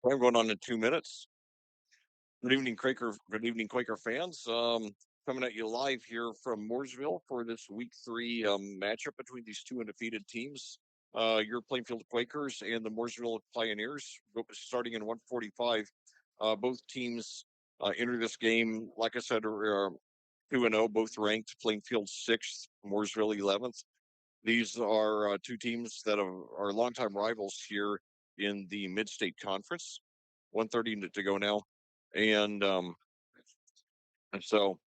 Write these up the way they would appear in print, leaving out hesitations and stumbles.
I'm going on in 2 minutes. Good evening, Quaker. Good evening, Quaker fans. Coming at you live here from Mooresville for this Week 3 matchup between these two undefeated teams. Your Plainfield Quakers and the Mooresville Pioneers, starting in 145. Both teams enter this game, like I said, are 2-0, both ranked. Plainfield 6th, Mooresville 11th. These are two teams that are longtime rivals here in the Mid-State Conference. 1:30 to go now, and so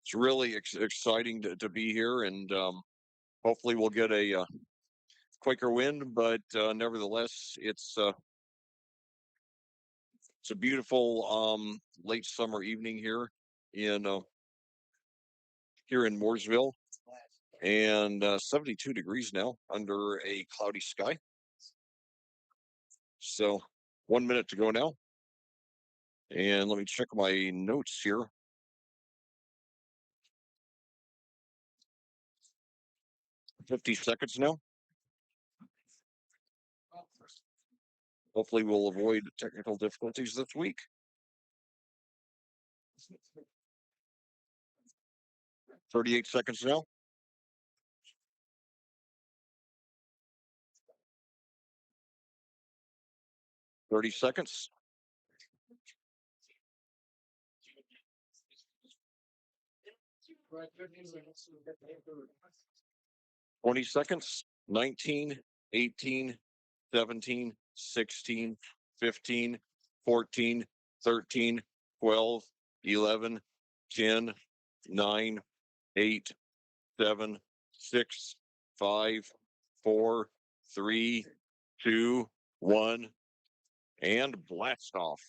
it's really exciting to be here, and hopefully we'll get a Quaker win. But nevertheless, it's a beautiful late summer evening here in Mooresville, and 72 degrees now under a cloudy sky. So 1 minute to go now. And let me check my notes here. $50 seconds now. Hopefully we'll avoid technical difficulties this week. 38 seconds now. 30 seconds. 20 seconds. 19, 18, 17, 16, 15, 14, 13, 12, 11, 10, 9, 8, 7, 6, 5, 4, 3, 2, 1, and blast off.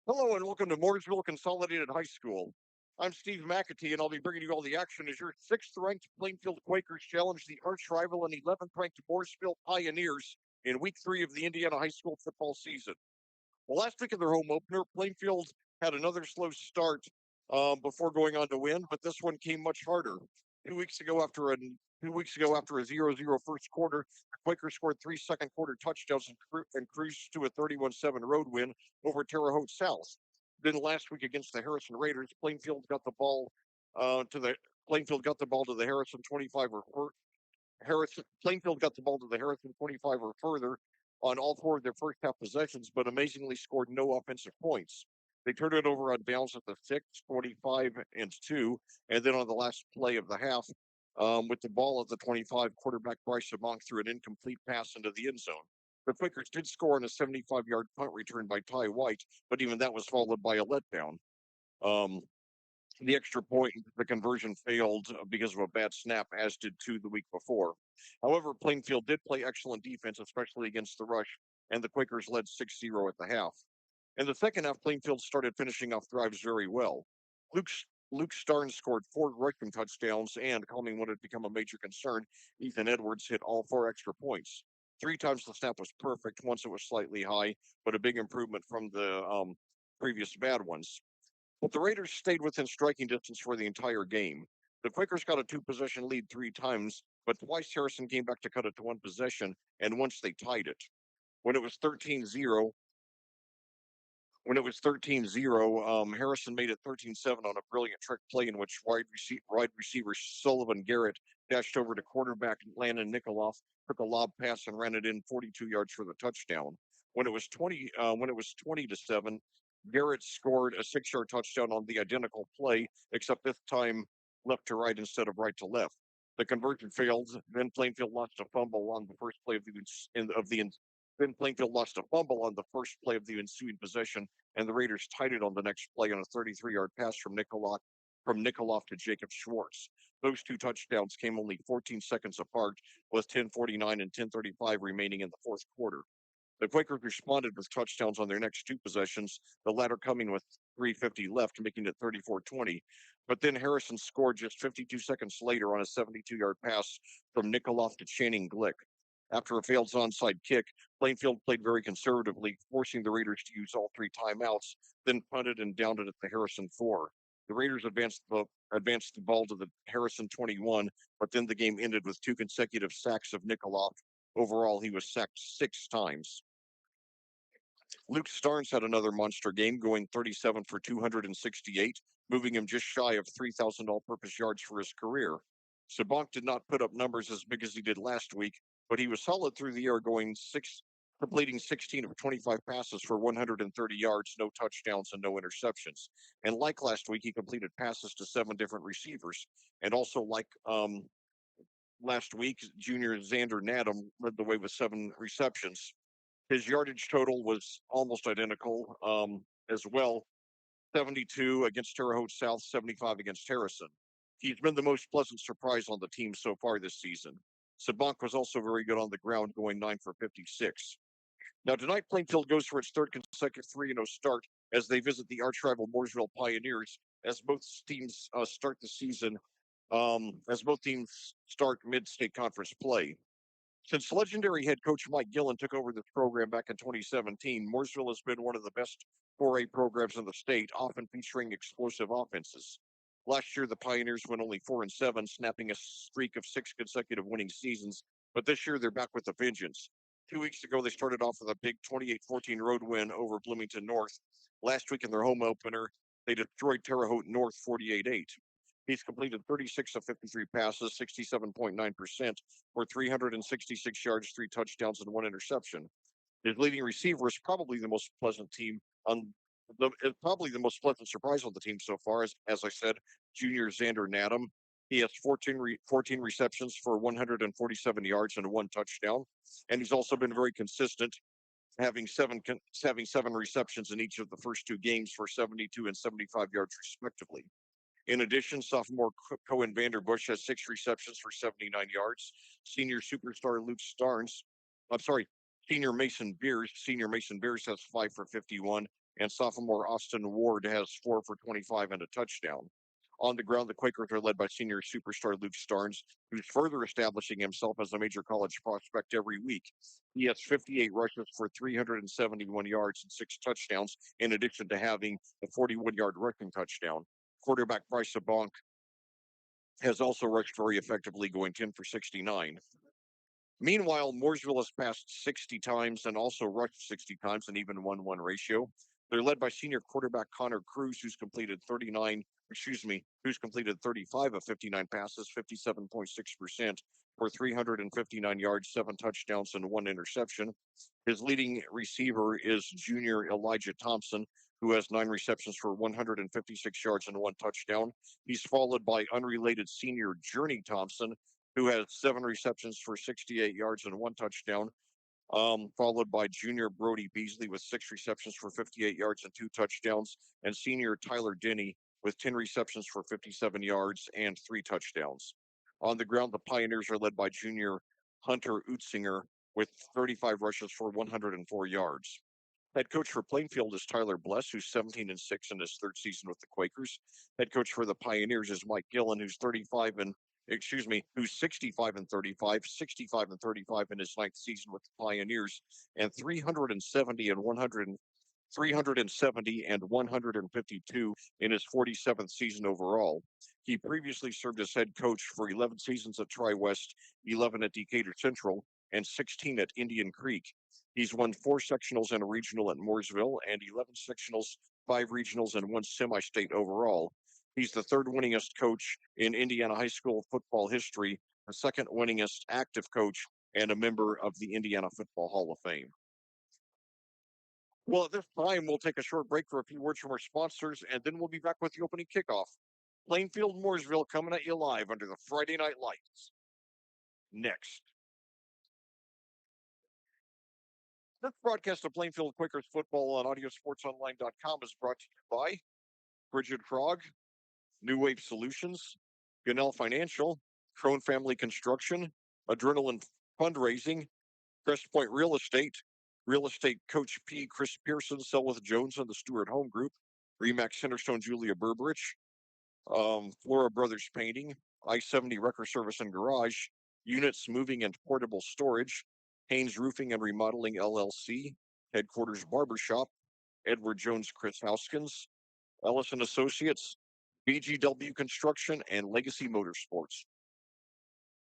Hello and welcome to Mooresville Consolidated High School. I'm Steve McAtee, and I'll be bringing you all the action as your 6th-ranked Plainfield Quakers challenge the arch-rival and 11th-ranked Mooresville Pioneers in Week 3 of the Indiana high school football season. Well, last week in their home opener, Plainfield had another slow start before going on to win, but this one came much harder. 2 weeks ago, after a 0-0 first quarter, the Quakers scored 3 second-quarter touchdowns and cruised to a 31-7 road win over Terre Haute South. Then last week against the Harrison Raiders, Plainfield got the ball to the Harrison 25 Plainfield got the ball to the Harrison 25 or further on all 4 of their first half possessions, but amazingly scored no offensive points. They turned it over on downs at the 6, 45-2, and then on the last play of the half, with the ball at the 25, quarterback Bryce Monk threw an incomplete pass into the end zone. The Quakers did score on a 75-yard punt return by Ty White, but even that was followed by a letdown. The extra point, the conversion failed because of a bad snap, as did 2 the week before. However, Plainfield did play excellent defense, especially against the rush, and the Quakers led 6-0 at the half. In the second half, Plainfield started finishing off drives very well. Luke Starnes scored 4 rushing touchdowns, and calming what had become a major concern, Ethan Edwards hit all 4 extra points. 3 times the snap was perfect, once it was slightly high, but a big improvement from the previous bad ones. But the Raiders stayed within striking distance for the entire game. The Quakers got a 2-possession lead 3 times, but twice Harrison came back to cut it to 1 possession, and once they tied it. When it was 13-0, Harrison made it 13-7 on a brilliant trick play in which wide receiver Sullivan Garrett dashed over to quarterback Landon Nikoloff, took a lob pass and ran it in 42 yards for the touchdown. When it was 20-7, Garrett scored a 6-yard touchdown on the identical play, except this time left to right instead of right to left. The conversion failed. Then Plainfield lost a fumble on the first play then Plainfield lost a fumble on the first play of the ensuing possession, and the Raiders tied it on the next play on a 33-yard pass from Nikoloff to Jacob Schwartz. Those 2 touchdowns came only 14 seconds apart, with 10:49 and 10:35 remaining in the fourth quarter. The Quakers responded with touchdowns on their next 2 possessions, the latter coming with 3:50 left, making it 34-20. But then Harrison scored just 52 seconds later on a 72-yard pass from Nikoloff to Channing Glick. After a failed onside kick, Plainfield played very conservatively, forcing the Raiders to use all 3 timeouts, then punted and downed it at the Harrison 4. The Raiders advanced the ball to the Harrison 21, but then the game ended with 2 consecutive sacks of Nikoloff. Overall, he was sacked 6 times. Luke Starnes had another monster game, going 37 for 268, moving him just shy of 3,000 all-purpose yards for his career. Sabank did not put up numbers as big as he did last week, but he was solid through the air, completing 16 of 25 passes for 130 yards, no touchdowns, and no interceptions. And like last week, he completed passes to 7 different receivers. And also, like last week, junior Xander Nadam led the way with 7 receptions. His yardage total was almost identical as well, 72 against Terre Haute South, 75 against Harrison. He's been the most pleasant surprise on the team so far this season. Sabank was also very good on the ground, going 9 for 56. Now, tonight, Plainfield goes for its third consecutive 3-0 start as they visit the arch rival Mooresville Pioneers as both teams start the season, as both teams start mid-state conference play. Since legendary head coach Mike Gillen took over this program back in 2017, Mooresville has been one of the best 4A programs in the state, often featuring explosive offenses. Last year, the Pioneers went only 4-7, snapping a streak of 6 consecutive winning seasons, but this year they're back with a vengeance. 2 weeks ago, they started off with a big 28-14 road win over Bloomington North. Last week in their home opener, they destroyed Terre Haute North 48-8. He's completed 36 of 53 passes, 67.9%, for 366 yards, 3 touchdowns, and 1 interception. His leading receiver is probably the most pleasant probably the most pleasant surprise on the team so far. As I said, junior Xander Nadam. He has 14 receptions for 147 yards and 1 touchdown, and he's also been very consistent, having 7 receptions in each of the first 2 games for 72 and 75 yards respectively. In addition, sophomore Cohen Vanderbush has 6 receptions for 79 yards. Senior superstar Luke Starnes, I'm sorry, Senior Mason Beers has 5 for 51, and sophomore Austin Ward has 4 for 25 and a touchdown. On the ground, the Quakers are led by senior superstar Luke Starnes, who's further establishing himself as a major college prospect every week. He has 58 rushes for 371 yards and 6 touchdowns, in addition to having a 41-yard rushing touchdown. Quarterback Bryce Sabank has also rushed very effectively, going 10 for 69. Meanwhile, Mooresville has passed 60 times and also rushed 60 times, an even 1-1 ratio. They're led by senior quarterback Connor Cruz, who's completed 35 of 59 passes, 57.6%, for 359 yards, 7 touchdowns, and 1 interception. His leading receiver is junior Elijah Thompson, who has 9 receptions for 156 yards and 1 touchdown. He's followed by unrelated senior Journey Thompson, who has 7 receptions for 68 yards and 1 touchdown, followed by junior Brody Beasley with 6 receptions for 58 yards and 2 touchdowns, and senior Tyler Denny with 10 receptions for 57 yards and 3 touchdowns. On the ground, the Pioneers are led by junior Hunter Utzinger with 35 rushes for 104 yards. Head coach for Plainfield is Tyler Bless, who's 17-6 in his 3rd season with the Quakers. Head coach for the Pioneers is Mike Gillen, who's 65 and 35, 65 and 35 in his 9th season with the Pioneers, and 370 and 152 in his 47th season overall. He previously served as head coach for 11 seasons at Tri-West, 11 at Decatur Central, and 16 at Indian Creek. He's won 4 sectionals and a regional at Mooresville, and 11 sectionals, 5 regionals, and 1 semi-state overall. He's the 3rd winningest coach in Indiana high school football history, the 2nd winningest active coach, and a member of the Indiana Football Hall of Fame. Well, at this time, we'll take a short break for a few words from our sponsors, and then we'll be back with the opening kickoff. Plainfield, Mooresville coming at you live under the Friday Night Lights. Next. This broadcast of Plainfield Quakers football on audiosportsonline.com is brought to you by Bridget Frog, New Wave Solutions, Gunnell Financial, Crone Family Construction, Adrenaline Fundraising, Crest Point Real Estate Coach P. Chris Pearson, Selwith Jones and the Stewart Home Group, Remax Centerstone Julia Berberich, Flora Brothers Painting, I-70 Wrecker Service and Garage, Units Moving and Portable Storage, Haynes Roofing and Remodeling LLC, Headquarters Barbershop, Edward Jones Chris Houskins, Ellison Associates, BGW Construction, and Legacy Motorsports.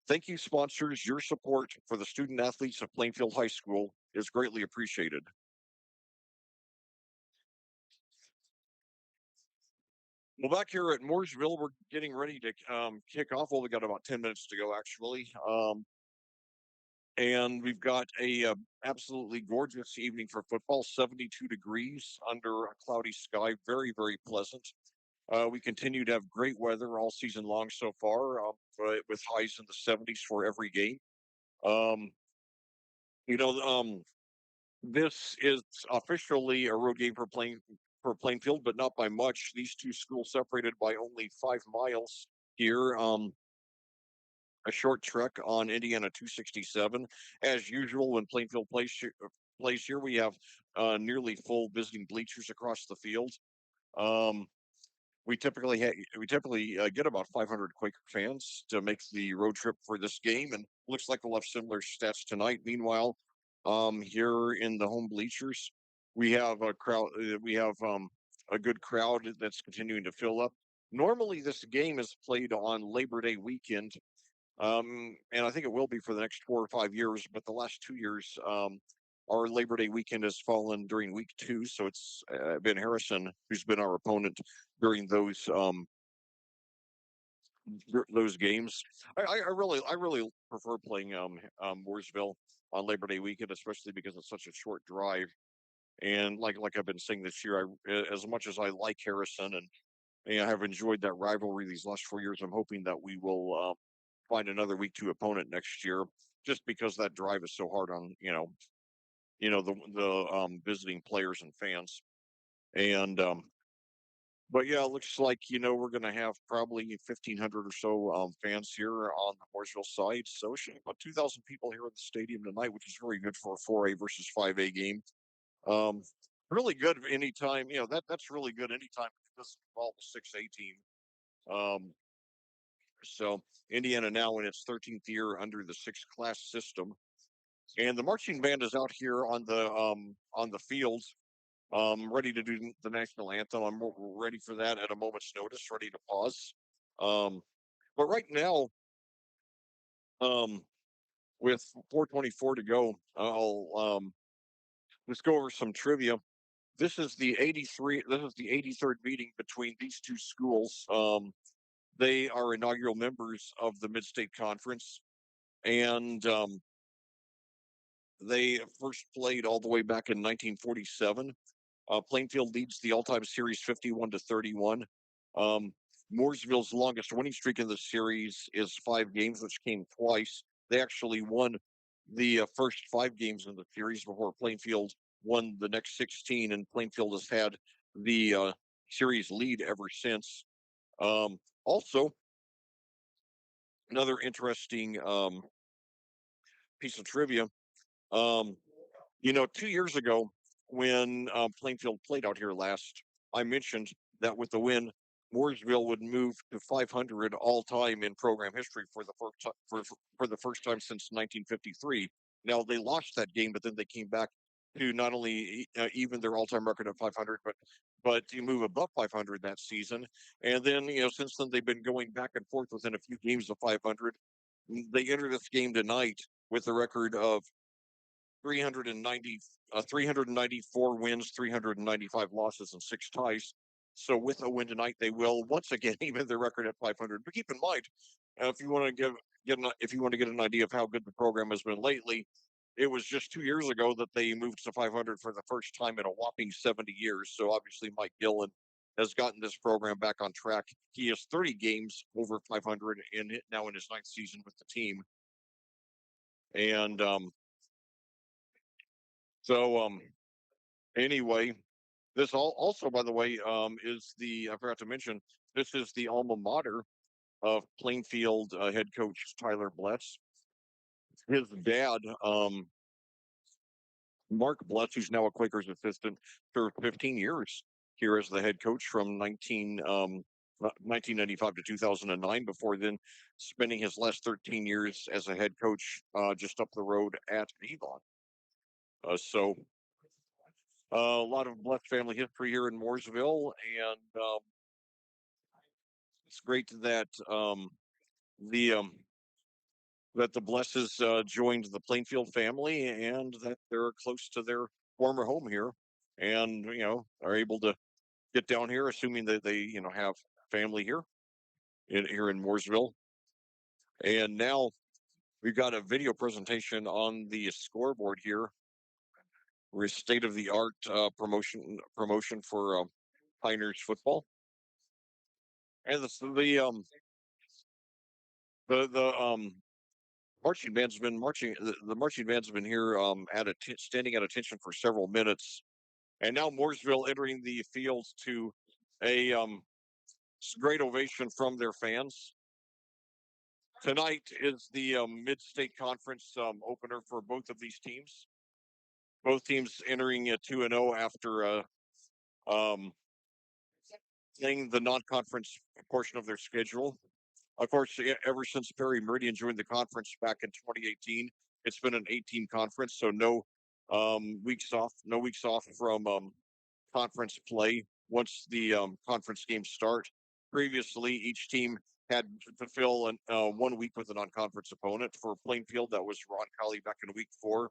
Thank you, sponsors. Your support for the student athletes of Plainfield High School is greatly appreciated. Well, back here at Mooresville, we're getting ready to kick off. Well, we got about 10 minutes to go, actually, and we've got a absolutely gorgeous evening for football. 72 degrees under a cloudy sky, very very pleasant. We continue to have great weather all season long so far, with highs in the 70s for every game. Um, you know, this is officially a road game for Plainfield, but not by much. These two schools separated by only 5 miles here. A short trek on Indiana 267. As usual, when Plainfield plays here, we have nearly full visiting bleachers across the field. Um, we typically get about 500 Quaker fans to make the road trip for this game, and looks like we'll have similar stats tonight. Meanwhile, here in the home bleachers, we have a crowd. We have a good crowd that's continuing to fill up. Normally, this game is played on Labor Day weekend, and I think it will be for the next 4 or 5 years. But the last 2 years, our Labor Day weekend has fallen during week two, so it's been Harrison who's been our opponent during those games. I really prefer playing Mooresville on Labor Day weekend, especially because it's such a short drive. And like I've been saying this year, as much as I like Harrison and I have enjoyed that rivalry these last 4 years, I'm hoping that we will find another week two opponent next year, just because that drive is so hard on the visiting players and fans. And but yeah, it looks like we're going to have probably 1,500 or so fans here on the Mooresville side. So it should be about 2,000 people here at the stadium tonight, which is very good for a 4A versus 5A game. Um, really good anytime. That's really good anytime it doesn't involve a 6A team. Um, so Indiana now in its 13th year under the six class system, and the marching band is out here on the field, ready to do the national anthem. I'm ready for that at a moment's notice, ready to pause. Um, but right now, um, with 4:24 to go, I'll let's go over some trivia. This is the 83rd meeting between these two schools. They are inaugural members of the Mid-State Conference, and they first played all the way back in 1947. Plainfield leads the all-time series 51-31. Um, Mooresville's longest winning streak in the series is 5 games, which came twice. They actually won the first 5 games in the series before Plainfield won the next 16, and Plainfield has had the series lead ever since. Also, another interesting piece of trivia. Um, 2 years ago, when Plainfield played out here last, I mentioned that with the win, Mooresville would move to 500 all time in program history for the first time since 1953. Now they lost that game, but then they came back to not only even their all time record at 500, but to move above 500 that season. And then since then they've been going back and forth within a few games of 500. They enter this game tonight with a record of 390, 394 wins, 395 losses, and 6 ties. So with a win tonight, they will once again even their record at 500. But keep in mind, if you want to if you want to get an idea of how good the program has been lately, it was just 2 years ago that they moved to 500 for the first time in a whopping 70 years. So obviously, Mike Gillen has gotten this program back on track. He has 30 games over 500 and now in his ninth season with the team. And so anyway, this also, by the way, is the I forgot to mention this is the alma mater of Plainfield head coach Tyler Bless. His dad, Mark Bless, who's now a Quakers assistant, served 15 years here as the head coach from 1995 to 2009. Before then, spending his last 13 years as a head coach just up the road at Avon. So a lot of Bless family history here in Mooresville, and it's great that the that the Blesses joined the Plainfield family, and that they're close to their former home here, and are able to get down here, assuming that they have family here in Mooresville. And now we've got a video presentation on the scoreboard here. We're state of the art promotion for Pioneers football, and the marching band's been marching. The marching band's been here standing at attention for several minutes, and now Mooresville entering the field to a great ovation from their fans. Tonight is the mid-state conference opener for both of these teams. Both teams entering a 2-0 after um, playing the non-conference portion of their schedule. Of course, ever since Perry Meridian joined the conference back in 2018, it's been an 18 conference, so no weeks off, from conference play once the conference games start. Previously, each team had to fill 1 week with a non-conference opponent. For Plainfield, that was Ron Colley back in week 4.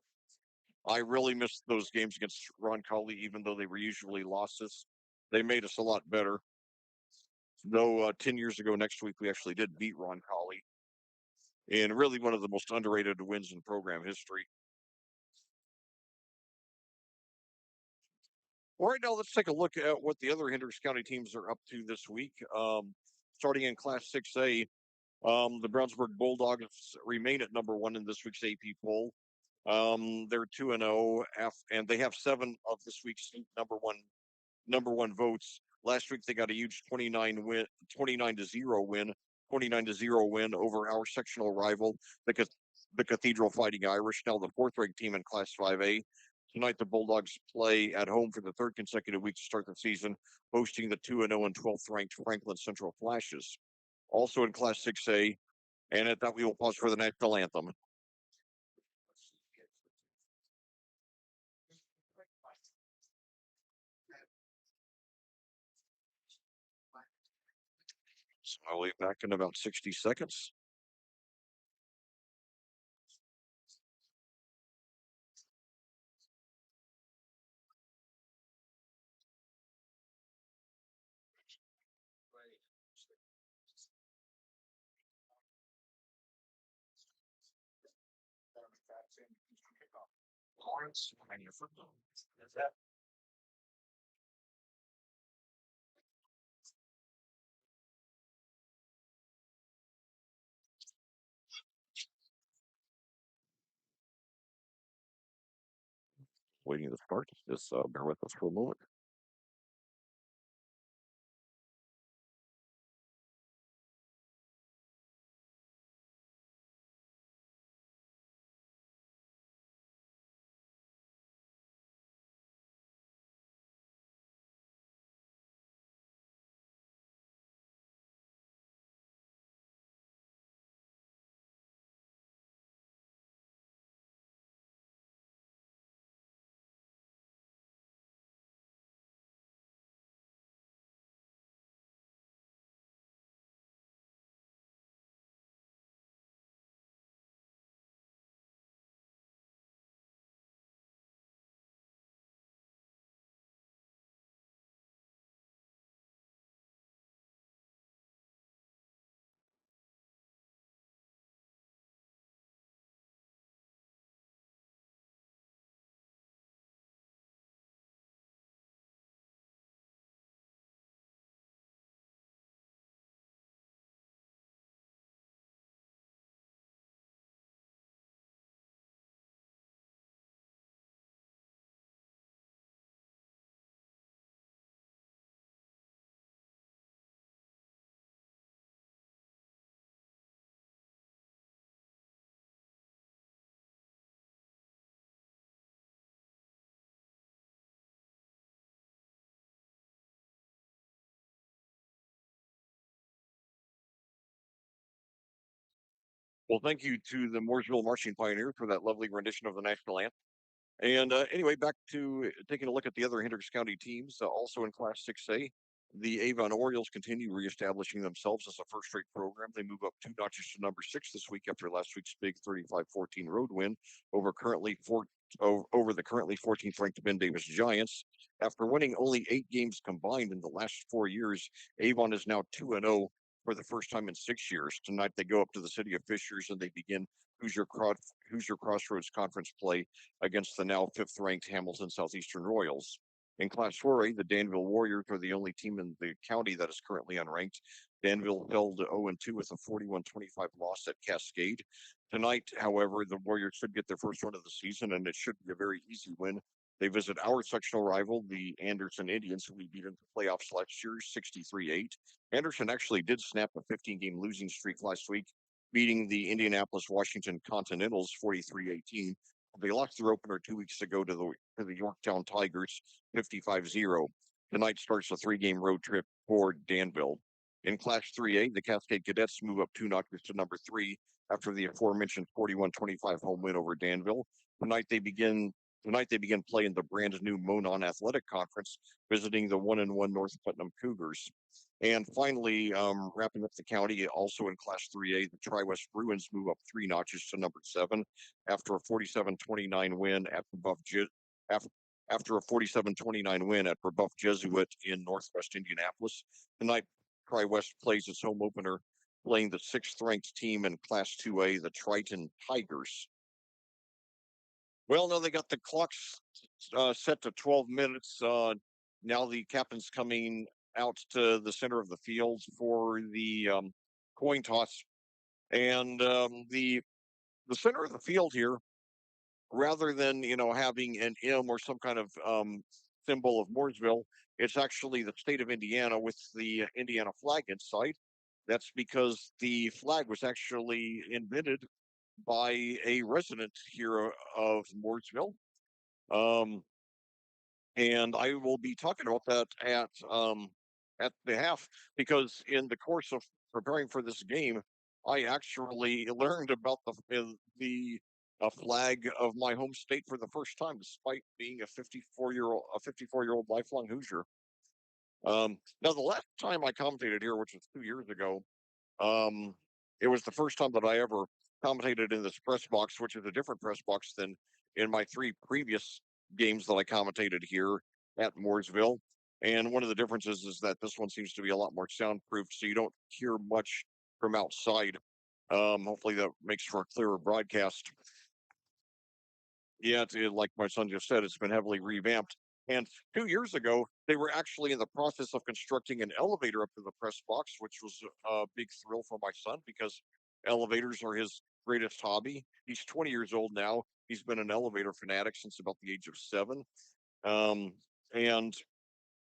I really missed those games against Ron Colley, even though they were usually losses. They made us a lot better. Though 10 years ago next week, we actually did beat Ron Colley in really one of the most underrated wins in program history. All right, now let's take a look at what the other Hendricks County teams are up to this week. Starting in Class 6A, the Brownsburg Bulldogs remain at number 1 in this week's AP poll. They're 2-0, and they have 7 of this week's number one votes. Last week they got a huge 29-0 win over our sectional rival, the Cathedral Fighting Irish, now the 4th-ranked team in Class 5A. Tonight the Bulldogs play at home for the 3rd consecutive week to start the season, hosting the 2-0 and 12th-ranked Franklin Central Flashes. Also in Class 6A, and at that we will pause for the national anthem. So I'll be back in about 60 seconds. Lawrence, and your football. Is that waiting to start? Just bear with us for a moment. Well, thank you to the Mooresville Marching Pioneers for that lovely rendition of the national anthem. And anyway, back to taking a look at the other Hendricks County teams, also in Class 6A. The Avon Orioles continue reestablishing themselves as a first-rate program. They move up 2 notches to number 6 this week after last week's big 35-14 road win over over the currently 14th ranked Ben Davis Giants. After winning only 8 games combined in the last 4 years, Avon is now 2-0 for the first time in 6 years. Tonight they go up to the city of Fishers and they begin Hoosier Crossroads Conference play against the now fifth-ranked Hamilton Southeastern Royals. In Class 4A, the Danville Warriors are the only team in the county that is currently unranked. Danville fell to 0-2 with a 41-25 loss at Cascade. Tonight, however, the Warriors should get their first win of the season, and it should be a very easy win. They visit our sectional rival, the Anderson Indians, who we beat in the playoffs last year, 63-8. Anderson actually did snap a 15-game losing streak last week, beating the Indianapolis Washington Continentals 43-18. They lost their opener 2 weeks ago to the Yorktown Tigers 55-0. Tonight starts a 3-game road trip for Danville. In Class 3A, the Cascade Cadets move up 2 notches to number 3 after the aforementioned 41-25 home win over Danville. Tonight they begin playing the brand new Monon Athletic Conference, visiting the 1-1 North Putnam Cougars. And finally, wrapping up the county, also in Class 3A, the Tri-West Bruins move up 3 notches to number 7 after a 47-29 win at after a 47-29 win at Brebeuf Jesuit in Northwest Indianapolis. Tonight, Tri-West plays its home opener, playing the sixth-ranked team in Class 2A, the Triton Tigers. Well, no, they got the clocks set to 12 minutes. Now the captain's coming out to the center of the field for the coin toss, and the center of the field here, rather than having an M or some kind of symbol of Mooresville, it's actually the state of Indiana with the Indiana flag inside. That's because the flag was actually invented by a resident here of Mooresville. Um, and I will be talking about that at the half, because in the course of preparing for this game, I actually learned about the flag of my home state for the first time, despite being a 54-year-old lifelong Hoosier. Now, the last time I commentated here, which was 2 years ago, um, it was the first time that I ever commentated in this press box, which is a different press box than in my 3 previous games that I commentated here at Mooresville. And one of the differences is that this one seems to be a lot more soundproof, so you don't hear much from outside. Hopefully that makes for a clearer broadcast. Yeah, like my son just said, it's been heavily revamped. And 2 years ago, they were actually in the process of constructing an elevator up to the press box, which was a big thrill for my son because elevators are his greatest hobby. He's 20 years old now. He's been an elevator fanatic since about the age of 7. Um, and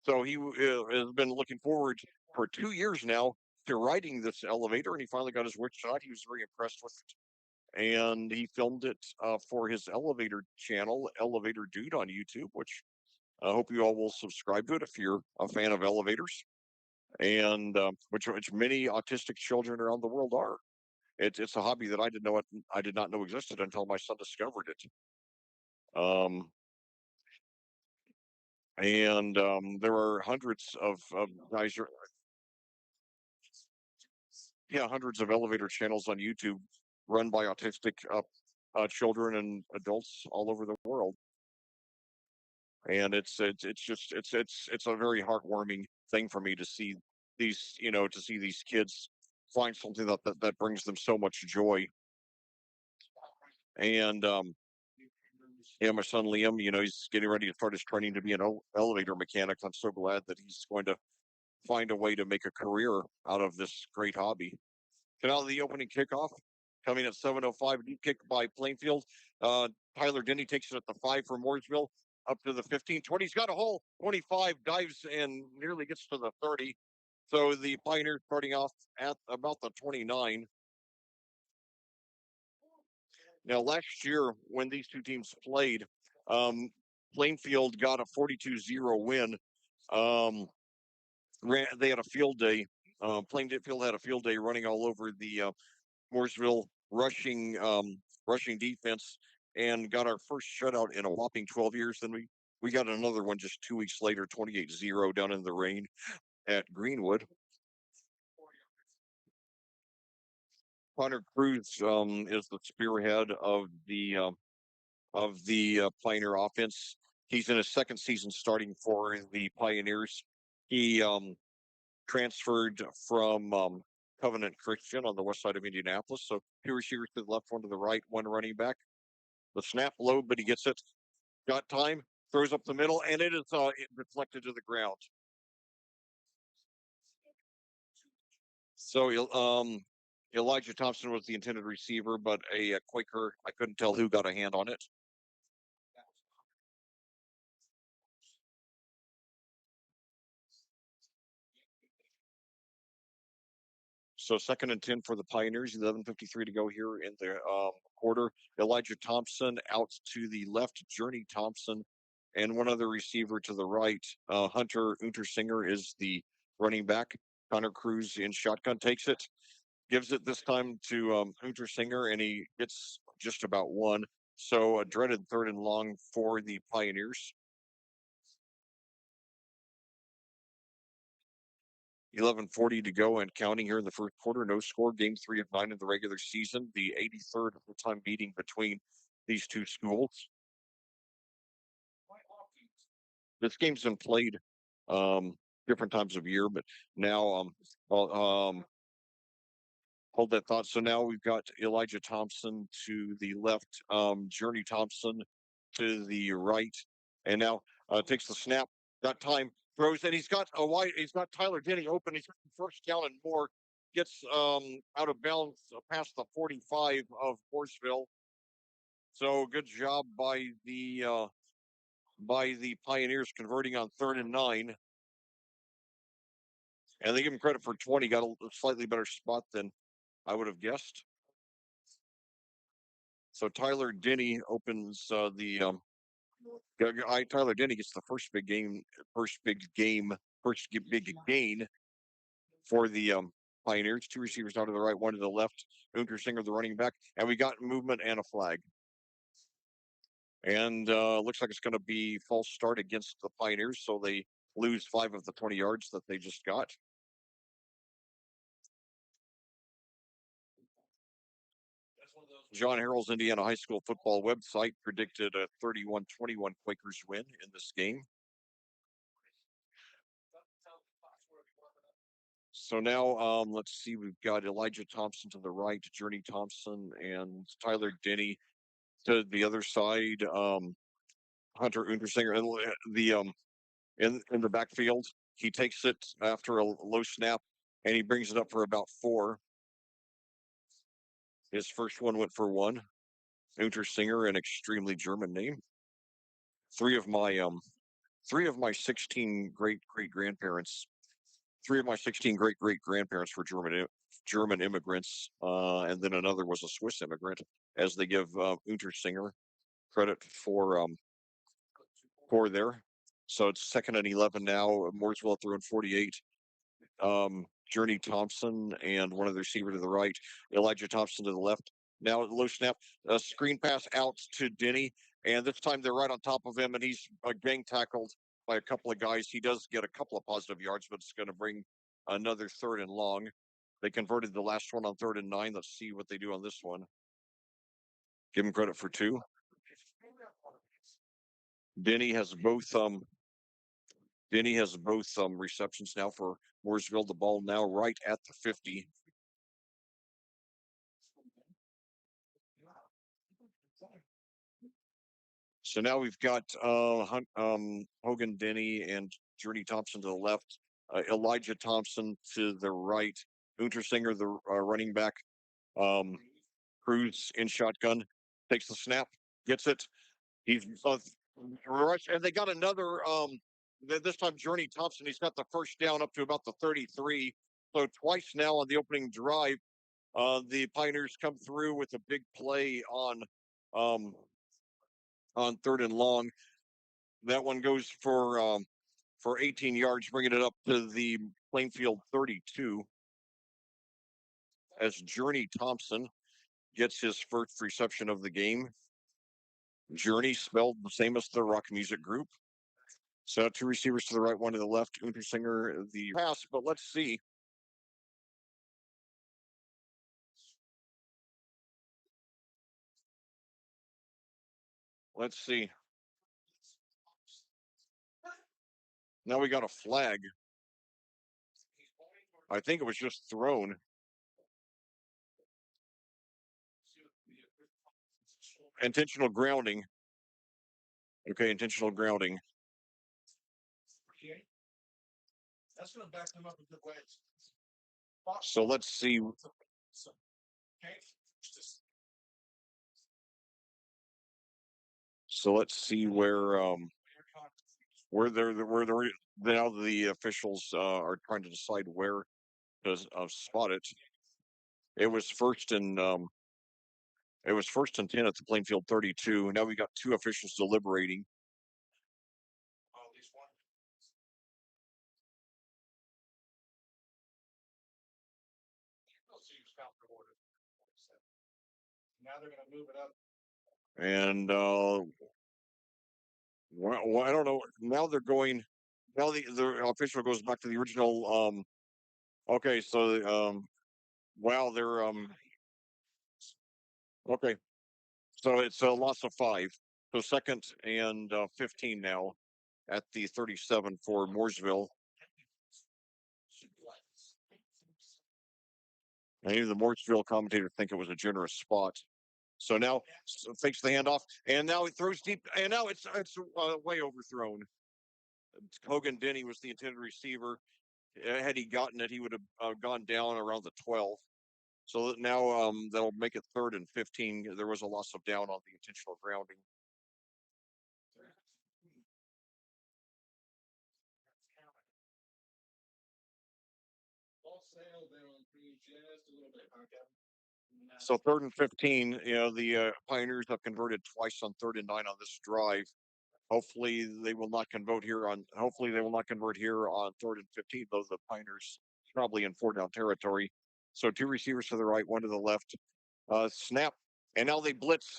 so he has been looking forward for 2 years now to riding this elevator, and he finally got his wish shot. He was very impressed with it, and he filmed it for his elevator channel, Elevator Dude, on YouTube, which I hope you all will subscribe to it if you're a fan of elevators, and which many autistic children around the world are. It's a hobby that I did not know existed until my son discovered it. Um, and there are hundreds of guys, yeah, hundreds of elevator channels on YouTube run by autistic children and adults all over the world. And it's a very heartwarming thing for me to see these kids find something that brings them so much joy. And yeah, my son Liam, he's getting ready to start his training to be an elevator mechanic. I'm so glad that he's going to find a way to make a career out of this great hobby. So now the opening kickoff coming at 7:05, deep kick by Plainfield. Tyler Denny takes it at the 5 for Mooresville, up to the 15, 20. He's got a hole. 25 dives and nearly gets to the 30. So the Pioneers starting off at about the 29. Now, last year when these two teams played, um, Plainfield got a 42-0 win. They had a field day. Plainfield had a field day running all over the Mooresville rushing defense, and got our first shutout in a whopping 12 years. Then we got another one just 2 weeks later, 28-0 down in the rain. at Greenwood. Hunter Cruz is the spearhead of the Pioneer offense. He's in his second season starting for the Pioneers. He transferred from Covenant Christian on the west side of Indianapolis. So two receivers to the left, one to the right, one running back. The snap low, but he gets it. Got time, throws up the middle, and it is deflected to the ground. So Elijah Thompson was the intended receiver, but a Quaker, I couldn't tell who got a hand on it. So 2nd and 10 for the Pioneers, 11:53 to go here in the quarter. Elijah Thompson out to the left, Journey Thompson, and one other receiver to the right. Hunter Untersinger is the running back. Connor Cruz in shotgun takes it, gives it this time to Untersinger, and he gets just about one. So a dreaded 3rd and long for the Pioneers. 11:40 to go and counting here in the first quarter. No score. Game 3 of 9 of the regular season. The 83rd full-time meeting between these two schools. This game's been played different times of year, but now hold that thought. So now we've got Elijah Thompson to the left, Journey Thompson to the right, and now takes the snap. Got time, throws, and he's got a wide. He's got Tyler Denny open. He's got first down and more. Gets out of bounds past the 45 of Mooresville. So good job by the Pioneers converting on 3rd and 9. And they give him credit for 20. Got a slightly better spot than I would have guessed. So Tyler Denny opens Tyler Denny gets the first big gain for the Pioneers. Two receivers out to the right, one to the left. Untersinger, the running back, and we got movement and a flag. And looks like it's going to be false start against the Pioneers, so they lose 5 of the 20 yards that they just got. John Harrell's Indiana High School football website predicted a 31-21 Quakers win in this game. So now let's see, we've got Elijah Thompson to the right, Journey Thompson, and Tyler Denny to the other side. Hunter Untersinger in the backfield. He takes it after a low snap, and he brings it up for about 4. His first one went for 1. Untersinger, an extremely German name. Three of my 16 great grandparents. 3 of my 16 great grandparents were German immigrants, and then another was a Swiss immigrant. As they give Untersinger credit for there. So it's 2nd and 11 now. Mooresville throwing 48. Journey Thompson and one of the receiver to the right. Elijah Thompson to the left. Now low snap, a screen pass out to Denny, and this time they're right on top of him, and he's gang tackled by a couple of guys. He does get a couple of positive yards, but it's going to bring another 3rd and long. They converted the last one on 3rd and 9. Let's see what they do on this one. Give him credit for 2. Denny has both receptions now for Mooresville. The ball now right at the 50. So now we've got Hogan Denny and Journey Thompson to the left, Elijah Thompson to the right, Untersinger, the running back, Cruz in shotgun, takes the snap, gets it. He's and they got another. This time Journey Thompson, he's got the first down up to about the 33. So twice now on the opening drive, the Pioneers come through with a big play on 3rd and long. That one goes for 18 yards, bringing it up to the Plainfield 32. As Journey Thompson gets his first reception of the game. Journey spelled the same as the rock music group. So two receivers to the right, one to the left. Untersinger the pass, but let's see. Let's see. Now we got a flag. I think it was just thrown. Intentional grounding. Okay, intentional grounding. That's going to back them up a good way. So let's see. So let's see where they're now the officials are trying to decide where to spot it. It was first and it was first and 10 at the Plainfield 32. Now we got two officials deliberating. Now they're going to move it up. And well, I don't know. Now they're going. Now the official goes back to the original. Okay, so wow, they're okay. So it's a loss of 5. So second and 15 now at the 37 for Mooresville. And even the Mooresville commentator think it was a generous spot. So now fakes the handoff, and now he throws deep, and now it's way overthrown. Hogan Denny was the intended receiver. Had he gotten it, he would have gone down around the 12. So that now that'll make it third and 15. There was a loss of down on the intentional grounding. So third and 15. You know the Pioneers have converted twice on third and 9 on this drive. Hopefully they will not convert here on. Hopefully they will not convert here on third and 15. Though the Pioneers probably in 4-down territory. So two receivers to the right, one to the left. Snap, and now they blitz.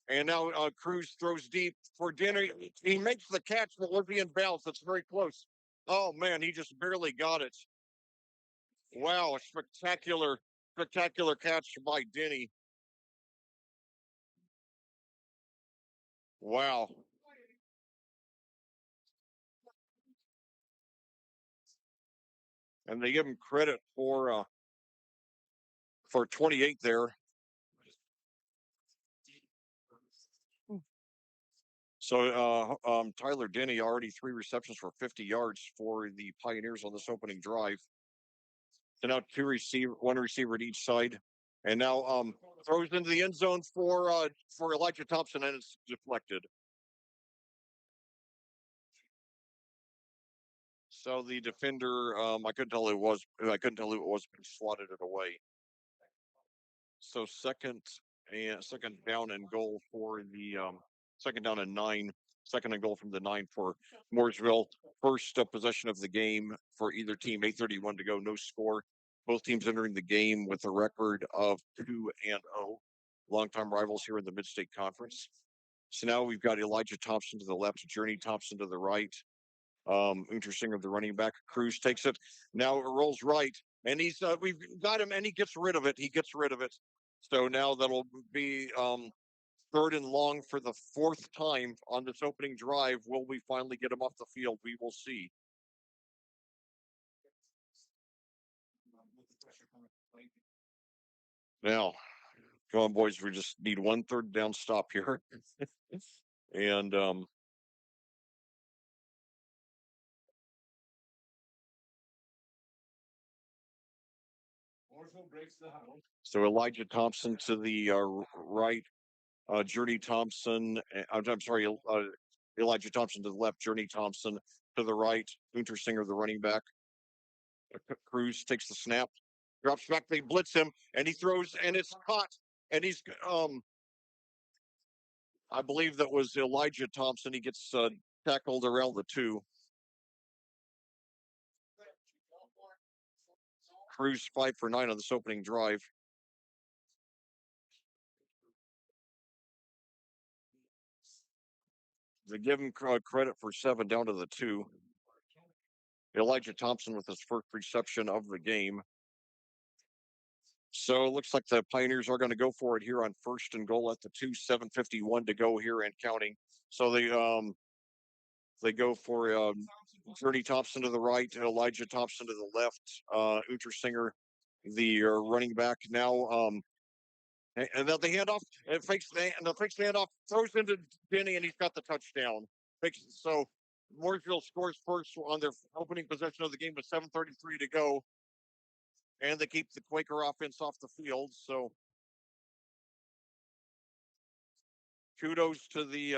And now Cruz throws deep for dinner. He makes the catch, but was he in bounds? That's very close. Oh man, he just barely got it. Wow, a spectacular catch by Denny. Wow. And they give him credit for 28 there. So Tyler Denny already 3 receptions for 50 yards for the Pioneers on this opening drive. So now one receiver at each side, and now throws into the end zone for Elijah Thompson, and it's deflected. So the defender, I couldn't tell who it was. I couldn't tell who it was, but he swatted it away. So second down and goal for the second down and 9. Second and goal from the 9 for Mooresville. First possession of the game for either team. 8:31 to go. No score. Both teams entering the game with a record of 2-0. Longtime rivals here in the Mid-State Conference. So now we've got Elijah Thompson to the left, Journey Thompson to the right. Interesting of the running back. Cruz takes it. Now it rolls right, and we've got him, and he gets rid of it. He gets rid of it. So now that'll be third and long for the 4th time on this opening drive. Will we finally get him off the field? We will see. Now, come on, boys. We just need one third down stop here. And so Elijah Thompson to the right, Journey Thompson. I'm sorry, Elijah Thompson to the left, Journey Thompson to the right. Untersinger, the running back. Cruz takes the snap, drops back. They blitz him, and he throws, and it's caught. And he's I believe that was Elijah Thompson. He gets tackled around the 2. Cruz 5 for 9 on this opening drive. They give him credit for 7 down to the 2. Elijah Thompson with his first reception of the game. So it looks like the Pioneers are going to go for it here on first and goal at the 2, 7:51 to go here and counting. So they go for Journey Thompson to the right, Elijah Thompson to the left, Utersinger, the running back now. And then the handoff, it fakes the handoff, throws into Denny, and he's got the touchdown. So Mooresville scores first on their opening possession of the game with 7:33 to go, and they keep the Quaker offense off the field. So kudos to the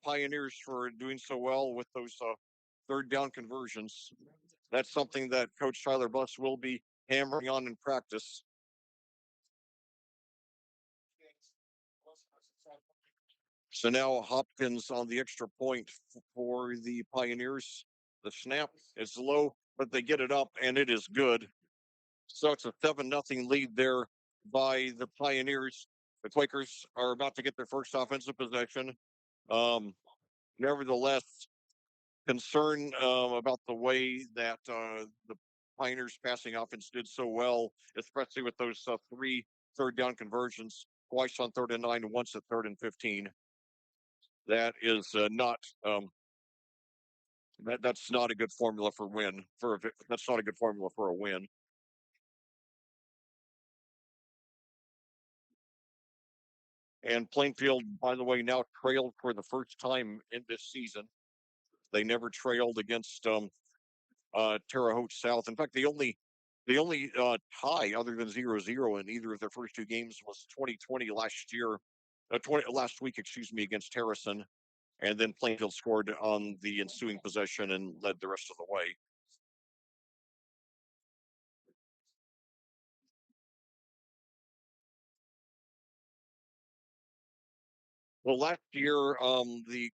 Pioneers for doing so well with those third down conversions. That's something that Coach Tyler Buss will be hammering on in practice. So now Hopkins on the extra point for the Pioneers. The snap is low, but they get it up, and it is good. So it's a 7-0 lead there by the Pioneers. The Quakers are about to get their first offensive possession. Um, Nevertheless, concern about the way that the Pioneers passing offense did so well, especially with those 3 third down conversions, twice on 3rd and 9, and once at 3rd and 15. That is not that's not a good formula for win. That's not a good formula for a win. And Plainfield, by the way, now trailed for the first time in this season. They never trailed against Terre Haute South. In fact, the only tie other than 0-0 in either of their first 2 games was 2020 last year, last week, excuse me, against Harrison. And then Plainfield scored on the ensuing possession and led the rest of the way. Well, last year, the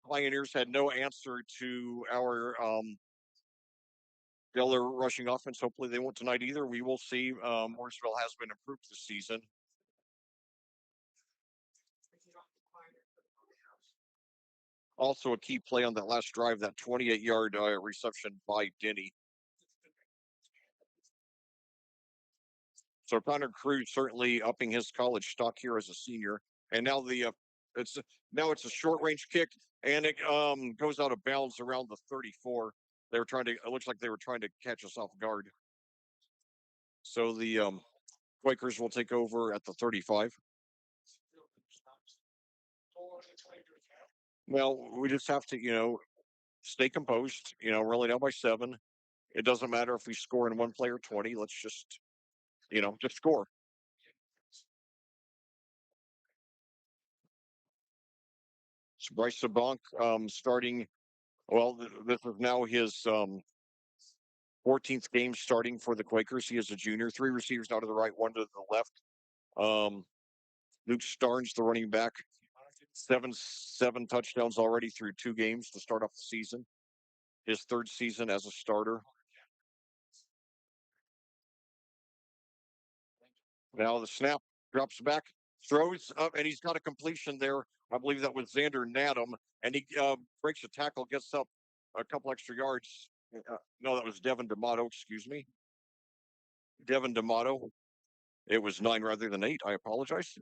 Pioneers had no answer to our stellar rushing offense. Hopefully, they won't tonight either. We will see. Mooresville has been improved this season. Also, a key play on that last drive, that 28-yard reception by Denny. So Connor Cruz certainly upping his college stock here as a senior. And now it's it's a short range kick, and it goes out of bounds around the 34. They were trying to. It looks like they were trying to catch us off guard. So the Quakers will take over at the 35. Well, we just have to, stay composed. We're only down by 7. It doesn't matter if we score in 1 play or 20. Let's just score. So Bryce Sabonk starting. Well, this is now his 14th game starting for the Quakers. He is a junior. 3 receivers now to the right, 1 to the left. Luke Starnes, the running back, seven touchdowns already through 2 games to start off the season. His 3rd season as a starter. Now the snap, drops back, throws up, and he's got a completion there. I believe that was Xander Nadam, and he breaks a tackle, gets up a couple extra yards. No, that was Devin D'Amato. Excuse me, Devin D'Amato. It was 9 rather than 8. I apologize.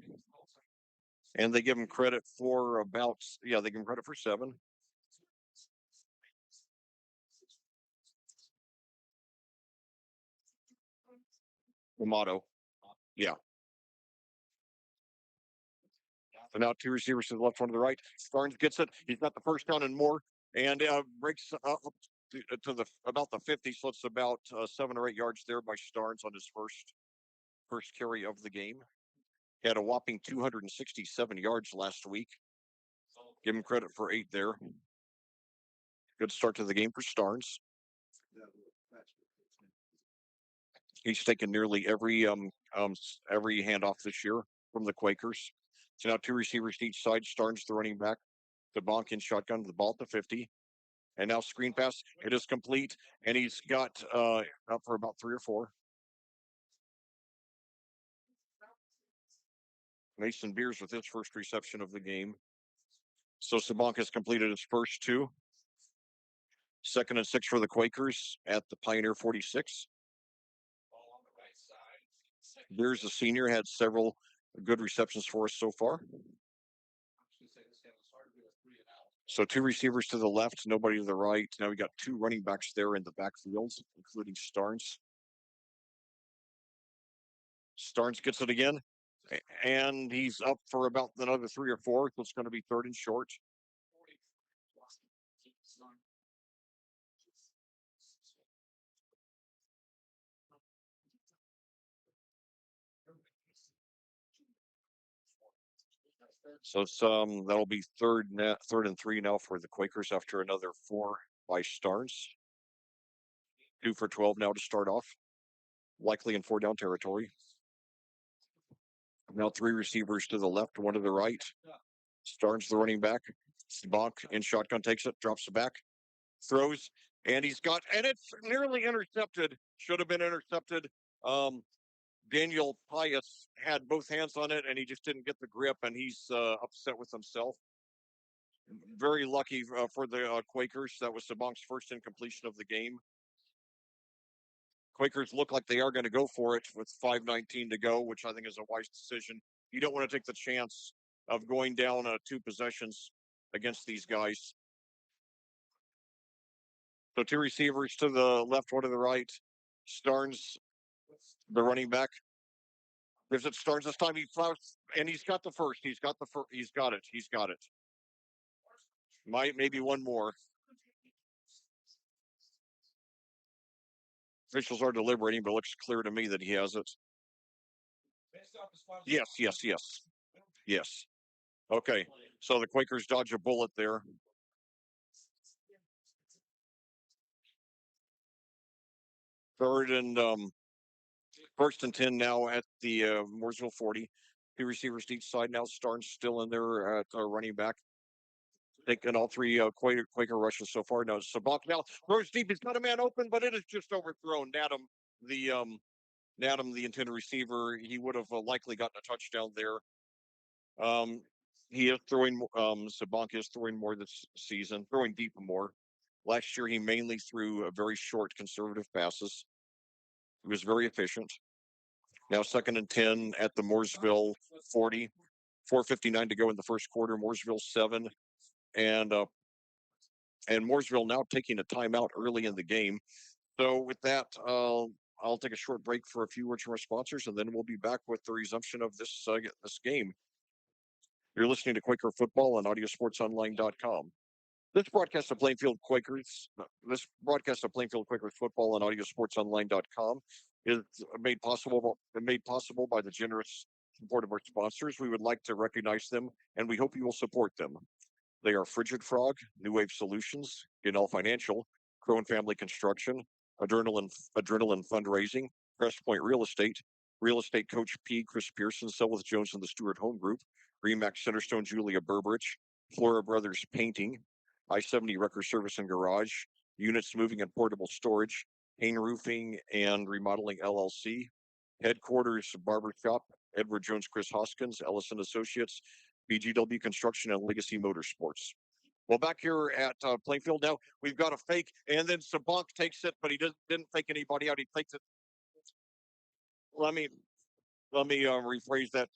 And they give him credit for they give him credit for 7. D'Amato, yeah. So now 2 receivers to the left, 1 to the right. Starnes gets it. He's got the first down and more, and breaks up to the about the 50. So it's about 7 or 8 yards there by Starnes on his first carry of the game. He had a whopping 267 yards last week. Give him credit for 8 there. Good start to the game for Starnes. He's taken nearly every handoff this year from the Quakers. So now 2 receivers to each side. Starnes, the running back, the bonk in shotgun, the ball at the 50. And now screen pass. It is complete, and he's got up for about 3 or 4. Mason Beers with his first reception of the game. So Sabank has completed his first two. 2nd and 6 for the Quakers at the Pioneer 46. There's the senior, had several good receptions for us so far. So 2 receivers to the left, nobody to the right. Now we got 2 running backs there in the backfield, including Starnes. Starnes gets it again, and he's up for about another 3 or 4. So it's going to be 3rd and short. So it's that'll be third and 3 now for the Quakers after another 4 by Starnes. 2 for 12 now to start off, likely in 4 down territory. Now 3 receivers to the left, 1 to the right. Starnes the running back. Sabank in shotgun takes it, drops it back, throws, and it's nearly intercepted. Should have been intercepted. Daniel Pius had both hands on it, and he just didn't get the grip, and he's upset with himself. Very lucky for the Quakers. That was Sabank's first incompletion of the game. Quakers look like they are going to go for it with 5:19 to go, which I think is a wise decision. You don't want to take the chance of going down 2 possessions against these guys. So 2 receivers to the left, 1 to the right. Starnes, the running back. Gives it Starnes this time. He flouts, and he's got the first. He's got it. He's got it. Maybe 1 more. Officials are deliberating, but it looks clear to me that he has it. Yes. Okay, so the Quakers dodge a bullet there. Third and 1st and 10 now at the Mooresville 40. 2 receivers to each side now. Starnes still in there at running back. Taking all 3 Quaker rushes so far. Now Sabank now throws deep. He's got a man open, but it is just overthrown. Nadam, the intended receiver, he would have likely gotten a touchdown there. He is throwing. Sabank is throwing more this season, throwing deep more. Last year, he mainly threw very short, conservative passes. He was very efficient. Now 2nd and 10 at the Mooresville 40. 4:59 to go in the first quarter. Mooresville 7, and Mooresville now taking a timeout early in the game. So with that, I'll take a short break for a few words from our sponsors, and then we'll be back with the resumption of this game. You're listening to Quaker Football on AudioSportsOnline.com. This broadcast of Plainfield Quakers football on AudioSportsOnline.com is made possible by the generous support of our sponsors. We would like to recognize them, and we hope you will support them. They are Frigid Frog, New Wave Solutions, Ganell Financial, Crone Family Construction, Adrenaline Fundraising, Crest Point Real Estate Coach P. Chris Pearson, Selwith Jones and the Stewart Home Group, Remax Centerstone Julia Burbridge, Flora Brothers Painting, I-70 Wrecker Service and Garage, Units Moving and Portable Storage, Hain Roofing and Remodeling LLC, Headquarters Barbershop, Edward Jones Chris Hoskins, Ellison Associates, BGW Construction, and Legacy Motorsports. Well, back here at Plainfield now, we've got a fake, and then Sabank takes it, but he didn't fake anybody out. He takes it. Let me rephrase that.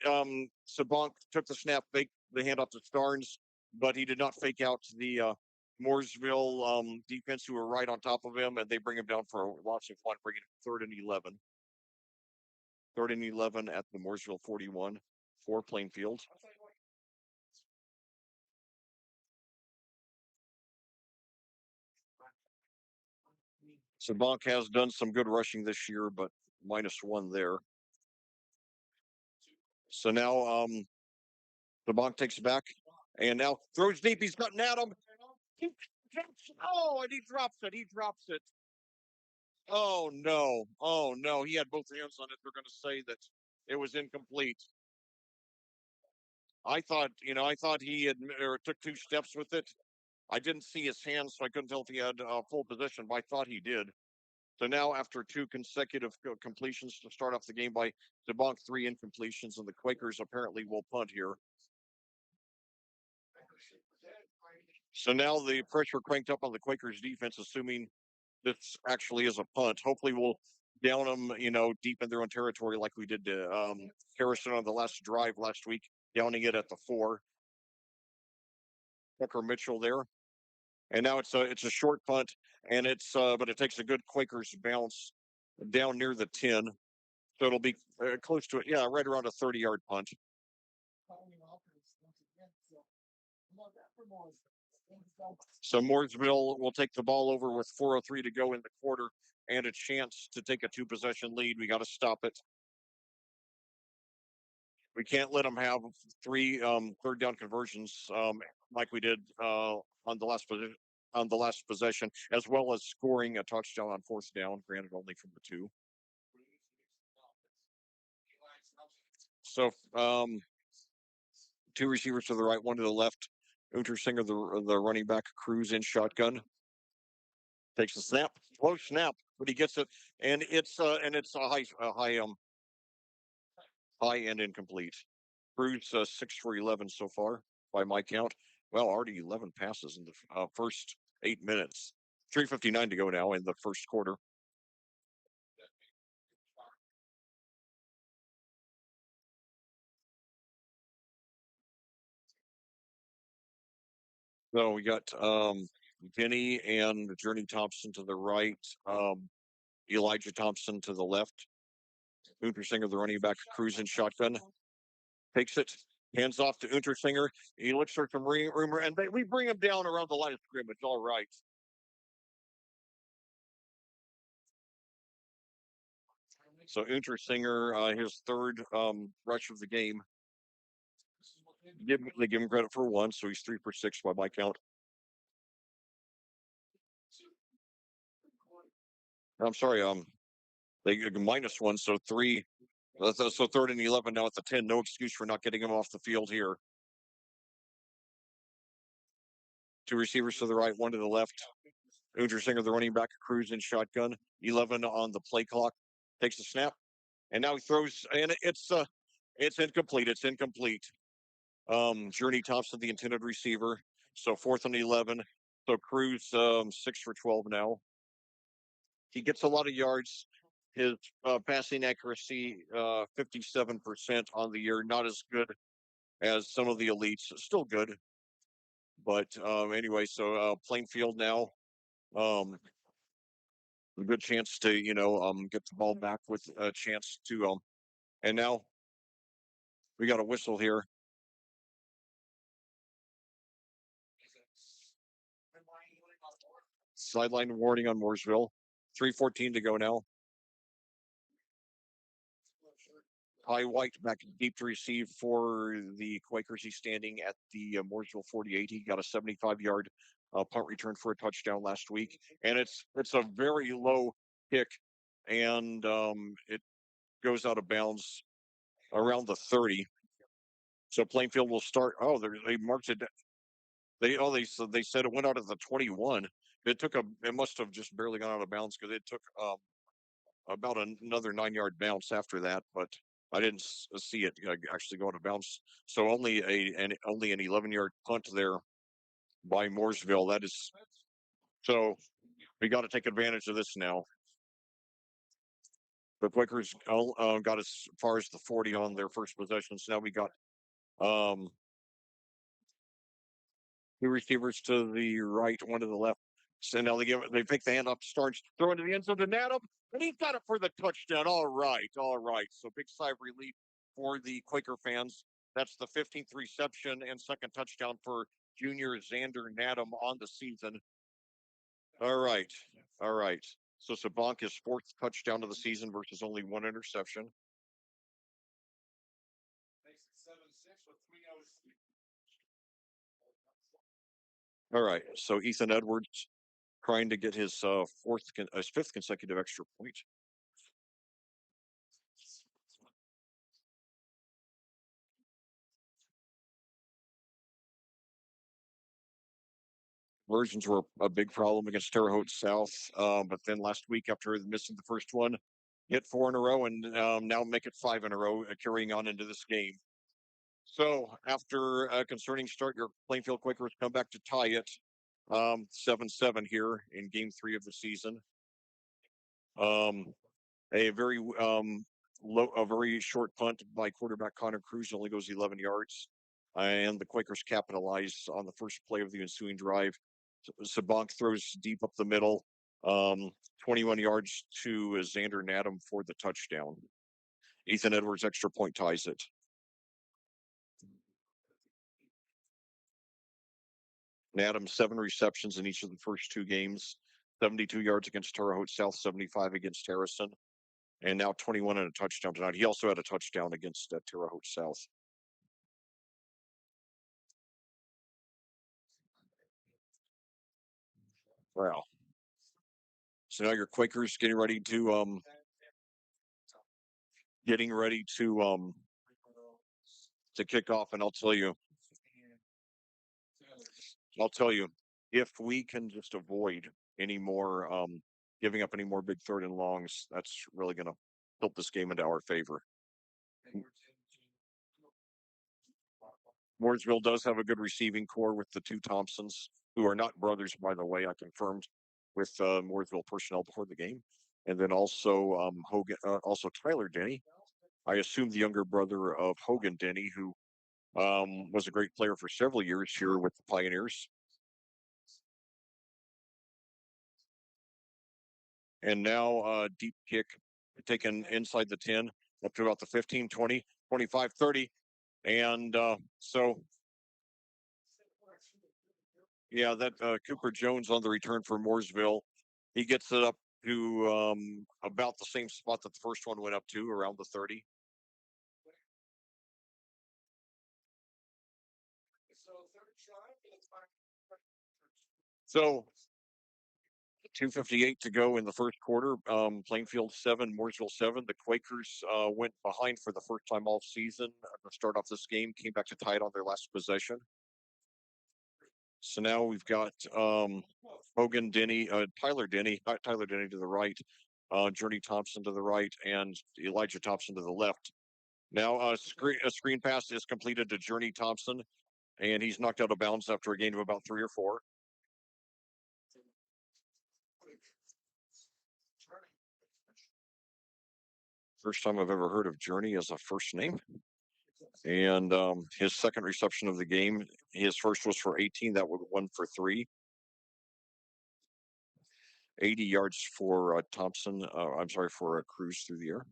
Sabank took the snap, faked the handoff to Starnes, but he did not fake out the Mooresville defense who were right on top of him, and they bring him down for a loss of 1, bringing it 3rd and 11. 3rd and 11 at the Mooresville 41 for Plainfield. Sabank has done some good rushing this year, but -1 there. So now Sabank takes it back and now throws deep. He's got Nadam. And he drops it. Oh no. He had both hands on it. They're going to say that it was incomplete. I thought he had or took 2 steps with it. I didn't see his hands, so I couldn't tell if he had full position, but I thought he did. So now, after 2 consecutive completions to start off the game by Sabank, 3 incompletions, and the Quakers apparently will punt here. So now the pressure cranked up on the Quakers defense, assuming this actually is a punt. Hopefully we'll down them, deep in their own territory like we did to Harrison on the last drive last week, downing it at the 4. Tucker Mitchell there. And now it's a short punt, and but it takes a good Quakers bounce down near the 10. So it'll be close to it. Yeah, right around a 30-yard punt. So Mooresville will take the ball over with 4:03 to go in the quarter and a chance to take a 2-possession lead. We got to stop it. We can't let them have 3 third down conversions like we did on the last possession, as well as scoring a touchdown on 4th down, granted only from the 2. So 2 receivers to the right, 1 to the left. Untersinger, the running back, Cruz in shotgun. Takes the snap, close snap, but he gets it, and it's high and incomplete. Cruz 6 for 11 so far by my count. Well, already 11 passes in the first 8 minutes. 3:59 to go now in the first quarter. So we got Vinny and Journey Thompson to the right, Elijah Thompson to the left. Untersinger, the running back, cruising shotgun, takes it, hands off to Untersinger. He looks for some rumor, and we bring him down around the line of scrimmage. All right. So Untersinger, his 3rd rush of the game. They give him credit for 1, so he's 3 for 6 by my count. I'm sorry, they -1, so 3. So 3rd and 11 now at the 10. No excuse for not getting him off the field here. 2 receivers to the right, 1 to the left. Untersinger, the running back, cruising shotgun. 11 on the play clock. Takes the snap, and now he throws, and it's incomplete. It's incomplete. Journey Thompson, the intended receiver. So 4th and 11. So Cruz 6 for 12 now. He gets a lot of yards. His passing accuracy 57% on the year. Not as good as some of the elites. Still good, but anyway. So Plainfield now. A good chance to get the ball back with a chance to and now we got a whistle here. Sideline warning on Mooresville. 3:14 to go now. High White back deep to receive for the Quakers. He's standing at the Mooresville 48. He got a 75-yard punt return for a touchdown last week, and it's a very low kick, and it goes out of bounds around the 30. So Plainfield will start. Oh, they marked it. They said it went out of the 21. It must have just barely gone out of bounds because it took about another 9-yard bounce after that, but I didn't see it actually go out of bounds. So only an 11-yard punt there by Mooresville. That is so we got to take advantage of this now. The Quakers got as far as the 40 on their first possession. So now we got 2 receivers to the right, 1 to the left. So now they pick the handoff to Starnes, throw into the end zone to Nadam, and he's got it for the touchdown. All right, all right. So big sigh of relief for the Quaker fans. That's the 15th reception and 2nd touchdown for junior Xander Nadam on the season. All right, all right. So Sabank is 4th touchdown of the season versus only 1 interception. All right, so Ethan Edwards trying to get his 5th consecutive extra point. Conversions were a big problem against Terre Haute South, but then last week after missing the first one, hit 4 in a row and now make it 5 in a row, carrying on into this game. So after a concerning start, your Plainfield Quakers come back to tie it 7-7 here in game 3 of the season. Um, a very a very short punt by quarterback Connor Cruz only goes 11 yards, and the Quakers capitalize on the first play of the ensuing drive. Sabank throws deep up the middle, um, 21 yards to Xander Nadam for the touchdown. Ethan Edwards extra point ties it. Nadam 7 receptions in each of the first 2 games, 72 yards against Terre Haute South, 75 against Harrison, and now 21 and a touchdown tonight. He also had a touchdown against Terre Haute South. Wow. So now your Quakers getting ready to kick off, and I'll tell you, if we can just avoid any more giving up any more big third and longs, that's really going to tilt this game into our favor. Mooresville does have a good receiving core with the 2 Thompsons, who are not brothers, by the way. I confirmed with Mooresville personnel before the game, and then also Hogan, also Tyler Denny. I assume the younger brother of Hogan Denny, who was a great player for several years here with the Pioneers. And now deep kick taken inside the 10, up to about the 15, 20, 25, 30. And so, yeah, that Cooper Jones on the return for Mooresville, he gets it up to about the same spot that the first one went up to, around the 30. So 2:58 to go in the first quarter. Plainfield 7, Mooresville 7. The Quakers went behind for the first time all season to start off this game, came back to tie it on their last possession. So now we've got Hogan Denny, Tyler Denny to the right, Journey Thompson to the right, and Elijah Thompson to the left. Now a screen pass is completed to Journey Thompson, and he's knocked out of bounds after a gain of about 3 or 4. First time I've ever heard of Journey as a first name. And his second reception of the game, his first was for 18. That was 1 for 3. 80 yards for Thompson. I'm sorry, for Cruz through the air.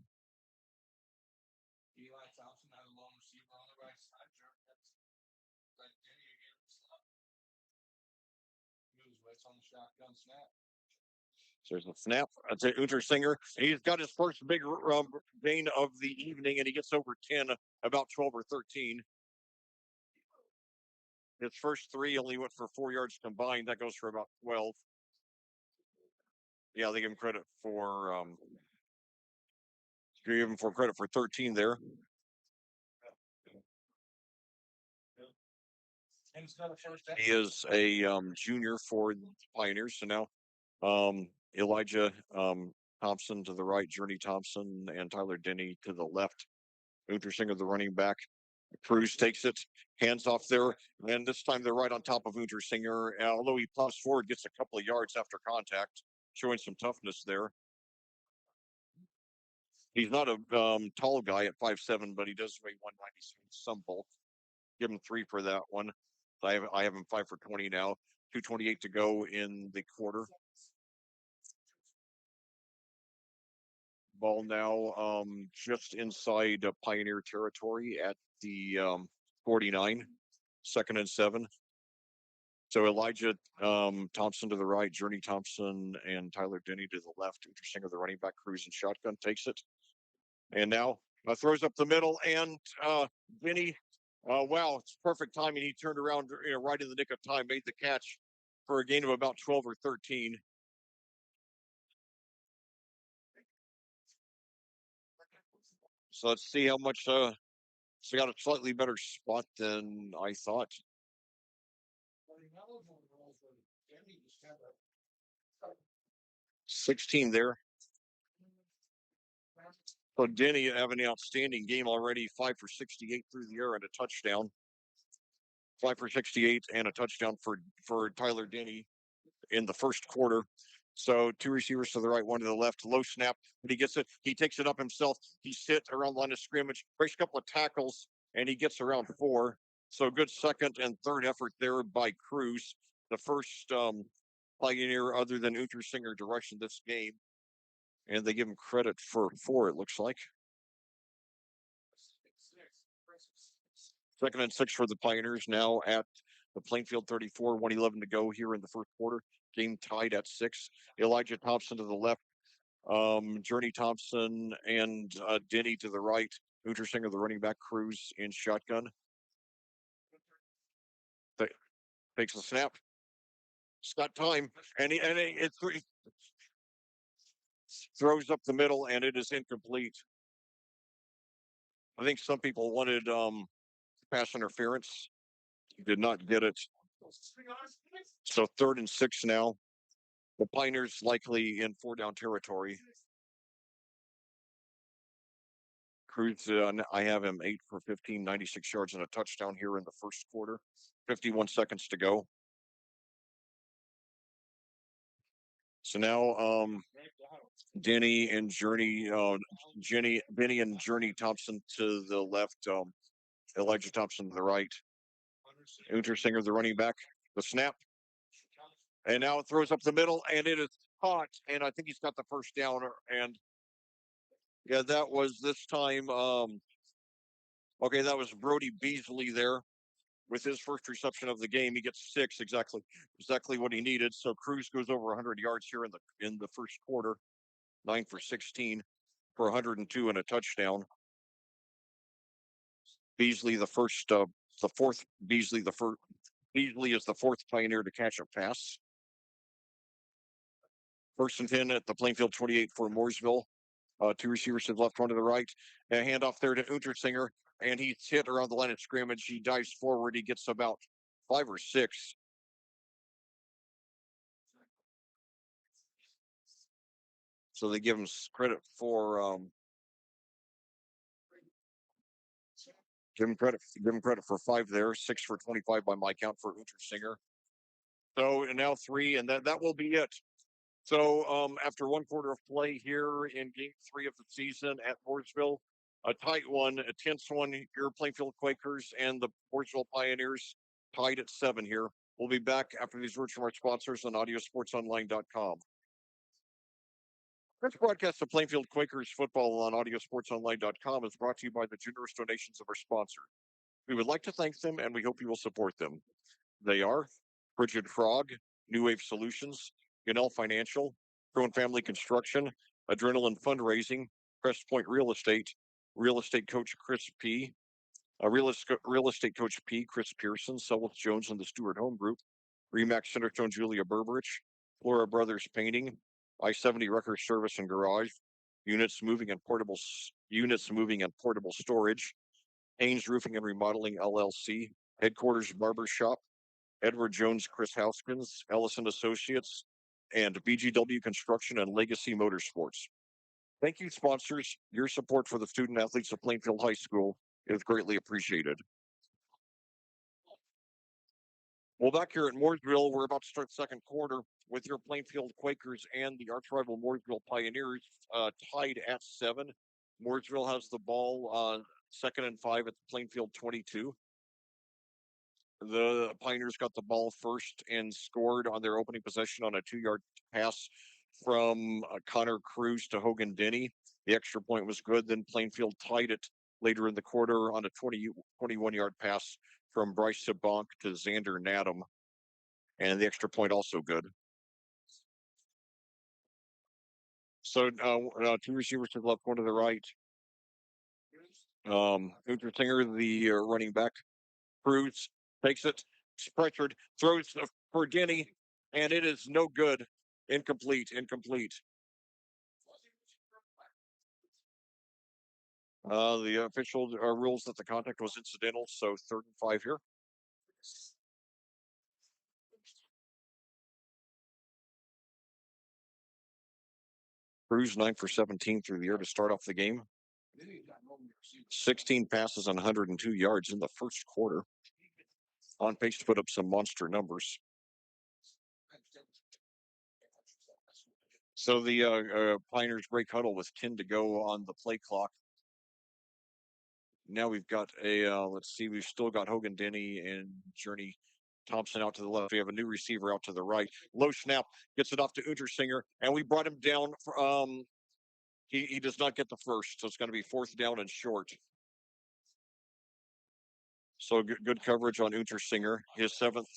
So there's a snap. That's an Untersinger. He's got his first big gain of the evening, and he gets over 10, about 12 or 13. His first 3 only went for 4 yards combined. That goes for about 12. Yeah, they give him credit for give him for credit for 13 there. He is a junior for the Pioneers. So now Elijah Thompson to the right, Journey Thompson, and Tyler Denny to the left. Untersinger, the running back. Cruz takes it, hands off there, and this time they're right on top of Untersinger. Although he plows forward, gets a couple of yards after contact, showing some toughness there. He's not a tall guy at 5'7", but he does weigh 190, some bulk. Give him 3 for that one. I have him 5 for 20 now. 2:28 to go in the quarter. Ball now just inside Pioneer territory at the 49, 2nd and 7. So Elijah Thompson to the right, Journey Thompson and Tyler Denny to the left. Untersinger, the running back, cruising shotgun, takes it. And now throws up the middle, and Denny, wow, it's perfect timing. He turned around right in the nick of time, made the catch for a gain of about 12 or 13. So let's see how much. So got a slightly better spot than I thought. 16 there. So Denny having an outstanding game already, 5 for 68 through the air and a touchdown. 5 for 68 and a touchdown for Tyler Denny in the first quarter. So two receivers to the right, one to the left. Low snap, but he gets it. He takes it up himself. He sits around the line of scrimmage, breaks a couple of tackles, and he gets around 4. So good second and third effort there by Cruz. The first Pioneer other than Untersinger direction this game. And they give him credit for 4, it looks like. 2nd and 6 for the Pioneers now at the Plainfield 34, 1:11 to go here in the first quarter. Game tied at 6. Elijah Thompson to the left, Journey Thompson and Denny to the right. Untersinger, the running back, Cruz in shotgun. Takes the snap. It's got time, and it throws up the middle, and it is incomplete. I think some people wanted pass interference. Did not get it. So 3rd and 6 now. The Pioneers likely in 4-down territory. Cruz, I have him 8 for 15, 96 yards and a touchdown here in the first quarter. 51 seconds to go. So now Denny and Journey Thompson to the left, Elijah Thompson to the right. Untersinger, the running back, the snap. And now it throws up the middle, and it is caught. And I think he's got the first down. And yeah, that was this time. Okay, that was Brody Beasley there with his first reception of the game. He gets 6, exactly what he needed. So Cruz goes over 100 yards here in the first quarter, 9 for 16 for 102 and a touchdown. Beasley, the fourth Beasley, Beasley is the 4th Pioneer to catch a pass. 1st and 10 at the Plainfield 28 for Mooresville. 2 receivers to the left, 1 to the right. A handoff there to Untersinger, and he's hit around the line of scrimmage. He dives forward. He gets about 5 or 6. So they give him credit for give him credit for 5 there. 6 for 25 by my count for Untersinger. So and now 3, and that will be it. So after 1 quarter of play here in Game 3 of the season at Mooresville, a tight one, a tense one here, Plainfield Quakers and the Mooresville Pioneers tied at 7 here. We'll be back after these words from our sponsors on audiosportsonline.com. This broadcast of Plainfield Quakers football on audiosportsonline.com is brought to you by the generous donations of our sponsors. We would like to thank them, and we hope you will support them. They are Frigid Frog, New Wave Solutions, Ganell Financial, Crone Family Construction, Adrenaline Fundraising, Crest Point Real Estate Coach Chris P., Real Estate Coach P., Chris Pearson, Selwith Jones and the Stewart Home Group, Remax Centerstone Julia Berberich, Flora Brothers Painting, I-70 Record Service and Garage, Units Moving and Portable Storage, Haynes Roofing and Remodeling LLC, Headquarters Barber Shop, Edward Jones, Chris Houskins, Ellison Associates, and BGW Construction and Legacy Motorsports. Thank you, sponsors. Your support for the student athletes of Plainfield High School is greatly appreciated. Well, back here at Mooresville, we're about to start the second quarter with your Plainfield Quakers and the arch rival Mooresville Pioneers tied at 7. Mooresville has the ball on 2nd and 5 at the Plainfield 22. The Pioneers got the ball first and scored on their opening possession on a 2-yard pass from Connor Cruz to Hogan Denny. The extra point was good. Then Plainfield tied it later in the quarter on a 21-yard pass from Bryce Sabonk to Xander Nadam. And the extra point also good. So 2 receivers to the left, 1 to the right. Untersinger, the running back. Cruz takes it, pressured, throws for Denny, and it is no good. Incomplete. The official rules that the contact was incidental, so 3rd and 5 here. Cruz 9 for 17 through the air to start off the game. 16 passes on 102 yards in the first quarter. On pace to put up some monster numbers. So the Pioneers break huddle with 10 to go on the play clock. Now we've got let's see, we've still got Hogan Denny and Journey Thompson out to the left. We have a new receiver out to the right. Low snap, gets it off to Untersinger, and we brought him down. He does not get the first, so it's going to be 4th down and short. So good coverage on Untersinger. His seventh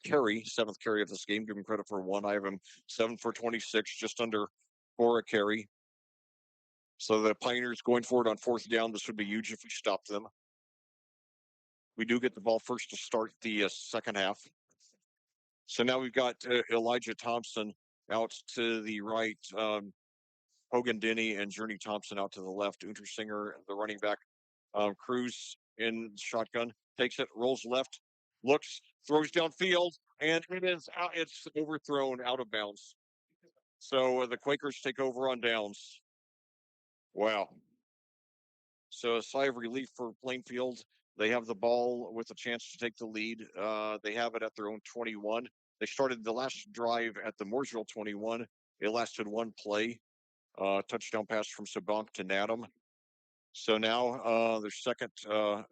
carry of this game. Give him credit for one. I have him 7 for 26, just under 4 a carry. So the Pioneers going forward on 4th down. This would be huge if we stop them. We do get the ball first to start the second half. So now we've got Elijah Thompson out to the right, Hogan Denny and Journey Thompson out to the left. Untersinger, the running back, Cruz in shotgun, takes it, rolls left, looks, throws downfield, and it is out. It's overthrown out of bounds. So the Quakers take over on downs. Wow. So a sigh of relief for Plainfield. They have the ball with a chance to take the lead. They have it at their own 21. They started the last drive at the Mooresville 21. It lasted one play. Touchdown pass from Sabank to Nadam. So now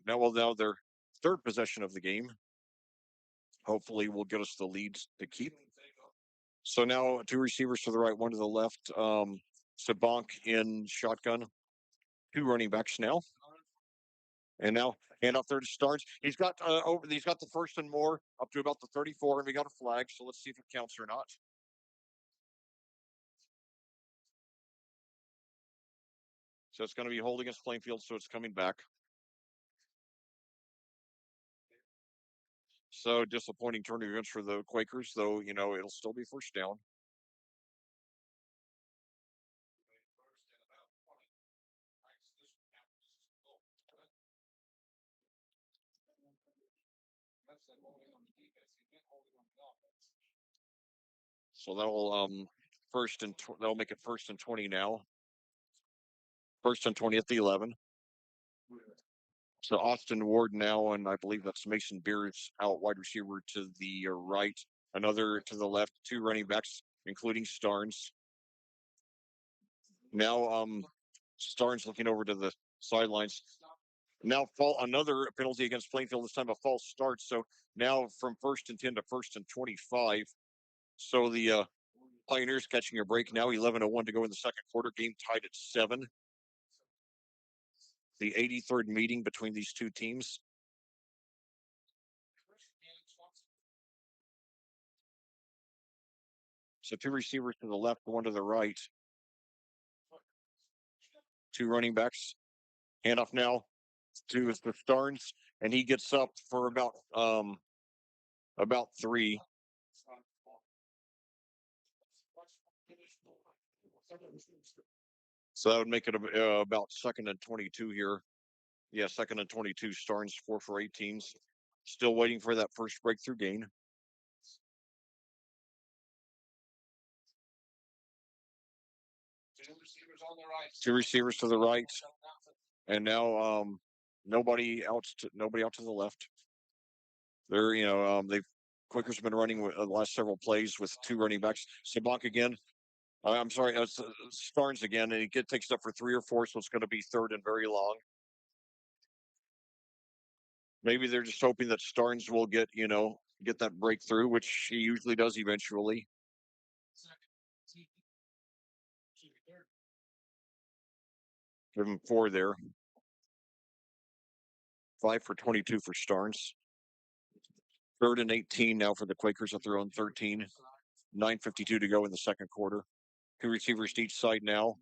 now their third possession of the game. Hopefully will get us the leads to keep. So now 2 receivers to the right, 1 to the left. Sabank in shotgun. 2 running backs now. And now hand off there to Starnes. He's got the first and more up to about the 34, and we got a flag. So let's see if it counts or not. So it's going to be holding against Plainfield, so it's coming back. So disappointing turn of events for the Quakers, though, it'll still be first down. So that'll that'll make it 1st and 20 now. 1st and 20 at the 11. So Austin Ward now, and I believe that's Mason Beers out wide receiver to the right. Another to the left. 2 running backs, including Starnes. Now Starnes looking over to the sidelines. Now another penalty against Plainfield, this time a false start. So now from 1st and 10 to 1st and 25. So the Pioneers catching a break now, 11:01 to go in the second quarter. Game tied at 7. The 83rd meeting between these two teams. So 2 receivers to the left, 1 to the right. 2 running backs. Handoff now to Starnes, and he gets up for about 3. So that would make it about 2nd and 22 here. Yeah, 2nd and 22. Starnes 4 for 18. Still waiting for that first breakthrough gain. Two receivers to the right, and now nobody out to the left. They're they've Quakers have been running the last several plays with 2 running backs. Sabank again. I'm sorry, Starnes again, and he takes it up for 3 or 4, so it's going to be 3rd and very long. Maybe they're just hoping that Starnes will get that breakthrough, which he usually does eventually. Give him 4 there. 5 for 22 for Starnes. 3rd and 18 now for the Quakers at their own 13. 9:52 to go in the second quarter. 2 receivers to each side now.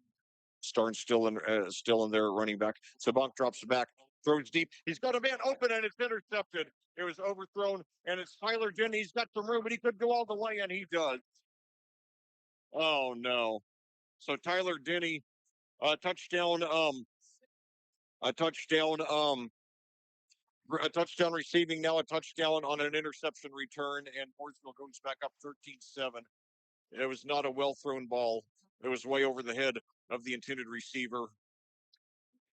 Starnes still in there running back. Sabank drops back, throws deep. He's got a man open, and it's intercepted. It was overthrown, and it's Tyler Denny. He's got some room, but he could go all the way, and he does. Oh no! So Tyler Denny, a touchdown receiving, now a touchdown on an interception return, and Mooresville goes back up 13-7. It was not a well thrown ball. It was way over the head of the intended receiver.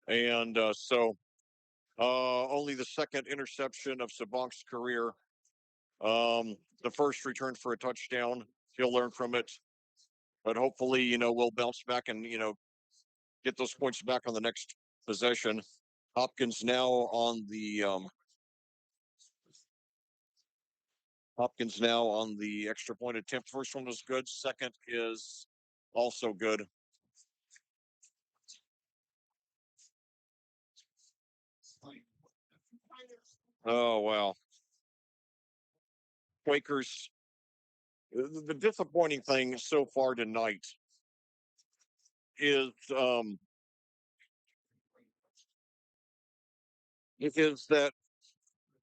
And only the second interception of Sabank's career. The first return for a touchdown. He'll learn from it. But hopefully, we'll bounce back and, get those points back on the next possession. Hopkins now on the extra point attempt. First one was good. Second is also good. Oh, wow. Quakers. The disappointing thing so far tonight is that,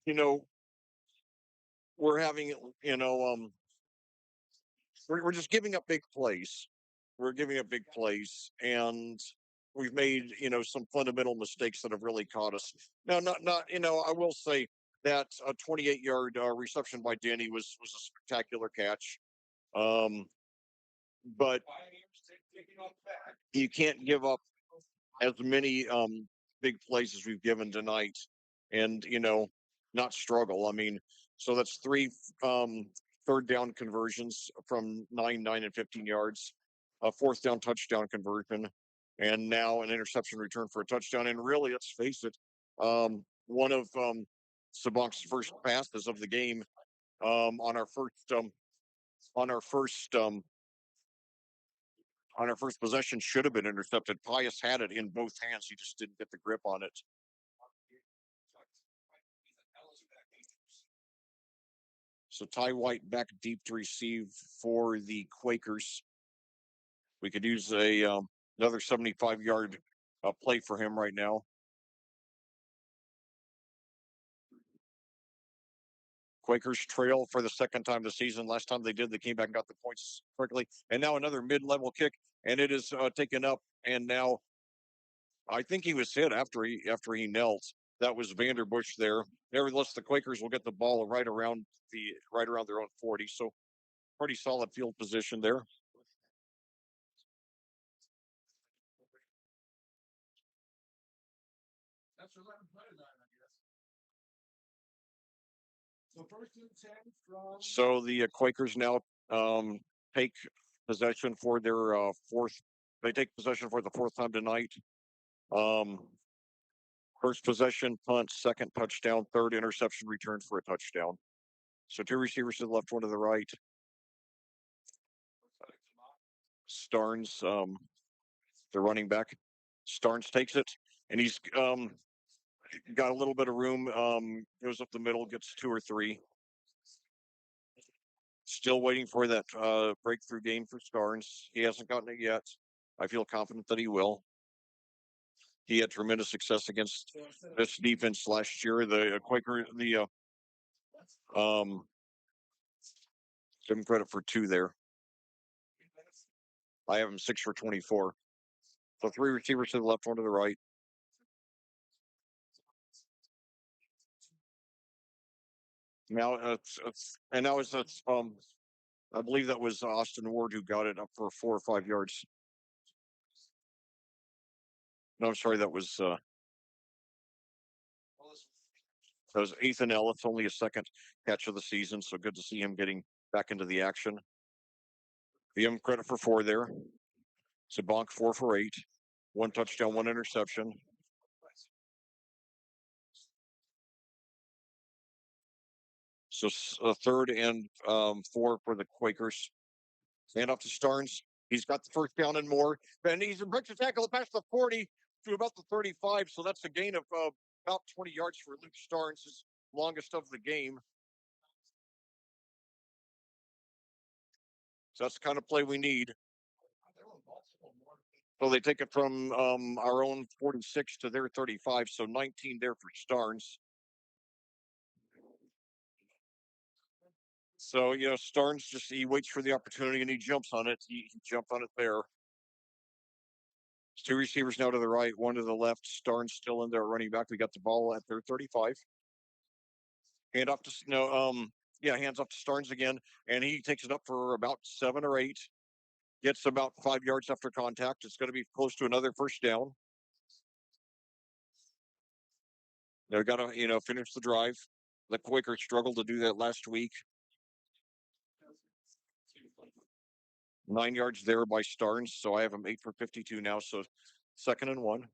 you know, we're having, we're just giving up big plays. We're giving up big plays, and we've made some fundamental mistakes that have really caught us. Now, not I will say that a 28-yard reception by Denny was a spectacular catch, but you can't give up as many big plays as we've given tonight, and not struggle. I mean, so that's three third down conversions from 9, and 15 yards, a fourth down touchdown conversion, and now an interception return for a touchdown. And really, let's face it, one of Sabank's first passes of the game on our first on our first on our first possession should have been intercepted. Pius had it in both hands; he just didn't get the grip on it. So Ty White back deep to receive for the Quakers. We could use another 75-yard play for him right now. Quakers trail for the second time this season. Last time they did, they came back and got the points quickly. And now another mid-level kick, and it is taken up. And now I think he was hit after he knelt. That was Vanderbush there. Nevertheless, the Quakers will get the ball right around their own 40. So pretty solid field position there. So the Quakers now take possession for their fourth. They take possession for the fourth time tonight. First possession, punt, second touchdown, third interception return for a touchdown. So two receivers to the left, one to the right. Starnes, the running back. Starnes takes it, and he's got a little bit of room. Goes up the middle, gets 2 or 3. Still waiting for that breakthrough game for Starnes. He hasn't gotten it yet. I feel confident that he will. He had tremendous success against this defense last year. The Quaker, give him credit for 2 there. I have him 6 for 24. So 3 receivers to the left, 1 to the right. Now I believe that was Austin Ward who got it up for 4 or 5 yards. No, I'm sorry, that was Ethan Ellis, only a second catch of the season. So good to see him getting back into the action. Give him credit for 4 there. Sabank 4 for 8, 1 touchdown, 1 interception. So third and 4 for the Quakers. Hand off to Starnes. He's got the first down and more. And he's breaks the tackle past the 40 to about the 35. So that's a gain of about 20 yards for Luke Starnes, his longest of the game. So that's the kind of play we need. So they take it from our own 46 to their 35. So 19 there for Starnes. So, Starnes he waits for the opportunity and he jumps on it. He jumped on it there. 2 receivers now to the right, 1 to the left. Starnes still in there running back. We got the ball at their 35. Hand off to hands off to Starnes again, and he takes it up for about 7 or 8. Gets about 5 yards after contact. It's going to be close to another first down. They've got to, finish the drive. The Quakers struggled to do that last week. 9 yards there by Starnes. So I have him 8 for 52 now. So 2nd and 1.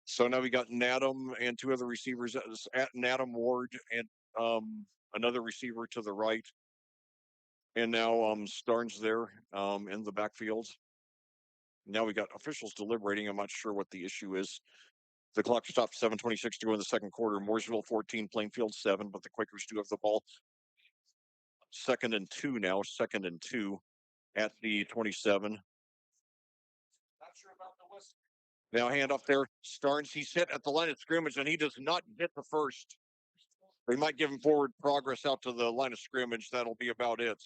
So now we got Nadam and two other receivers at Nadam, Ward, and another receiver to the right. And now Starnes there in the backfield. Now we got officials deliberating. I'm not sure what the issue is. The clock stopped 7:26 to go in the second quarter. Mooresville 14, Plainfield 7, but the Quakers do have the ball. 2nd and 2 now. 2nd and 2 at the 27. Not sure about the list. Now handoff there. Starnes, he's hit at the line of scrimmage, and he does not get the first. They might give him forward progress out to the line of scrimmage. That'll be about it.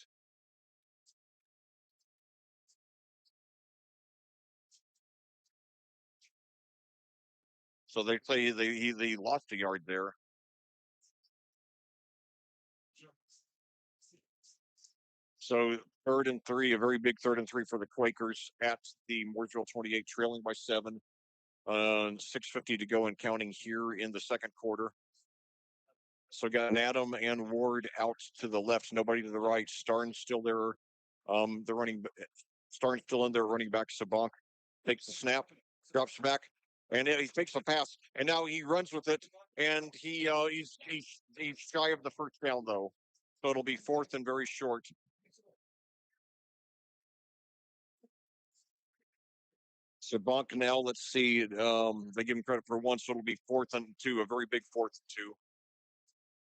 So they say they lost a yard there. So 3rd and 3, a very big 3rd and 3 for the Quakers at the Mooresville 28, trailing by 7. 6:50 to go and counting here in the second quarter. So got Adam and Ward out to the left, nobody to the right. Starnes still there. Starnes still in there, running back. Sabank takes the snap, drops back, and he takes the pass, and now he runs with it, and he's shy of the first down though, so it'll be 4th and very short. Sabank now, let's see, they give him credit for 1, so it'll be 4th and 2, a very big 4th and 2.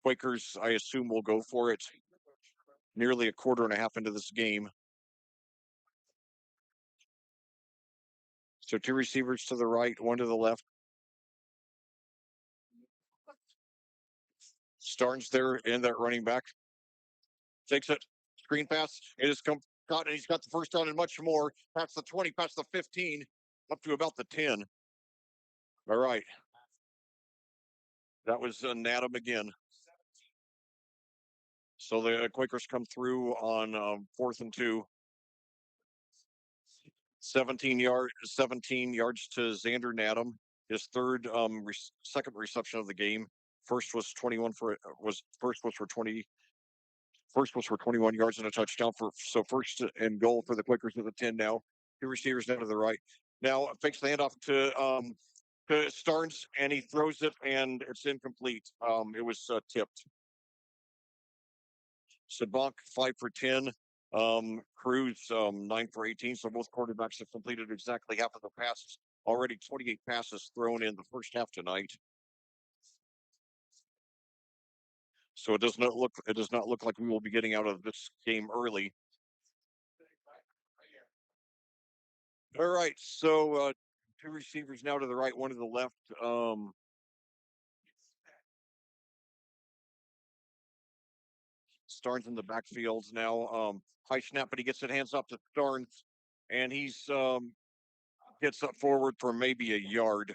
Quakers, I assume, will go for it. Nearly a quarter and a half into this game. So 2 receivers to the right, 1 to the left. Starnes there in that running back. Takes it. Screen pass. It has come caught, and he's got the first down and much more. Past the 20, past the 15, up to about the 10. All right. That was Nadam again. So the Quakers come through on 4th and 2. 17 yards to Xander Nadam. His second reception of the game. First was 21 for first was for 20. First was for 21 yards and a touchdown. So 1st and goal for the Quakers at the 10 now. 2 receivers down to the right. Now fakes the handoff to Starnes, and he throws it, and it's incomplete. It was tipped. Sabank 5 for 10. Cruz 9 for 18. So both quarterbacks have completed exactly half of the passes. Already 28 passes thrown in the first half tonight. So it does not look like we will be getting out of this game early. All right, so 2 receivers now to the right, 1 to the left. Starnes in the backfield now. High snap, but he gets it hands off to Starnes, and he's gets up forward for maybe a yard.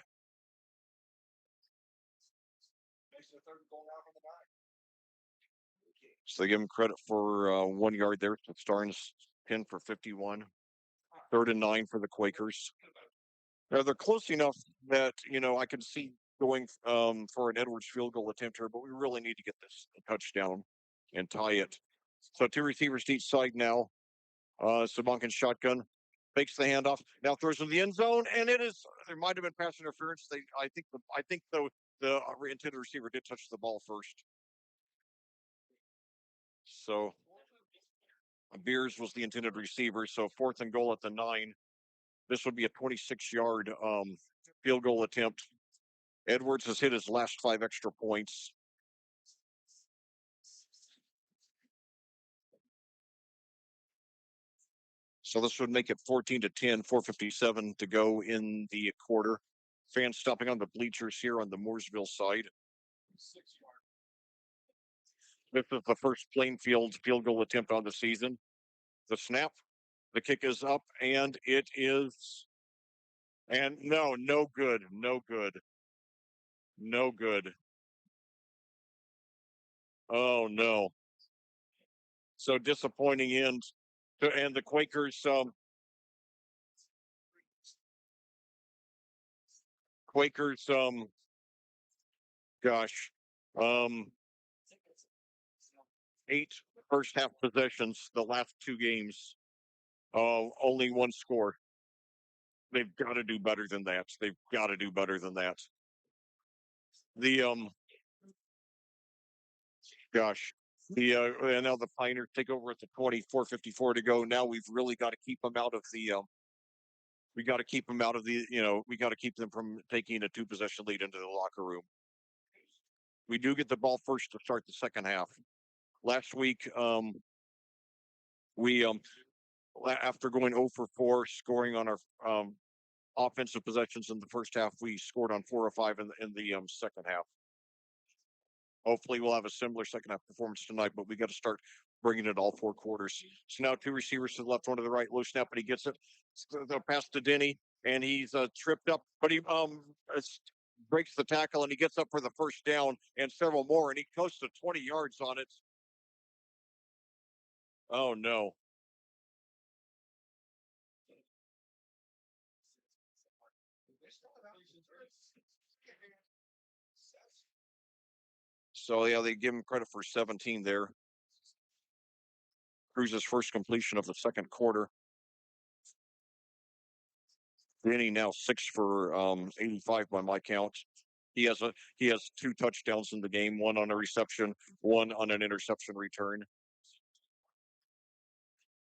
So they give him credit for 1 yard there. So Starnes 10 for 51. 3rd and 9 for the Quakers. Now they're close enough that I can see going for an Edwards field goal attempt here, but we really need to get this touchdown and tie it. So 2 receivers to each side now. Sabank in shotgun, fakes the handoff, now throws in the end zone, and there might have been pass interference. I think though the intended receiver did touch the ball first. So Beers was the intended receiver. So 4th and goal at the 9. This would be a 26-yard field goal attempt. Edwards has hit his last 5 extra points. So this would make it 14-10, 4:57 to go in the quarter. Fans stopping on the bleachers here on the Mooresville side. This is the first Plainfield field goal attempt on the season. The snap, the kick is up, and it is, and no good, no good. Oh no. So disappointing end And the Quakers, gosh, um, eight first half possessions, the last two games, only one score. They've got to do better than that. They've got to do better than that. The gosh, the and now the Pioneers take over at the 24:54 to go. Now we've really got to keep them out of the. We got to keep them out of the. We got to keep them from taking a two possession lead into the locker room. We do get the ball first to start the second half. Last week, we after going 0 for 4, scoring on our offensive possessions in the first half, we scored on 4 or 5 in the second half. Hopefully, we'll have a similar second half performance tonight, but we got to start bringing it all 4 quarters. So now two receivers to the left, one to the right. Low snap, and he gets it. The pass to Denny, and he's tripped up, but he breaks the tackle, and he gets up for the first down and several more, and he goes to 20 yards on it. Oh no! So yeah, they give him credit for 17 there. Cruz's first completion of the second quarter. Danny now 6 for 85 by my count. He has 2 touchdowns in the game, one on a reception, one on an interception return.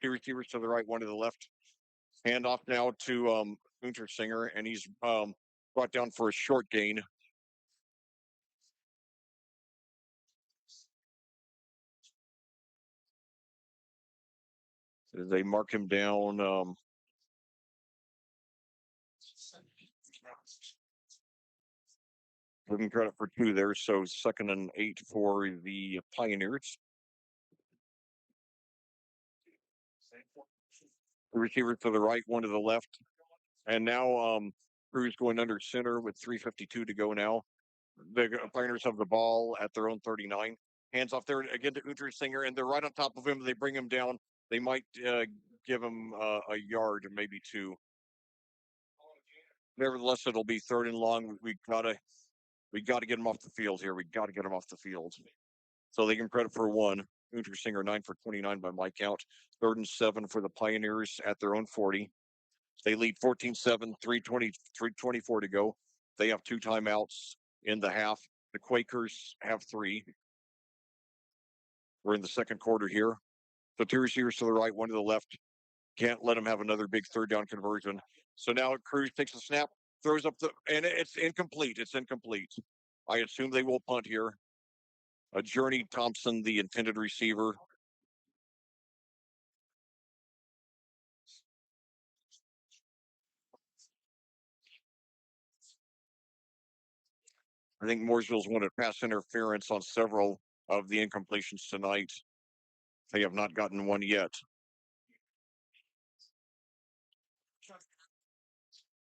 Two receivers to the right, one to the left. Hand off now to Untersinger, and he's brought down for a short gain. They mark him down. Give him credit for 2 there. So 2nd and 8 for the Pioneers. The receiver to the right, one to the left. And now Cruz going under center with 3:52 to go now. The Pioneers have the ball at their own 39. Hands off there again to Untersinger, and they're right on top of him. They bring him down. They might give him a yard, maybe 2. Nevertheless, it'll be 3rd and long. We gotta get him off the field here. We gotta get him off the field. So they give him credit for 1. Untersinger 9 for 29 by my count. 3rd and 7 for the Pioneers at their own 40. They lead 14-7, 3:24 to go. They have 2 timeouts in the half. The Quakers have 3. We're in the second quarter here. So 2 receivers to the right, one to the left. Can't let them have another big 3rd down conversion. So now Cruz takes a snap, throws up and it's incomplete. It's incomplete. I assume they will punt here. Journey Thompson, the intended receiver. I think Mooresville's wanted pass interference on several of the incompletions tonight. They have not gotten one yet.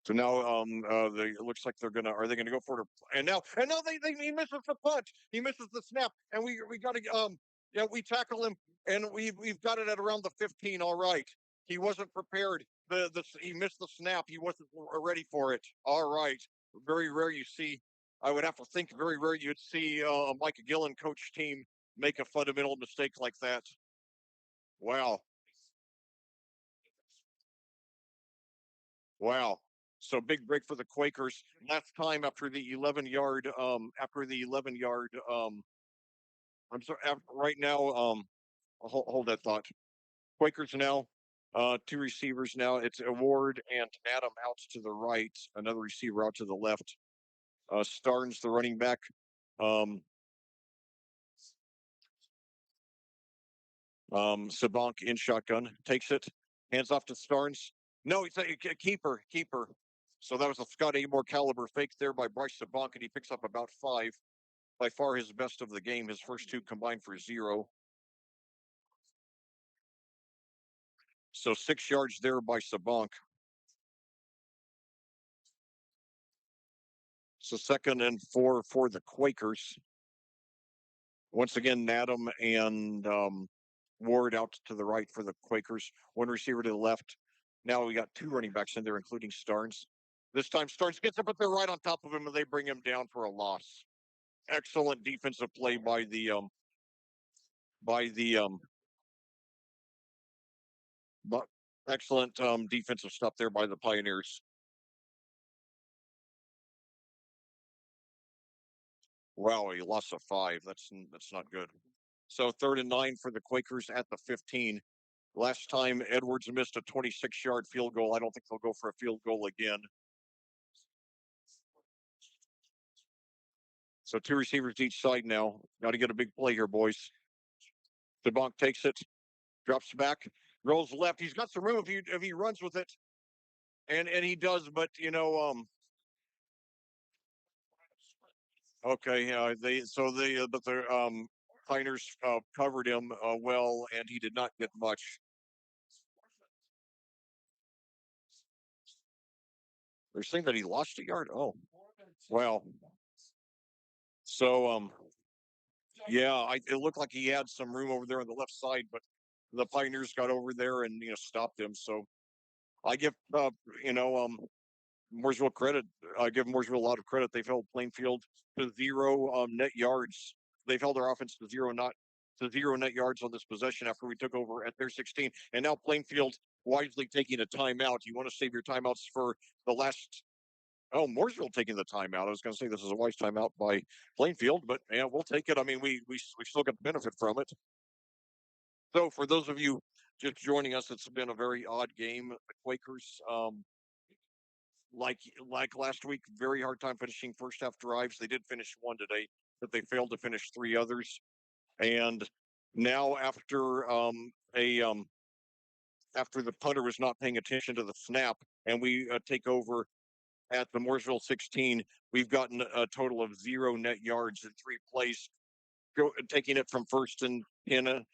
So now, it looks like they're gonna. Are they gonna go for it? And now he misses the punt. He misses the snap, and we got to yeah, we tackle him, and we've got it at around the 15. All right, he wasn't prepared. He missed the snap. He wasn't ready for it. All right, very rare you see. I would have to think very rare you'd see a Mike Gillen coach team make a fundamental mistake like that. Wow, wow. So big break for the Quakers. Last time after the 11 yard I'm sorry, right now hold that thought. Quakers now 2 receivers now. It's Award and Adam out to the right, another receiver out to the left. Starnes the running back. Um Sabank in shotgun takes it, hands off to Starnes. No, it's a keeper. So that was a Scott Amore caliber fake there by Bryce Sabank, and he picks up about 5. By far his best of the game. His first 2 combined for 0. So 6 yards there by Sabank. So 2nd and 4 for the Quakers. Once again, Nadam and Ward out to the right for the Quakers. One receiver to the left. Now we got two running backs in there, including Starnes. This time Starnes gets it, but they're right on top of him, and they bring him down for a loss. Excellent defensive play by the but excellent defensive stuff there by the Pioneers. Wow, he lost a 5. That's not good. So 3rd and 9 for the Quakers at the 15. Last time Edwards missed a 26-yard field goal. I don't think they'll go for a field goal again. So 2 receivers each side now. Got to get a big play here, boys. DeBonk takes it, drops back, rolls left. He's got some room if he runs with it, and he does. But okay, but the Pioneers covered him well, and he did not get much. They're saying that he lost a yard. Oh, well. So yeah, it looked like he had some room over there on the left side, but the Pioneers got over there and stopped him. So I give Mooresville credit. I give Mooresville a lot of credit. They've held Plainfield to 0 net yards. They've held their offense to 0 net yards on this possession after we took over at their 16. And now Plainfield wisely taking a timeout. You want to save your timeouts for the last. Oh, Mooresville taking the timeout. I was going to say this is a wise timeout by Plainfield, but yeah, we'll take it. I mean, we still get the benefit from it. So for those of you just joining us, it's been a very odd game. The Quakers, like last week, very hard time finishing first half drives. They did finish one today, but they failed to finish 3 others. And now after the punter was not paying attention to the snap, and we take over at the Mooresville 16, we've gotten a total of 0 net yards in 3 plays, taking it from first and 10 to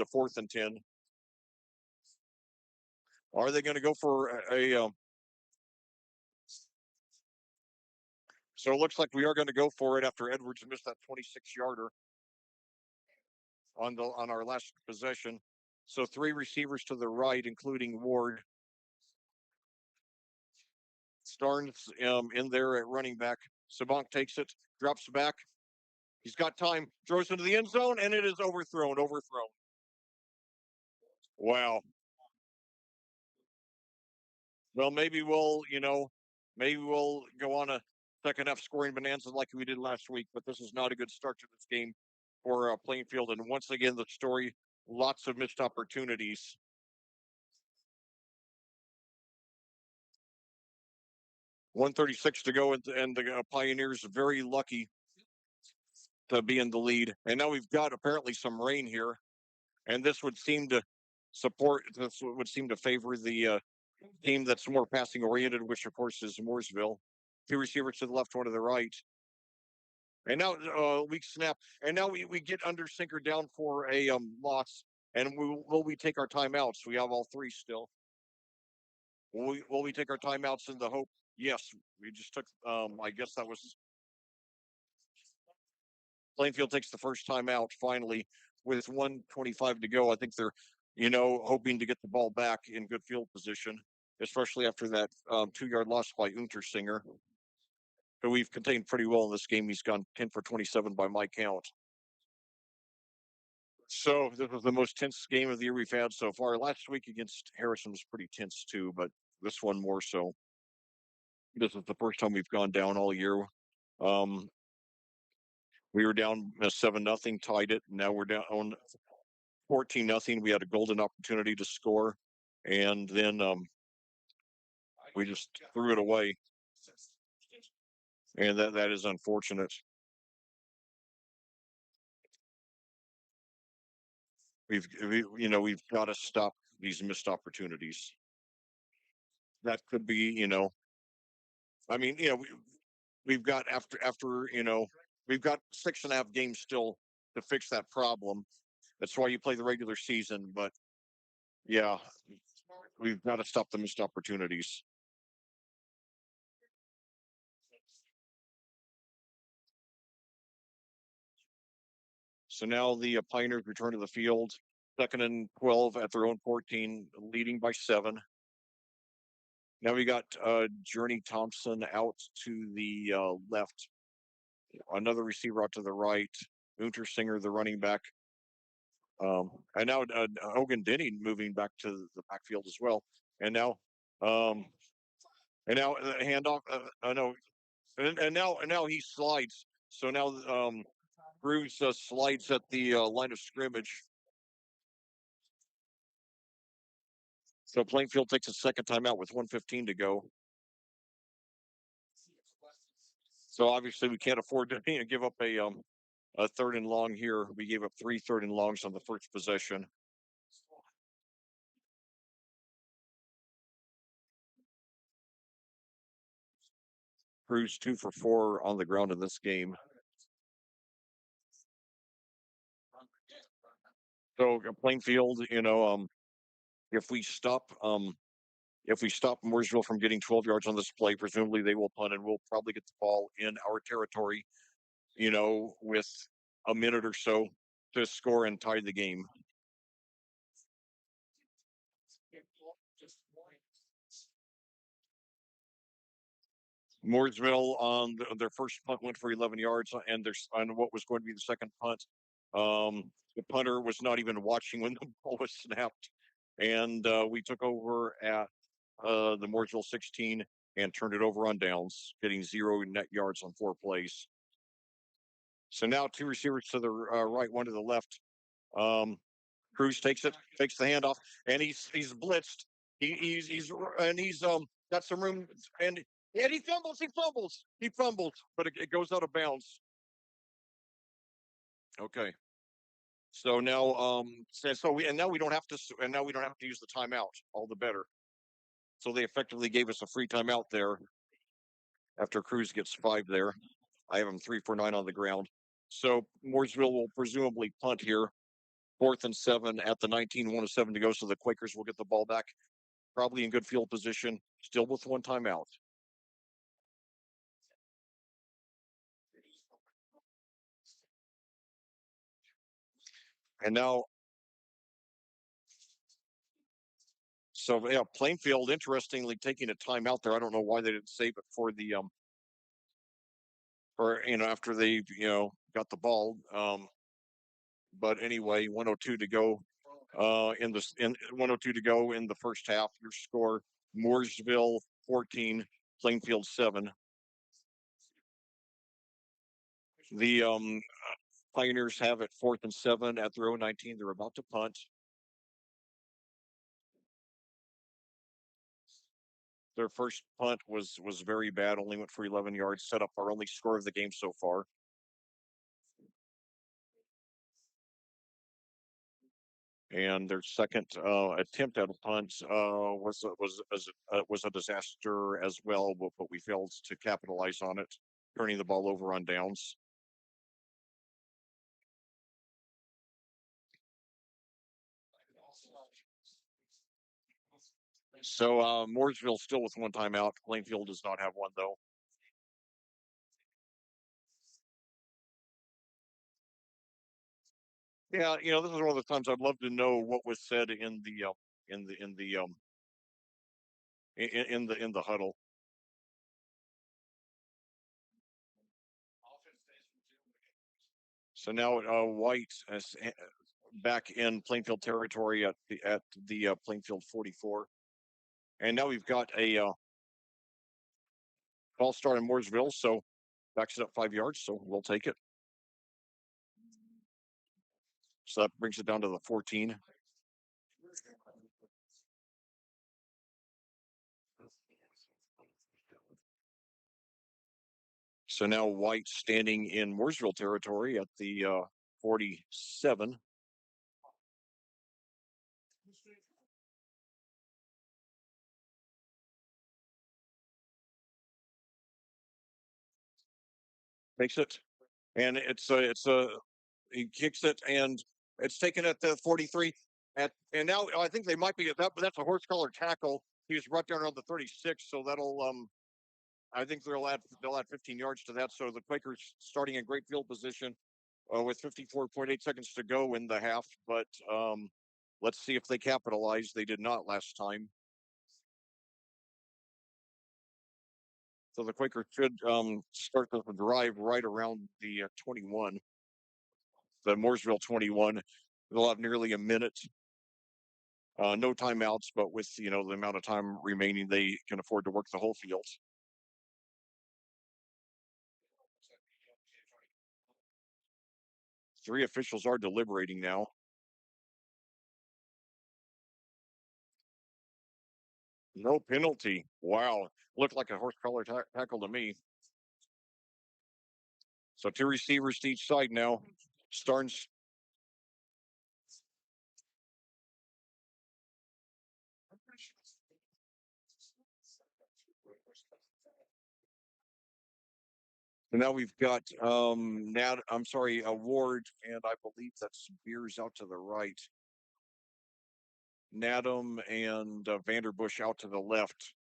4th and 10. Are they going to go for a so it looks like we are going to go for it after Edwards missed that 26-yarder on our last possession. So 3 receivers to the right, including Ward. Starnes in there at running back. Sabonk takes it, drops back. He's got time, throws into the end zone, and it is overthrown. Wow. Well, maybe we'll go on a second half scoring bonanza like we did last week, but this is not a good start to this game for Plainfield. And once again, the story, lots of missed opportunities. .136 to go, and the Pioneers very lucky to be in the lead. And now we've got apparently some rain here, and this would seem to favor the team that's more passing oriented, which of course is Mooresville. 2 receivers to the left, 1 to the right. And now weak snap. And now we get under sinker down for a loss. And will we take our timeouts? We have all 3 still. Will we take our timeouts in the hope? Yes, we just took. I guess that was Plainfield takes the first time out finally with 1:25 to go. I think they're, hoping to get the ball back in good field position, especially after that 2-yard loss by Untersinger, who we've contained pretty well in this game. He's gone 10 for 27 by my count. So this was the most tense game of the year we've had so far. Last week against Harrison was pretty tense too, but this one more so. This is the first time we've gone down all year. We were down 7-0, tied it. Now we're down 14-0. We had a golden opportunity to score, and then we just threw it away, and that is unfortunate. We've got to stop these missed opportunities. That could be, I mean, we've got we've got 6.5 games still to fix that problem. That's why you play the regular season. But yeah, we've got to stop the missed opportunities. So now the Pioneers return to the field, 2nd and 12 at their own 14, leading by 7. Now we got Journey Thompson out to the left, another receiver out to the right, Untersinger, the running back, and now Hogan Denny moving back to the backfield as well. And now, um, handoff. No, and now he slides. So now Bruce slides at the line of scrimmage. So Plainfield takes a second timeout with 1:15 to go. So obviously we can't afford to give up a 3rd and long here. We gave up 3 3rd-and-longs on the first possession. Cruz 2 for 4 on the ground in this game. So Plainfield, if we stop Mooresville from getting 12 yards on this play, presumably they will punt and we'll probably get the ball in our territory, with a minute or so to score and tie the game. Mooresville on their first punt went for 11 yards, and on what was going to be the second punt. The punter was not even watching when the ball was snapped, and we took over at the Mooresville 16 and turned it over on downs, getting 0 net yards on 4 plays. So now 2 receivers to the right, 1 to the left. Cruz takes the handoff, and he's blitzed. He's got some room, and he fumbles, but it goes out of bounds. Okay. So now now we don't have to use the timeout. All the better. So they effectively gave us a free timeout there after Cruz gets 5 there. I have him 3 for 9 on the ground. So Mooresville will presumably punt here. 4th and 7 at the 19, 1:07 to go. So the Quakers will get the ball back, probably in good field position, still with 1 timeout. And now, so yeah, Plainfield, interestingly, taking a timeout there. I don't know why they didn't save it for the after they got the ball. But anyway, 1:02 to go. In 1:02 to go in the first half. Your score: Mooresville 14, Plainfield 7. The Pioneers have it 4th and 7 at their own 19. They're about to punt. Their first punt was very bad. Only went for 11 yards. Set up our only score of the game so far. And their second attempt at a punt was a disaster as well, but we failed to capitalize on it, turning the ball over on downs. So Mooresville still with 1 timeout. Plainfield does not have one though. Yeah, this is one of the times I'd love to know what was said in the in the in the in the huddle. So now White back in Plainfield territory at the Plainfield 44, and now we've got a false start in Mooresville, so backs it up 5 yards, so we'll take it. So that brings it down to the 14. So now White standing in Mooresville territory at the 47. Takes it, and he kicks it, and it's taken at the 43. And now I think they might be at that, but that's a horse collar tackle. He's right down around the 36, so that'll I think they'll add 15 yards to that. So the Quakers starting in great field position. with 54.8 seconds to go in the half, but let's see if they capitalize. They did not last time. So the Quakers should start the drive right around the 21, the Mooresville 21. They'll have nearly a minute. No timeouts, but with the amount of time remaining, they can afford to work the whole field. Three officials are deliberating now. No penalty. Wow, looked like a horse collar tackle to me. So two receivers to each side now. Starnes. And now we've got Ward, and I believe that's Beers out to the right. Nadam and Vanderbush out to the left.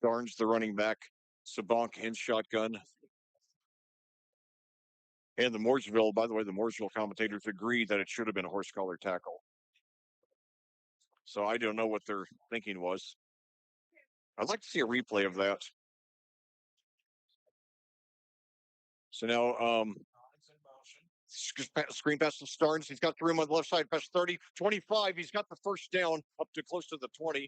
Starnes, the running back. Sabank in shotgun. And by the way, the Mooresville commentators agree that it should have been a horse collar tackle. So I don't know what their thinking was. I'd like to see a replay of that. So now, screen pass to Starnes. He's got the room on the left side, past 30, 25. He's got the first down up to close to the 20.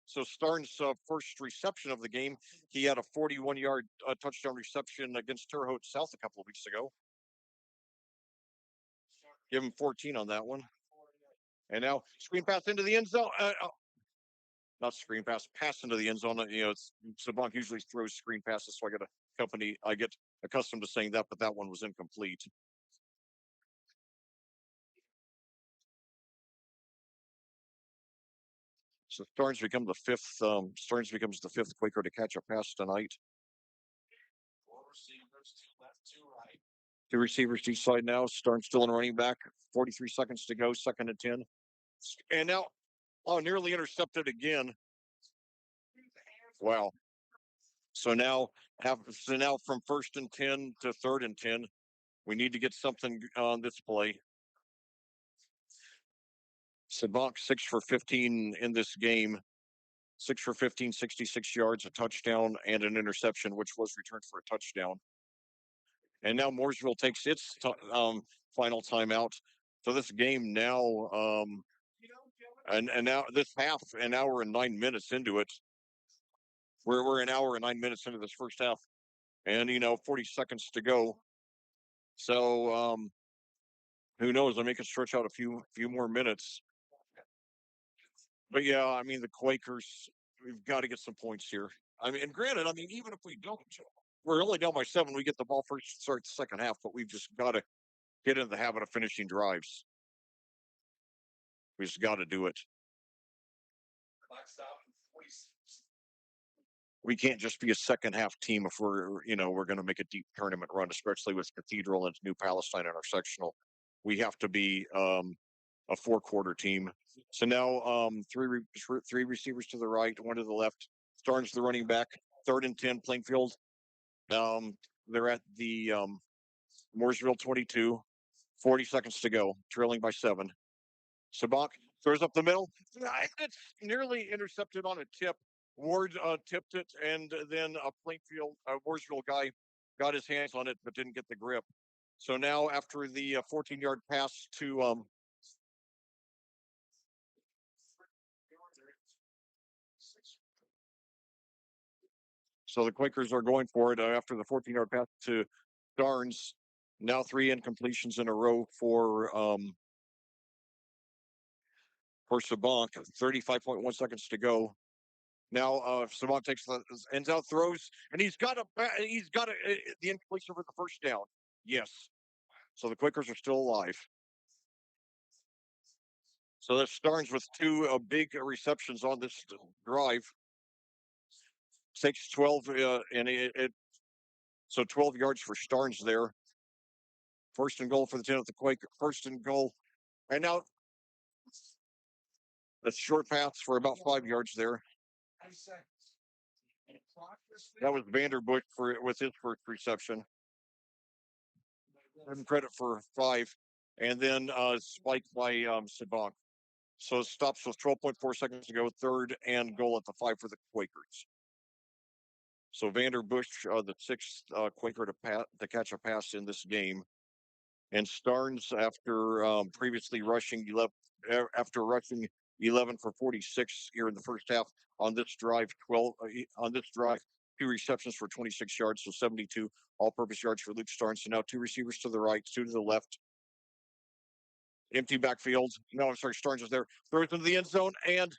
So Starnes' first reception of the game, he had a 41-yard touchdown reception against Terre Haute South a couple of weeks ago. Give him 14 on that one. And now screen pass into the end zone. Not screen pass into the end zone. Sabank usually throws screen passes, so I get accustomed to saying that, but that one was incomplete. So Starnes becomes the fifth Quaker to catch a pass tonight. Two receivers to each side now. Starnes still in running back. 43 seconds to go. 2nd and 10. And now, nearly intercepted again. Wow. So now from 1st and 10 to 3rd and 10, we need to get something on this play. Sabank 6 for 15 in this game. 6 for 15, 66 yards, a touchdown, and an interception, which was returned for a touchdown. And now Mooresville takes its final timeout. So this game now, and now this half, an hour and 9 minutes into it. We're an hour and 9 minutes into this first half, and 40 seconds to go. So who knows? I may can stretch out a few more minutes. But yeah, I mean the Quakers, we've got to get some points here. I mean, and granted, even if we don't, we're only down by 7. We get the ball first, start the second half, but we've just got to get into the habit of finishing drives. We just got to do it. We can't just be a second half team if we're going to make a deep tournament run, especially with Cathedral and New Palestine in our sectional. We have to be a 4-quarter team. So now three receivers to the right, one to the left. Starnes the running back. 3rd and 10, Plainfield. They're at the Mooresville 22. 40 seconds to go, trailing by 7. Sabank throws up the middle. It's nearly intercepted on a tip. Ward tipped it, and then a Mooresville guy got his hands on it, but didn't get the grip. So now, after the 14-yard pass to so the Quakers are going for it after the 14-yard pass to Starnes. Now 3 incompletions in a row for Sabank. 35.1 seconds to go. Now Sabank takes the ends out, throws, and he's got the incompletion for the first down. Yes. So the Quakers are still alive. So that Starnes with 2 big receptions on this drive. Takes 12, so 12 yards for Starnes there. 1st and goal for the 10 of the Quaker. 1st and goal. And now the short pass for about 5 yards there. That was Vanderbush with his first reception. him credit for 5, and then spiked by Sabank. So it stops with 12.4 seconds to go, third and goal at the 5 for the Quakers. So Vander Bush, the sixth Quaker to catch a pass in this game. And Starnes, after previously rushing 11 for 46 here in the first half on this drive, 2 receptions for 26 yards, so 72 all-purpose yards for Luke Starnes. So now 2 receivers to the right, 2 to the left. Empty backfield. No, I'm sorry, Starnes is there. Throws into the end zone, and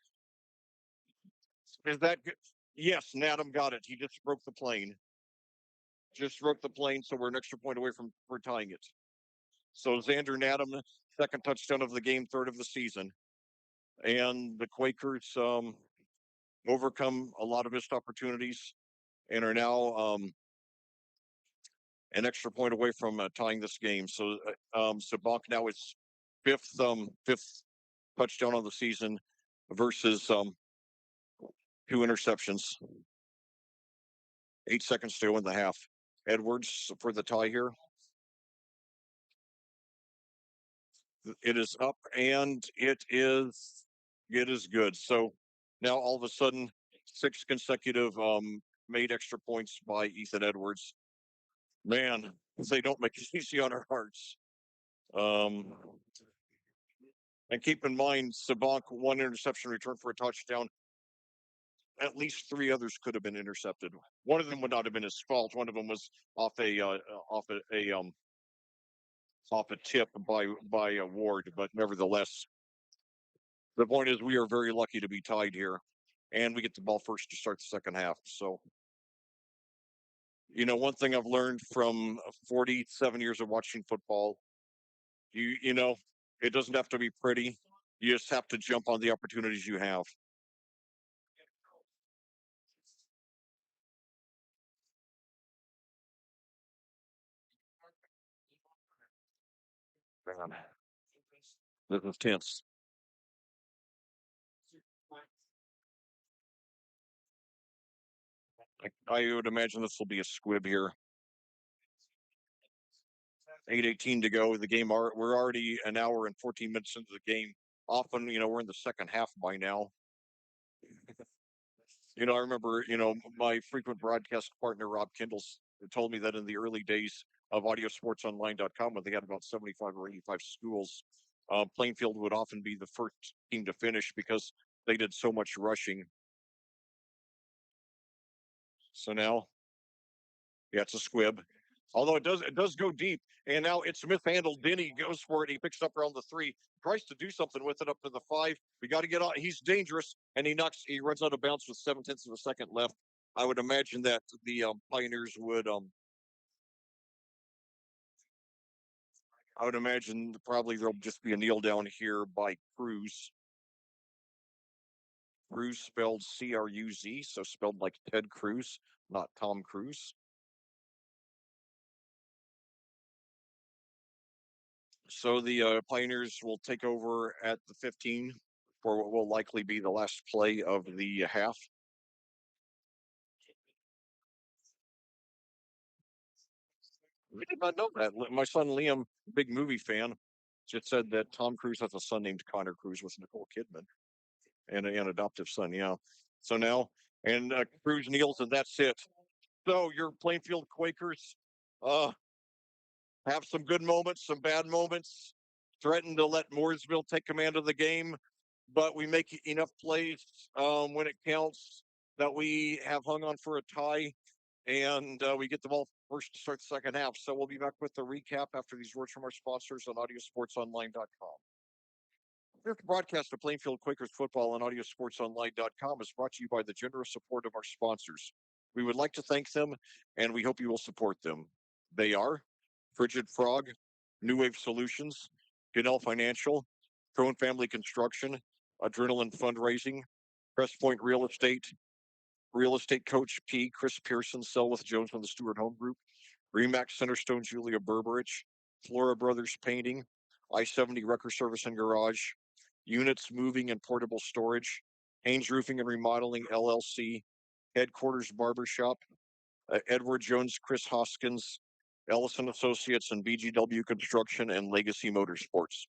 is that good? Yes, Nadam got it. He just broke the plane. So we're an extra point away from tying it. So Xander Nadam, second touchdown of the game, third of the season. And the Quakers overcome a lot of missed opportunities and are now an extra point away from tying this game. So Sabank now is fifth touchdown of the season versus 2 interceptions. 8 seconds to go in the half. Edwards for the tie here. It is up and it is good. So now all of a sudden, 6 consecutive made extra points by Ethan Edwards. Man, they don't make it easy on our hearts. And keep in mind, Sabank 1 interception return for a touchdown. At least 3 others could have been intercepted. One of them would not have been his fault. One of them was off a tip by a Ward, but nevertheless, the point is we are very lucky to be tied here, and we get the ball first to start the second half. So, one thing I've learned from 47 years of watching football, you know, it doesn't have to be pretty. You just have to jump on the opportunities you have. Man, this is tense. I would imagine this will be a squib here. 8:18 to go. The game. We're already an hour and 14 minutes into the game. Often, we're in the second half by now. I remember, my frequent broadcast partner, Rob Kindles, told me that in the early days of audiosportsonline.com, when they had about 75 or 85 schools, Plainfield would often be the first team to finish because they did so much rushing. So now, yeah, it's a squib. Although it does go deep. And now it's mishandled. Denny goes for it. He picks up around the 3, tries to do something with it up to the 5. We got to get on. He's dangerous, and he runs out of bounds with 7/10 of a second left. I would imagine that the Pioneers would. I would imagine probably there'll just be a kneel down here by Cruz. Cruz spelled Cruz, so spelled like Ted Cruz, not Tom Cruise. So the Pioneers will take over at the 15 for what will likely be the last play of the half. I did not know that. My son Liam, big movie fan, just said that Tom Cruise has a son named Connor Cruise with Nicole Kidman and an adoptive son. Yeah. So now, and Cruz kneels, and that's it. So your Plainfield Quakers uh, have some good moments, some bad moments. Threaten to let Mooresville take command of the game, but we make enough plays when it counts that we have hung on for a tie, and we get the ball first to start the second half. So we'll be back with the recap after these words from our sponsors on audiosportsonline.com. This broadcast of Plainfield Quakers football on audiosportsonline.com is brought to you by the generous support of our sponsors. We would like to thank them, and we hope you will support them. They are Frigid Frog, New Wave Solutions, Ganell Financial, Crone Family Construction, Adrenaline Fundraising, Crestpoint Real Estate Coach P, Chris Pearson, Selwith Jones from the Stewart Home Group, Remax Centerstone, Julia Berberich, Flora Brothers Painting, I-70 Wrecker Service and Garage, Units Moving and Portable Storage, Haynes Roofing and Remodeling LLC, Headquarters Barbershop, Edward Jones, Chris Hoskins, Ellison Associates, and BGW Construction and Legacy Motorsports.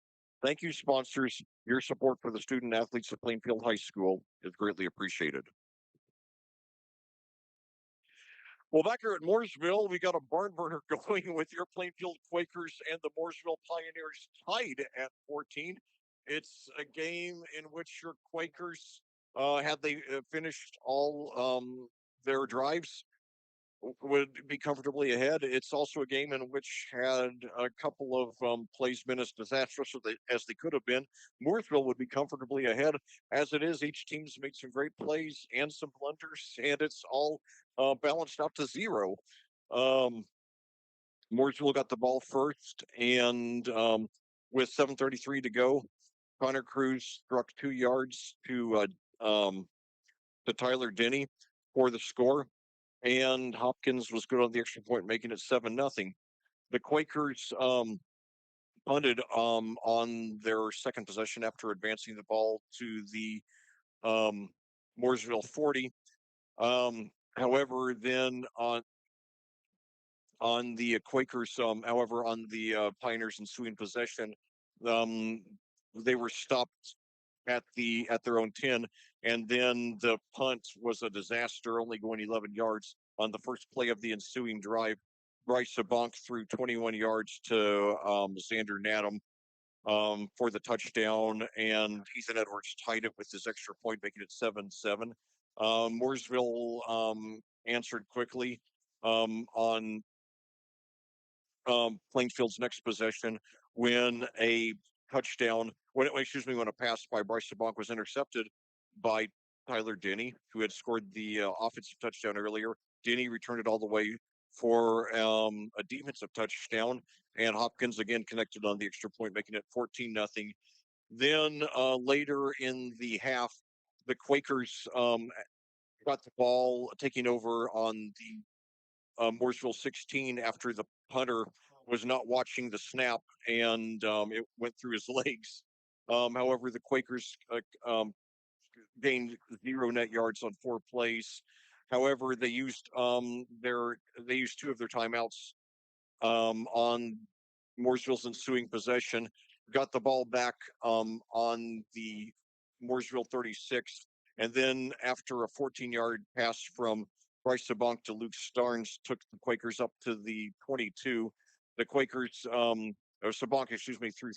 Thank you, sponsors. Your support for the student athletes at Plainfield High School is greatly appreciated. Well, back here at Mooresville, we got a barn burner going with your Plainfield Quakers and the Mooresville Pioneers tied at 14. It's a game in which your Quakers, had they finished all their drives, would be comfortably ahead. It's also a game in which had a couple of plays been as disastrous as they could have been. Mooresville would be comfortably ahead. As it is, each team's made some great plays and some blunders, and it's all balanced out to zero. Um, Mooresville got the ball first, and with 7:33 to go, Connor Cruz struck 2 yards to Tyler Denny for the score, and Hopkins was good on the extra point, making it 7-0. The Quakers punted on their second possession after advancing the ball to the Mooresville 40. However, then on the Quakers, however, on the Pioneers ensuing possession, um, they were stopped at their own 10, and then the punt was a disaster, only going 11 yards on the first play of the ensuing drive. Bryce Sabonk threw 21 yards to Xander Nadam for the touchdown, and Ethan Edwards tied it with his extra point, making it 7-7. Mooresville answered quickly on Plainfield's next possession when a when a pass by Bryce Sabonk was intercepted by Tyler Denny, who had scored the offensive touchdown earlier. Denny returned it all the way for a defensive touchdown, and Hopkins again connected on the extra point, making it 14-0. Then later in the half, the Quakers got the ball taking over on the Mooresville 16 after the punter was not watching the snap and it went through his legs. However, the Quakers gained 0 net yards on 4 plays. However, they used 2 of their timeouts on Mooresville's ensuing possession, got the ball back on the Mooresville 36, and then after a 14-yard pass from Bryce Sabonk to Luke Starnes took the Quakers up to the 22. The Quakers, or Sabonk, excuse me, threw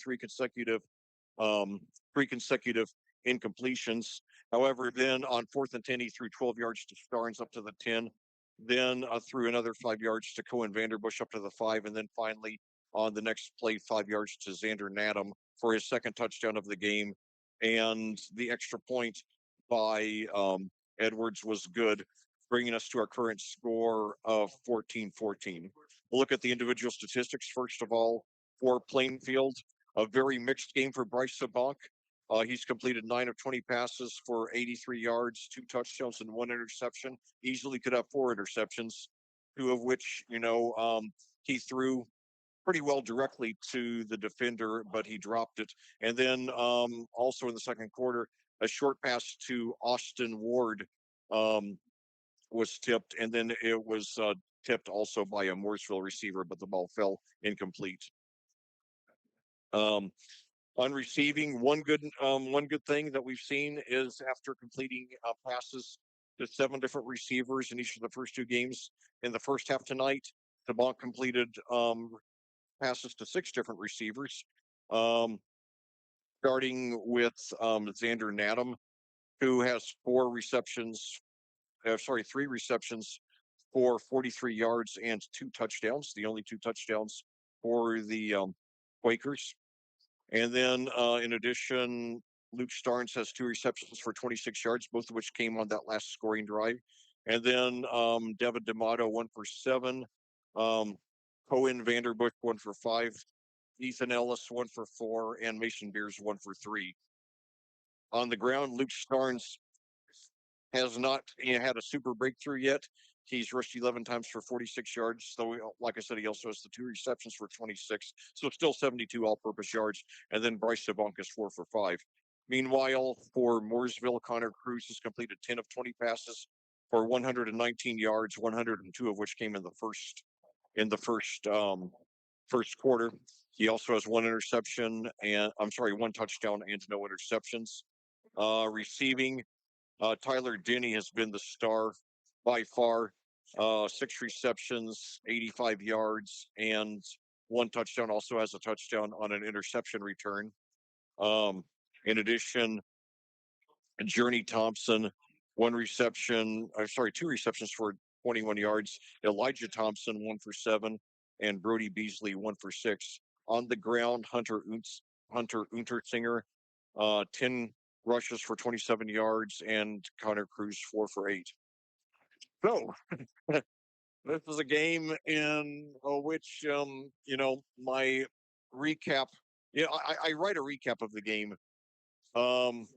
um, three consecutive incompletions. However, then on 4th and 10, he threw 12 yards to Starnes up to the 10. Then threw another 5 yards to Cohen Vanderbush up to the 5. And then finally on the next play, 5 yards to Xander Nadam for his second touchdown of the game. And the extra point by Edwards was good, bringing us to our current score of 14-14. We'll look at the individual statistics. First of all, for Plainfield, a very mixed game for Bryce Sabonk. He's completed 9 of 20 passes for 83 yards, 2 touchdowns, and 1 interception. Easily could have 4 interceptions, 2 of which, he threw pretty well directly to the defender, but he dropped it. And then also in the second quarter, a short pass to Austin Ward was tipped, and then it was tipped also by a Mooresville receiver, but the ball fell incomplete. Um, on receiving, one good thing that we've seen is after completing passes to 7 different receivers in each of the first 2 games in the first half tonight, the ball completed passes to 6 different receivers, starting with Xander Nadam, who has 3 receptions for 43 yards and 2 touchdowns, the only 2 touchdowns for the Quakers. And then in addition, Luke Starnes has 2 receptions for 26 yards, both of which came on that last scoring drive. And then Devin D'Amato, 1 for 7. Cohen Vanderbush, 1 for 5. Ethan Ellis, 1 for 4. And Mason Beers, 1 for 3. On the ground, Luke Starnes has not had a super breakthrough yet. He's rushed 11 times for 46 yards. So, like I said, he also has the 2 receptions for 26. So still 72 all-purpose yards. And then Bryce Sabonk is 4 for 5. Meanwhile, for Mooresville, Connor Cruz has completed 10 of 20 passes for 119 yards, 102 of which came in the first in the first quarter. He also has one interception and I'm sorry, one touchdown and no interceptions. Receiving, Tyler Denny has been the star by far. 6 receptions, 85 yards, and one touchdown. Also has a touchdown on an interception return. Um, in addition, Journey Thompson, one reception, sorry, 2 receptions for 21 yards. Elijah Thompson, 1 for 7, and Brody Beasley, 1 for 6. On the ground, Hunter Untersinger, 10 rushes for 27 yards, and Connor Cruz, 4 for 8. So this is a game in which, my recap. I write a recap of the game. Um,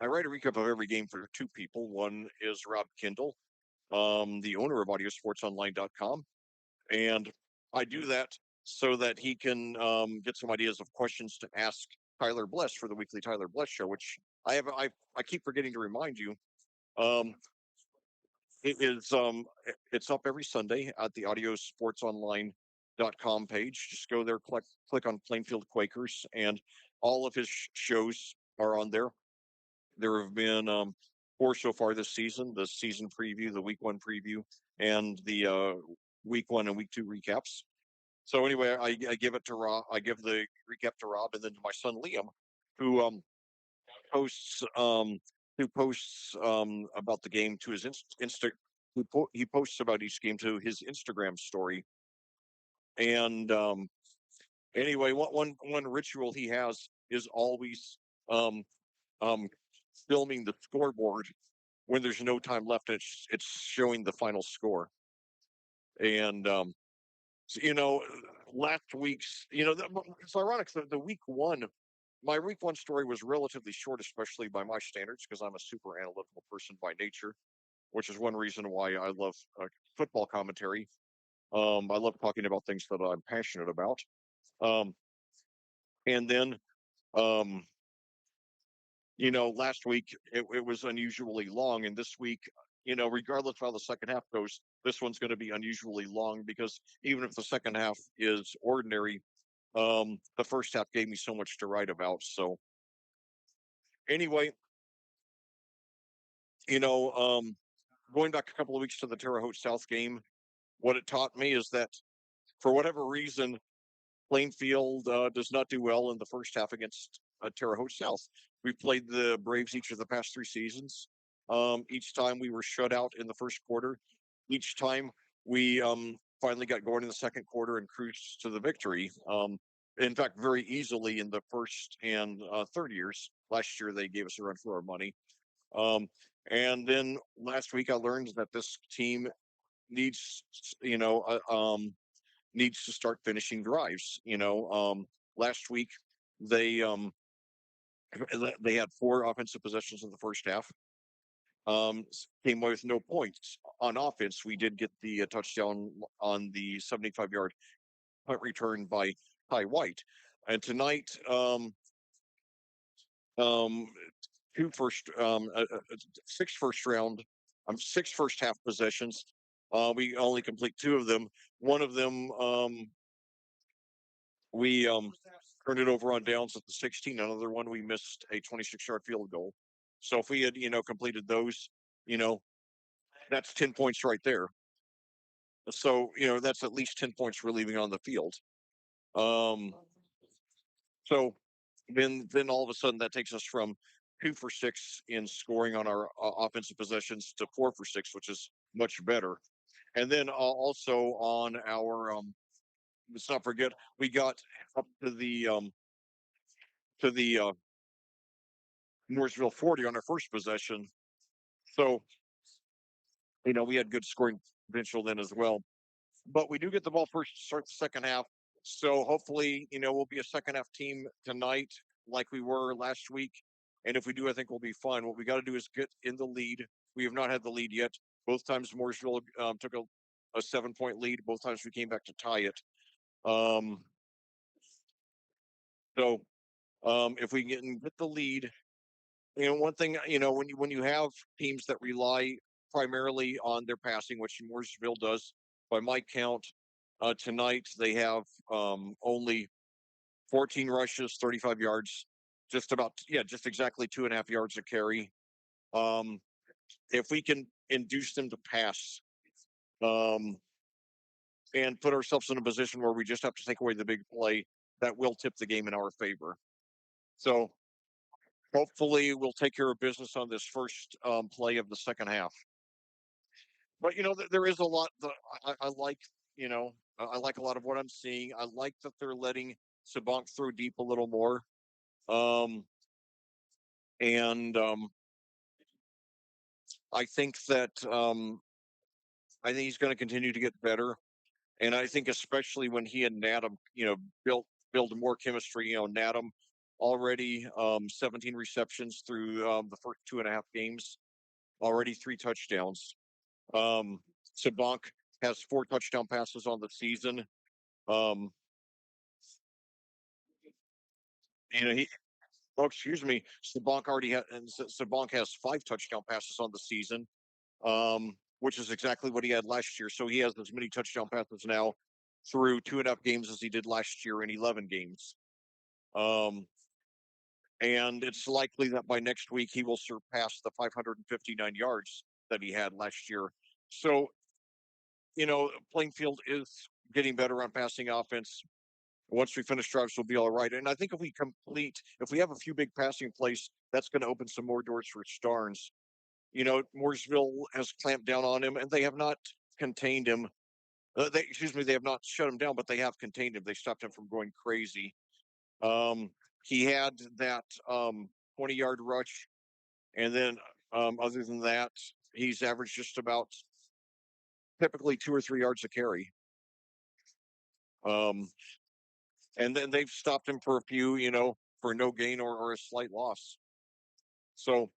I write a recap of every game for two people. One is Rob Kindle, the owner of AudioSportsOnline.com, and I do that so that he can get some ideas of questions to ask Tyler Bless for the weekly Tyler Bless show, which I keep forgetting to remind you. Um, it is it's up every Sunday at the AudioSportsOnline.com page. Just go there, click on Plainfield Quakers, and all of his shows are on there. There have been 4 so far this season: the season preview, the week 1 preview, and the week 1 and week 2 recaps. So anyway, I give it to Rob. I give the recap to Rob, and then to my son Liam, who posts um, about the game to his Insta. He posts about each game to his Instagram story. And anyway, one ritual he has is always um, um, filming the scoreboard when there's no time left. It's showing the final score. And so, last week's, it's ironic that the week 1, my week 1 story was relatively short, especially by my standards, because I'm a super analytical person by nature, which is one reason why I love football commentary. I love talking about things that I'm passionate about. Um, and then, um, last week it was unusually long, and this week, regardless of how the second half goes, this one's going to be unusually long because even if the second half is ordinary, the first half gave me so much to write about. So anyway, going back a couple of weeks to the Terre Haute South game, what it taught me is that for whatever reason, Plainfield does not do well in the first half against Terre Haute South. We've played the Braves each of the past 3 seasons. Each time we were shut out in the first quarter. Each time we finally got going in the second quarter and cruised to the victory. In fact, very easily in the first and third years. Last year, they gave us a run for our money. And then last week, I learned that this team needs, needs to start finishing drives. Last week they they had 4 offensive possessions in the first half. Came away with no points on offense. We did get the touchdown on the 75-yard punt return by Ty White, and tonight, um, two first, 6 first round, 6 first half possessions. We only complete 2 of them. One of them, we turned it over on downs at the 16. Another one, we missed a 26-yard field goal. So if we had, completed those, you know, that's 10 points right there. So, that's at least 10 points we're leaving on the field. Um, so then all of a sudden that takes us from 2 for 6 in scoring on our offensive possessions to 4 for 6, which is much better. And then also on our, let's not forget, we got up to the Mooresville 40 on our first possession. So, we had good scoring potential then as well. But we do get the ball first to start the second half. So hopefully, we'll be a second half team tonight like we were last week. And if we do, I think we'll be fine. What we got to do is get in the lead. We have not had the lead yet. Both times Mooresville took a 7-point lead. Both times we came back to tie it. Um, so if we get the lead, one thing, when you have teams that rely primarily on their passing, which Mooresville does, by my count, tonight they have only 14 rushes, 35 yards, just about, yeah, just exactly 2.5 yards a carry. Um, if we can induce them to pass, um, and put ourselves in a position where we just have to take away the big play, that will tip the game in our favor. So hopefully we'll take care of business on this first play of the second half. But there is a lot that I like. I like a lot of what I'm seeing. I like that they're letting Sabank throw deep a little more, um, and I think that I think he's going to continue to get better. And I think especially when he and Nadam, built build more chemistry. Nadam already 17 receptions through the first 2.5 games, already 3 touchdowns. Um, Sabank has 4 touchdown passes on the season. Um, he oh, excuse me, Sabank already and Sabank has 5 touchdown passes on the season, which is exactly what he had last year. So he has as many touchdown passes now through 2.5 games as he did last year in 11 games. Um, and it's likely that by next week he will surpass the 559 yards that he had last year. So, Plainfield is getting better on passing offense. Once we finish drives, we'll be all right. And I think if we have a few big passing plays, that's going to open some more doors for Starnes. Mooresville has clamped down on him, and they have not contained him. They have not shut him down, but they have contained him. They stopped him from going crazy. Um, he had that 20-yard rush, and then other than that, he's averaged just about typically 2 or 3 yards a carry. Um, and then they've stopped him for a few, for no gain or a slight loss. So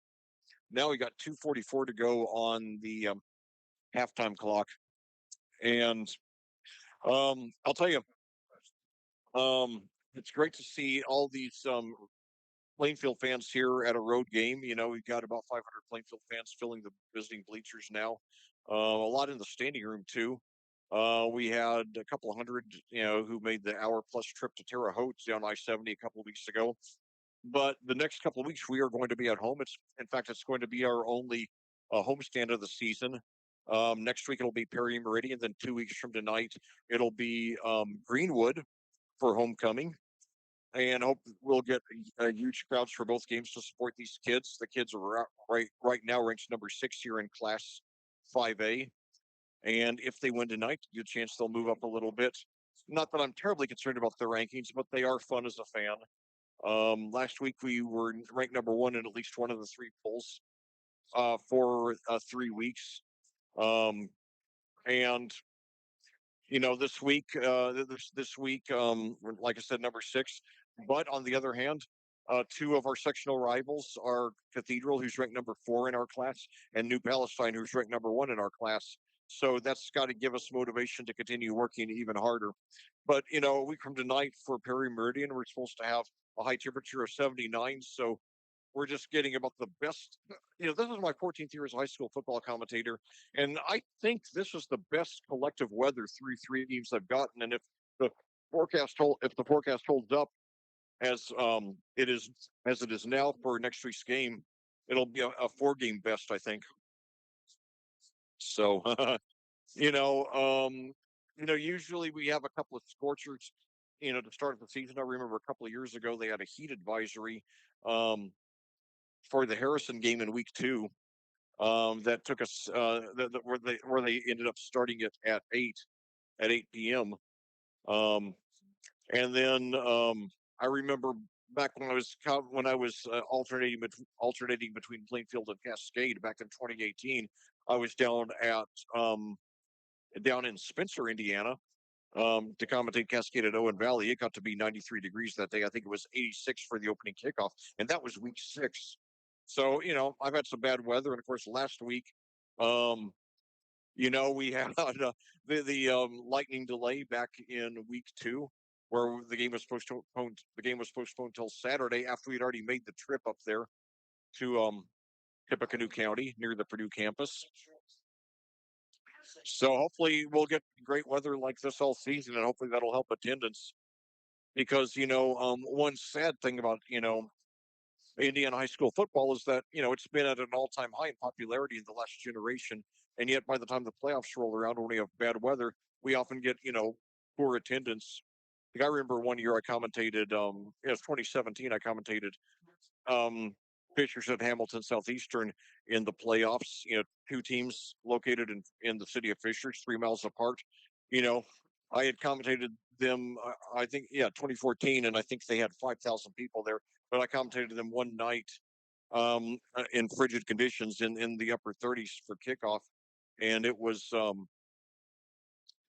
now we got 2:44 to go on the halftime clock, and I'll tell you, it's great to see all these Plainfield fans here at a road game. We've got about 500 Plainfield fans filling the visiting bleachers now. A lot in the standing room too. We had a couple of hundred, who made the hour-plus trip to Terre Haute down I-70 a couple of weeks ago. But the next couple of weeks, we are going to be at home. In fact, it's going to be our only homestand of the season. Next week it'll be Perry Meridian. Then 2 weeks from tonight, it'll be Greenwood for homecoming, and hope we'll get huge crowds for both games to support these kids. The kids are right now ranked number 6 here in Class 5A, and if they win tonight, good chance they'll move up a little bit. Not that I'm terribly concerned about their rankings, but they are fun as a fan. Last week we were ranked number 1 in at least one of the 3 polls for 3 weeks, and this week, like I said, number 6. But on the other hand, 2 of our sectional rivals are Cathedral, who's ranked number 4 in our class, and New Palestine, who's ranked number 1 in our class. So that's got to give us motivation to continue working even harder. But a week from tonight for Perry Meridian, we're supposed to have a high temperature of 79. So we're just getting about the best. This is my 14th year as a high school football commentator, and I think this is the best collective weather through 3 games I've gotten. And the if the forecast holds up as it is now for next week's game, it'll be a 4-game best, I think. So, you know, um, usually we have a couple of scorchers, to start the season. I remember a couple of years ago they had a heat advisory. Um, for the Harrison game in week 2, that took us where they ended up starting it at 8 p.m. Um, and then I remember back when I was alternating between Plainfield and Cascade back in 2018. I was down in Spencer, Indiana, to commentate Cascade at Owen Valley. It got to be 93 degrees that day. I think it was 86 for the opening kickoff, and that was week 6. So, I've had some bad weather, and of course, last week, um, we had the lightning delay back in week 2, where the game was postponed until Saturday after we'd already made the trip up there to Tippecanoe County near the Purdue campus. So hopefully we'll get great weather like this all season, and hopefully that'll help attendance. Because one sad thing about Indiana high school football is that it's been at an all-time high in popularity in the last generation, and yet by the time the playoffs roll around, when we have bad weather, we often get poor attendance. Like I remember one year I commentated, it was 2017. I commentated um, Fishers at Hamilton Southeastern in the playoffs. Two teams located in the city of Fishers, 3 miles apart. You know, I had commentated them. I think 2014, and I think they had 5,000 people there. But I commentated them one night in frigid conditions in the upper 30s for kickoff, and it was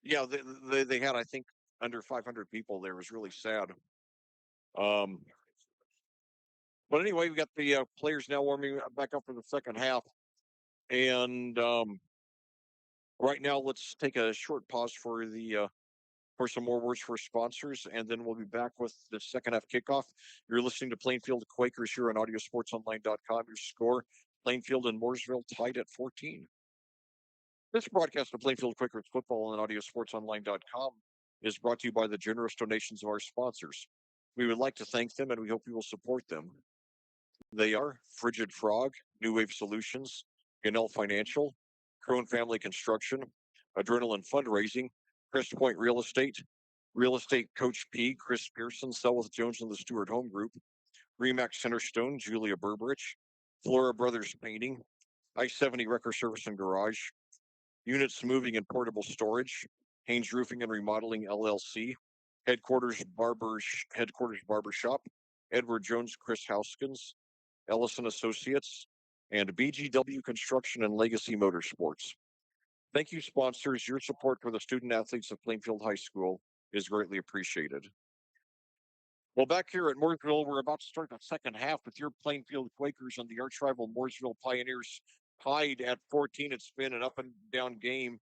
they had I think under 500 people there. It was really sad. Um, but anyway, we got the players now warming back up for the second half. And right now, let's take a short pause for some more words for sponsors, and then we'll be back with the second half kickoff. You're listening to Plainfield Quakers here on AudioSportsOnline.com. Your score: Plainfield and Mooresville tied at 14. This broadcast of Plainfield Quakers football on AudioSportsOnline.com is brought to you by the generous donations of our sponsors. We would like to thank them, and we hope you will support them. They are Frigid Frog, New Wave Solutions, Ganell Financial, Crone Family Construction, Adrenaline Fundraising, Crest Point Real Estate Coach P, Chris Pearson, Selwith Jones and the Stewart Home Group, Remax Centerstone, Julia Burbrich, Flora Brothers Painting, I-70 Wrecker Service and Garage, Units Moving and Portable Storage, Haynes Roofing and Remodeling LLC, Headquarters Barbershop, Edward Jones, Chris Houskins, Ellison Associates, and BGW Construction and Legacy Motorsports. Thank you, sponsors. Your support for the student athletes of Plainfield High School is greatly appreciated. Well, back here at Mooresville, we're about to start the second half with your Plainfield Quakers and the arch rival Mooresville Pioneers tied at 14. It's been an up and down game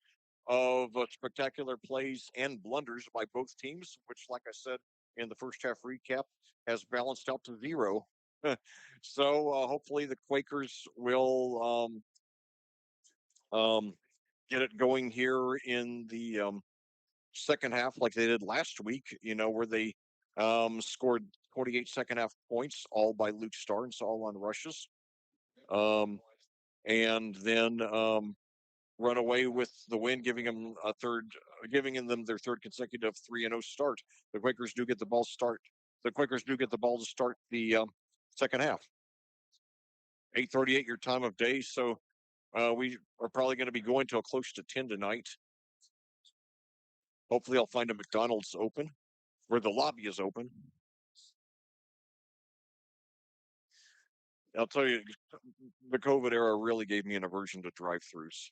of spectacular plays and blunders by both teams, which, like I said in the first half recap, has balanced out to 0. So hopefully the Quakers will get it going here in the second half like they did last week, where they scored 28 second half points, all by Luke Starnes, all on rushes. And then run away with the win, giving them their third consecutive 3-0 start. The Quakers do get the ball to start the second half. 8:38 your time of day, so we are probably going to be going to a close to 10 tonight. Hopefully, I'll find a McDonald's open where the lobby is open. I'll tell you, the COVID era really gave me an aversion to drive-throughs.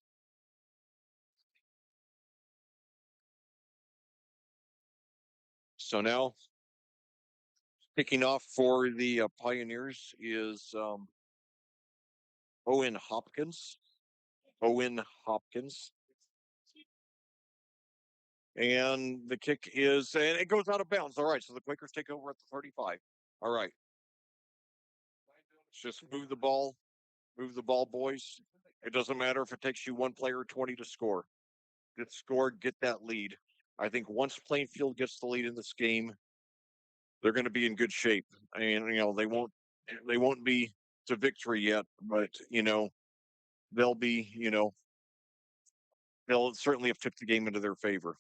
So now, kicking off for the Pioneers is Owen Hopkins. And the kick and it goes out of bounds. All right, so the Quakers take over at the 35. All right. Let's just move the ball, boys. It doesn't matter if it takes you one player or 20 to score. Get that lead. I think once Plainfield gets the lead in this game, they're going to be in good shape. And they won't be to victory yet, but they'll be, they'll certainly have tipped the game into their favor.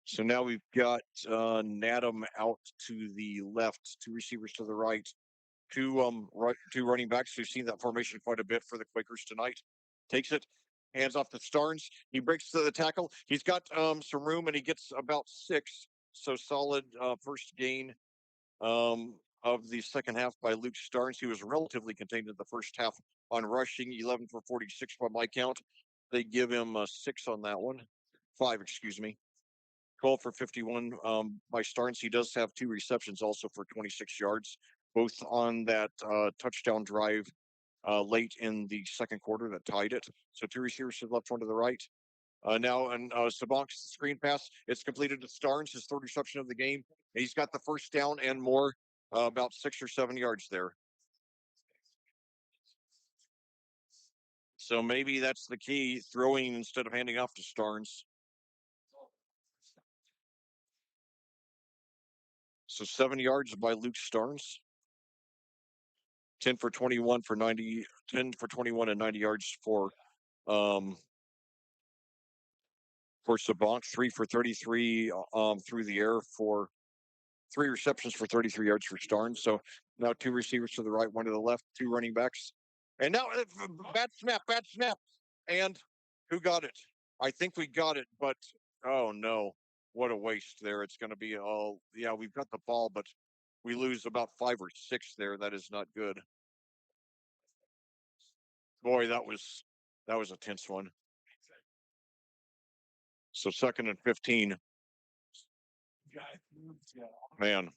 So now we've got Nadam out to the left, two receivers to the right, two running backs. We've seen that formation quite a bit for the Quakers tonight. Takes it, hands off to Starnes. He breaks to the tackle. He's got some room, and he gets about 6. So solid first gain of the second half by Luke Starnes. He was relatively contained in the first half on rushing, 11 for 46 by my count. They give him 6 on that one. 5, excuse me. 12 for 51 by Starnes. He does have 2 receptions also for 26 yards, both on that touchdown drive late in the second quarter that tied it. So 2 receivers to the left, 1 to the right. Now, and Sabank's screen pass, it's completed to Starnes, his 3rd reception of the game. He's got the first down and more, about 6 or 7 yards there. So maybe that's the key, throwing instead of handing off to Starnes. So 7 yards by Luke Starnes. 10 for 21 for 90, 10 for 21 and 90 yards um for Sabank, 3 for 33 through the air for 3 receptions for 33 yards for Starnes. So now two receivers to the right, one to the left, two running backs. And now bad snap. And who got it? I think we got it, but oh no, what a waste there. It's going to be all, yeah, we've got the ball, but we lose about 5 or 6 there. That is not good. Boy, that was a tense one. So 2nd and 15. Man.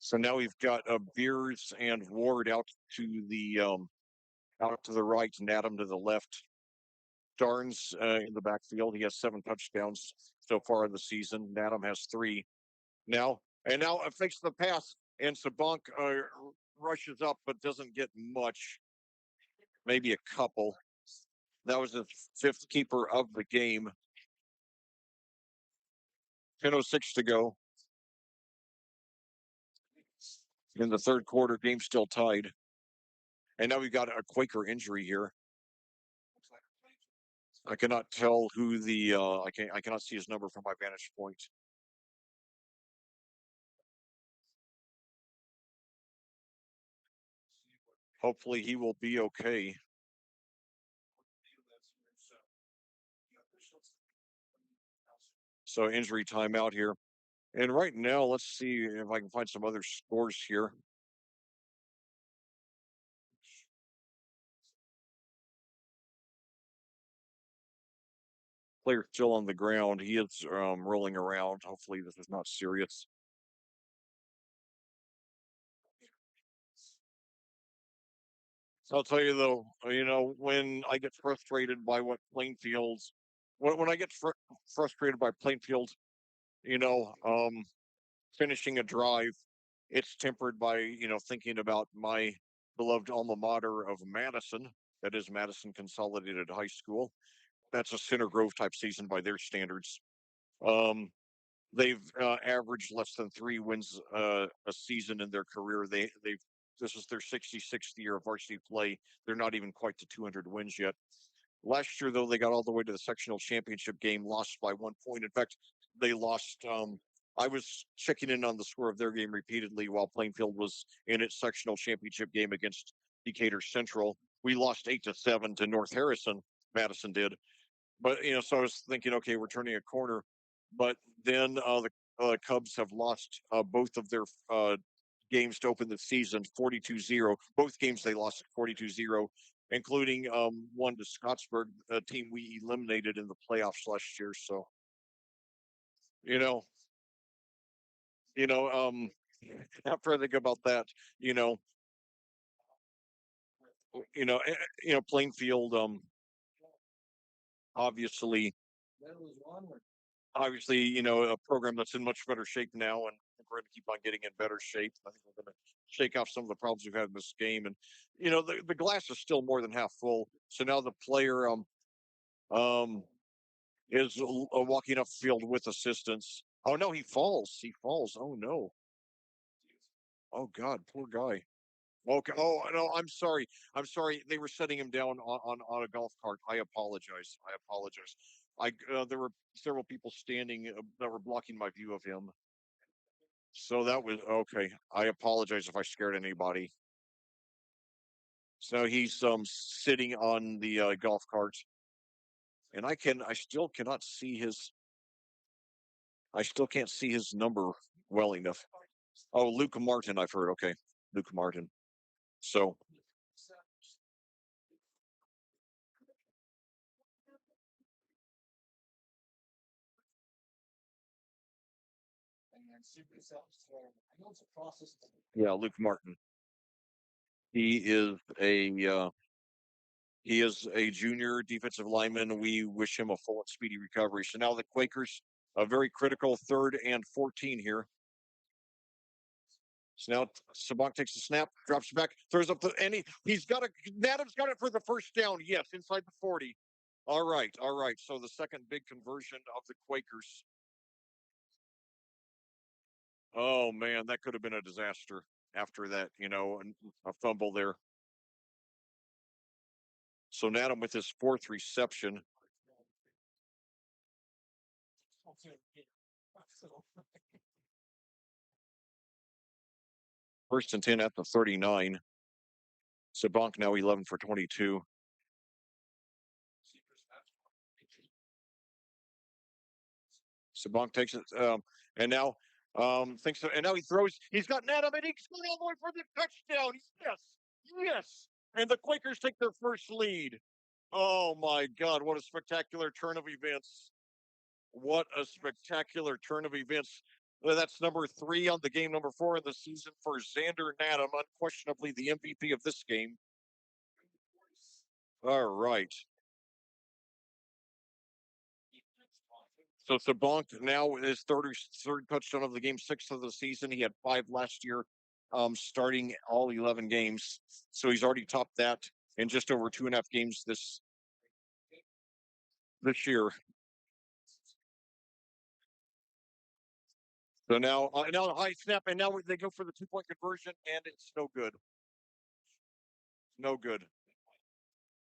So now we've got Beers and Ward out to the right and Adam to the left. Starnes in the backfield. He has 7 touchdowns so far in the season. Adam has 3. Now fakes the pass, and Sabank rushes up but doesn't get much, maybe a couple. That was the 5th keeper of the game. 10:06 to go in the third quarter. Game still tied, and now we've got a Quaker injury here. I cannot tell who the I cannot see his number from my vantage point. Hopefully he will be okay. So injury timeout here. And right now, let's see if I can find some other scores here. Player still on the ground. He is rolling around. Hopefully this is not serious. I'll tell you though, when I get frustrated by what Plainfield's, when I get frustrated by Plainfield, you know, um, finishing a drive, it's tempered by thinking about my beloved alma mater of Madison. That is Madison Consolidated High School. That's a Center Grove type season by their standards. Um, they've averaged less than 3 wins a season in their career. They've This is their 66th year of varsity play. They're not even quite to 200 wins yet. Last year, though, they got all the way to the sectional championship game, lost by 1 point. In fact, they lost. I was checking in on the score of their game repeatedly while Plainfield was in its sectional championship game against Decatur Central. We lost 8-7 to North Harrison. Madison did, but so I was thinking, okay, we're turning a corner. But then the Cubs have lost both of their games to open the season, 42-0. Both games they lost 42-0, including one to Scottsburg, a team we eliminated in the playoffs last year. So, you know, you know, um, after I think about that, you know, Plainfield, obviously, a program that's in much better shape now, and we're going to keep on getting in better shape. I think we're going to shake off some of the problems we've had in this game, and the glass is still more than half full. So now the player um is walking up the field with assistance. Oh no, he falls. He falls. Oh no. Oh God, poor guy. Okay. Oh no, I'm sorry. I'm sorry. They were setting him down on a golf cart. I apologize. I apologize. There were several people standing that were blocking my view of him. So that was okay. I apologize if I scared anybody. So he's sitting on the golf cart, and I still cannot see his. I still can't see his number well enough. Oh, Luke Martin. I've heard. Okay, Luke Martin. So yeah, Luke Martin. He is a junior defensive lineman. We wish him a full and speedy recovery. So now the Quakers, a very critical 3rd and 14 here. So now Sabak takes the snap, drops it back, throws up the and he's got a Nadam's got it for the first down. Yes, inside the 40. All right, all right. So the second big conversion of the Quakers. Oh man, that could have been a disaster after that, a fumble there. So Nadam with his fourth reception. First and 10 at the 39. Sabonk now 11 for 22. Sabonk takes it, and now thinks, and now he throws. He's got Nadam, and he's going all the way for the touchdown. Yes, yes, and the Quakers take their first lead. Oh my God! What a spectacular turn of events! What a spectacular turn of events! That's number 3 on the game, number 4 in the season for Xander Nadam, unquestionably the MVP of this game. All right. So Sabonk now his third touchdown of the game, 6th of the season. He had 5 last year, starting all 11 games. So he's already topped that in just over 2.5 games this year. So now a high snap, and now they go for the 2-point conversion, and it's no good. No good.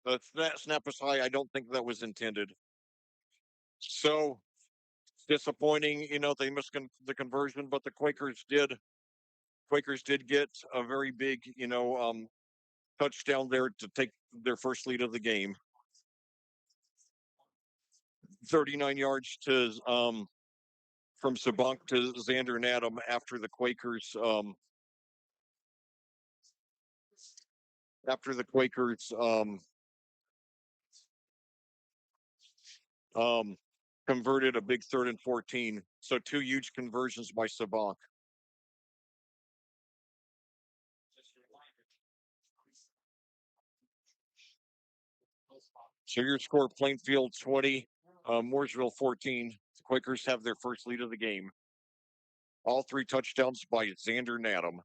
That snap was high. I don't think that was intended. So disappointing. They missed the conversion, but the Quakers did. Quakers did get a very big, touchdown there to take their first lead of the game. 39 yards to from Sabunk to Xander Nadam after the Quakers um, converted a big 3rd and 14. So 2 huge conversions by Sabunk. So your score: Plainfield 20, Mooresville 14. The Quakers have their first lead of the game. All 3 touchdowns by Xander Nadam.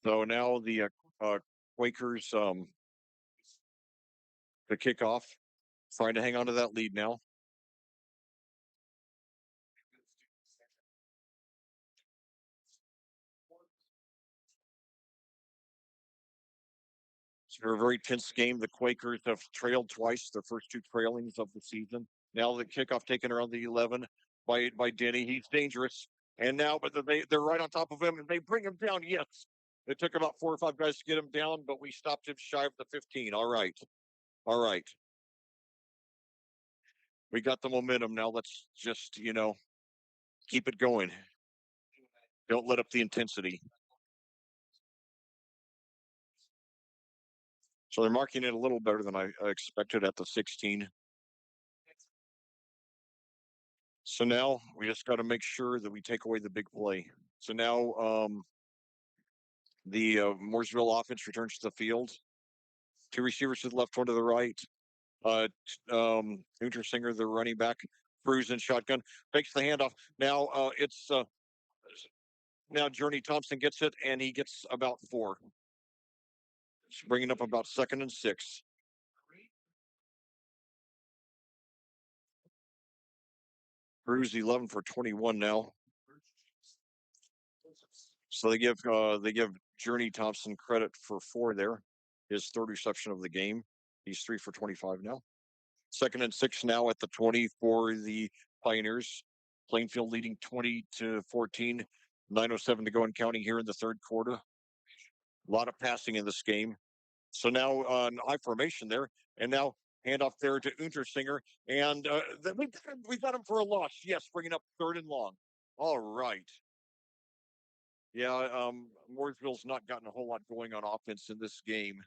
So now the Quakers, the kickoff, trying to hang on to that lead now. It's a very tense game. The Quakers have trailed twice, their first 2 trailings of the season. Now the kickoff taken around the 11 by Denny. He's dangerous. And now, but they're right on top of him, and they bring him down. Yes, it took about 4 or 5 guys to get him down, but we stopped him shy of the 15. All right, all right. We got the momentum now. Let's just keep it going. Don't let up the intensity. So they're marking it a little better than I expected at the 16. So now we just got to make sure that we take away the big play. So now the Mooresville offense returns to the field. 2 receivers to the left, 1 to the right. Singer, the running back, Cruz in shotgun, takes the handoff. Now it's now Journey Thompson gets it, and he gets about 4. It's bringing up about 2nd and 6. Cruz 11 for 21 now. So they give Journey Thompson credit for 4 there. His 3rd reception of the game. He's 3 for 25 now. 2nd and 6 now at the 20 for the Pioneers. Plainfield leading 20-14. 9:07 to go in counting here in the 3rd quarter. A lot of passing in this game. So now an I formation there, and now handoff there to Singer, and we got him for a loss. Yes, bringing up 3rd and long. All right. Yeah, Mooresville's not gotten a whole lot going on offense in this game,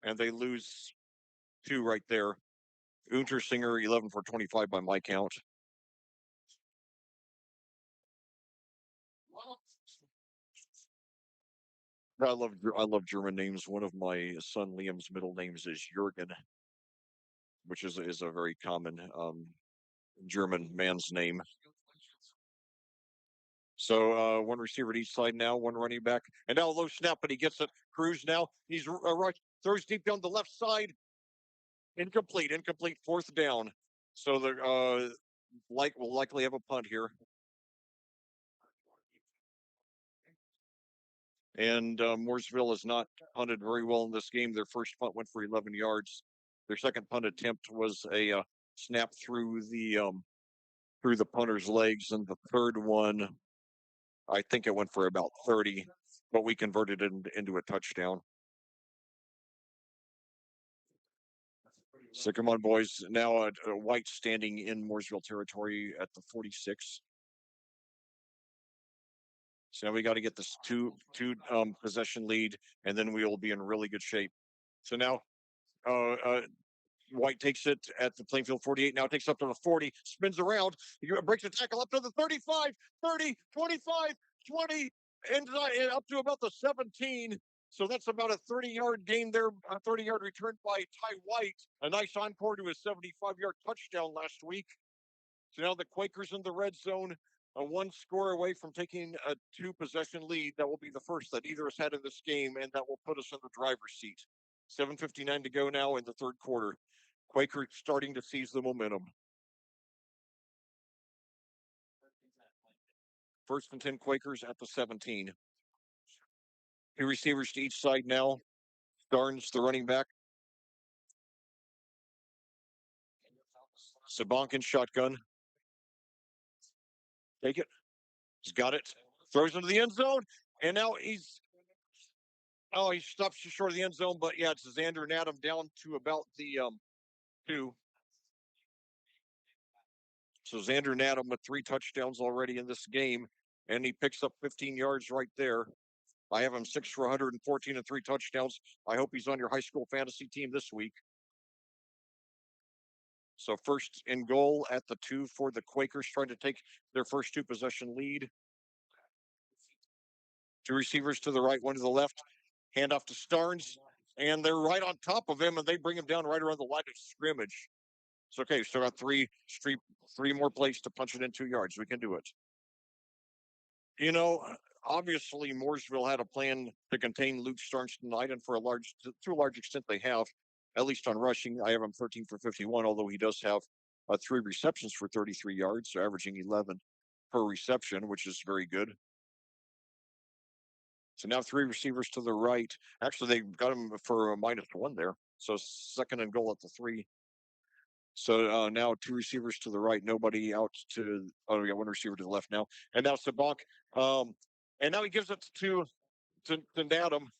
and they lose 2 right there. Untersinger 11 for 25 by my count. I love German names. One of my son Liam's middle names is Jürgen, which is a very common German man's name. So one receiver at each side now, one running back, and now a low snap, but he gets it. Cruz now he's right, throws deep down the left side, incomplete, fourth down. So the will likely have a punt here, and Mooresville has not punted very well in this game. Their first punt went for 11 yards. Their second punt attempt was a snap through the punter's legs, and the third one, I think it went for about 30, but we converted it into a touchdown. So come on, boys. Now White standing in Mooresville territory at the 46. So now we got to get this two possession lead, and then we will be in really good shape. So now uh, uh, White takes it at the Plainfield 48. Now takes up to the 40, spins around, breaks the tackle up to the 35, 30, 25, 20, and up to about the 17. So that's about a 30-yard gain there, a 30-yard return by Ty White. A nice encore to his 75-yard touchdown last week. So now the Quakers in the red zone, a one score away from taking a two possession lead. That will be the first that either has had in this game, and that will put us in the driver's seat. 7:59 to go now in the third quarter. Quakers starting to seize the momentum. First and 10 Quakers at the 17. Two receivers to each side now. Starnes, the running back. Sabankin shotgun. Take it. He's got it. Throws into the end zone. And now he stops just short of the end zone. But yeah, it's Xander and Adam down to about the two. So Xander and Adam with 3 touchdowns already in this game. And he picks up 15 yards right there. I have him 6 for 114 and 3 touchdowns. I hope he's on your high school fantasy team this week. So first and goal at the 2 for the Quakers, trying to take their first 2 possession lead. 2 receivers to the right, 1 to the left. Handoff to Starnes, and they're right on top of him, and they bring him down right around the line of scrimmage. So okay, still got three more plays to punch it in 2 yards. We can do it. You know, obviously Mooresville had a plan to contain Luke Starnes tonight, and to a large extent they have, at least on rushing. I have him 13 for 51, although he does have 3 receptions for 33 yards, so averaging 11 per reception, which is very good. So now 3 receivers to the right. Actually, they got him for a -1 there. So second and goal at the 3. So now 2 receivers to the right, nobody out to. Oh, we got 1 receiver to the left now, and now Sabank. And now he gives it to Nadam.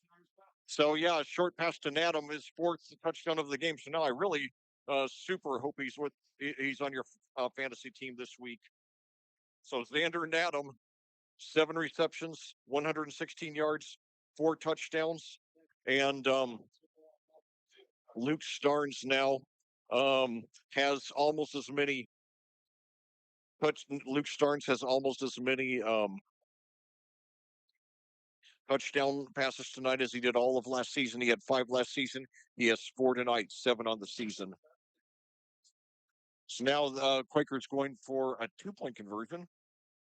So yeah, a short pass to Nadam, his 4th touchdown of the game. So now I really super hope he's on your fantasy team this week. So Xander and Nadam, 7 receptions, 116 yards, 4 touchdowns, and Luke Starnes now has almost as many. Luke Starnes has almost as many touchdown passes tonight as he did all of last season. He had 5 last season. He has 4 tonight, 7 on the season. So now the Quakers going for a 2-point conversion.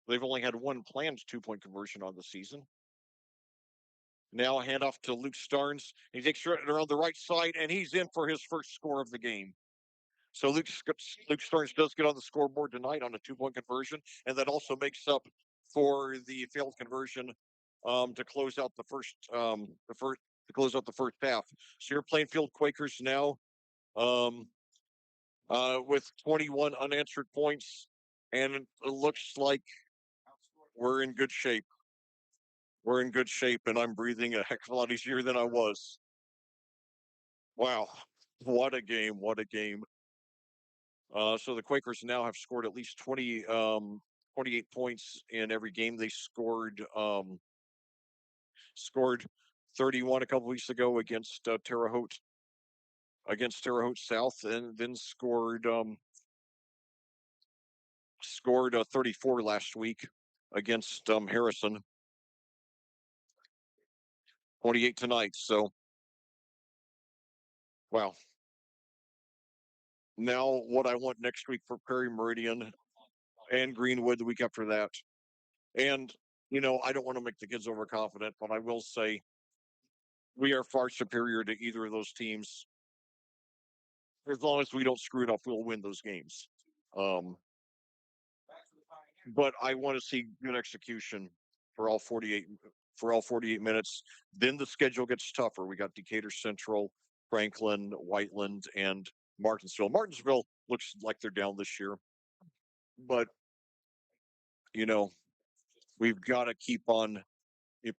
They've only had 1 planned 2-point conversion on the season. Now a handoff to Luke Starnes. He takes it around the right side, and he's in for his first score of the game. So Luke Starnes does get on the scoreboard tonight on a 2-point conversion, and that also makes up for the failed conversion to close out the first half. So you're Plainfield Quakers now with 21 unanswered points, and it looks like we're in good shape. We're in good shape, and I'm breathing a heck of a lot easier than I was. Wow, what a game! What a game! So the Quakers now have scored at least 28 points in every game. They scored 31 a couple weeks ago against Terre Haute. against Terre Haute South, and then scored 34 last week against Harrison, 28 tonight. So wow. Now what I want next week for Prairie Meridian and Greenwood the week after that. And I don't want to make the kids overconfident, but I will say we are far superior to either of those teams. As long as we don't screw it up, we'll win those games. Um, but I want to see good execution for all 48 minutes. Then the schedule gets tougher. We got Decatur Central, Franklin, Whiteland, and Martinsville. Martinsville looks like they're down this year, but you know we've got to keep on. If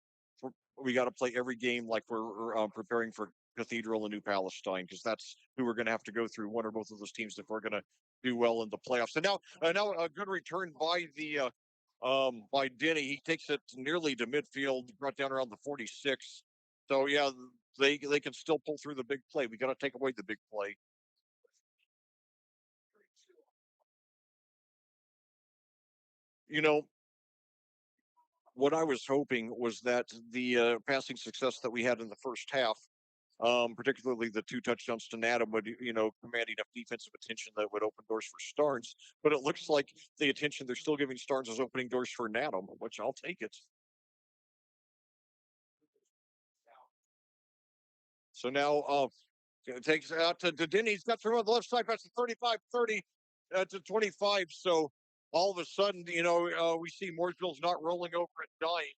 we got to play every game like we're preparing for Cathedral and New Palestine, because that's who we're going to have to go through, one or both of those teams, if we're going to do well in the playoffs. And now a good return by Denny. He takes it nearly to midfield, brought down around the 46. So yeah, they can still pull through the big play. We got to take away the big play. You know, what I was hoping was that the passing success that we had in the first half, particularly the two touchdowns to Nadam, would command enough defensive attention that would open doors for Starnes. But it looks like the attention they're still giving Starnes is opening doors for Nadam, which I'll take it. So now it takes out to Denny. He's got through on the left side. That's the 35-30 to 25. So all of a sudden, we see Mooresville's not rolling over and dying.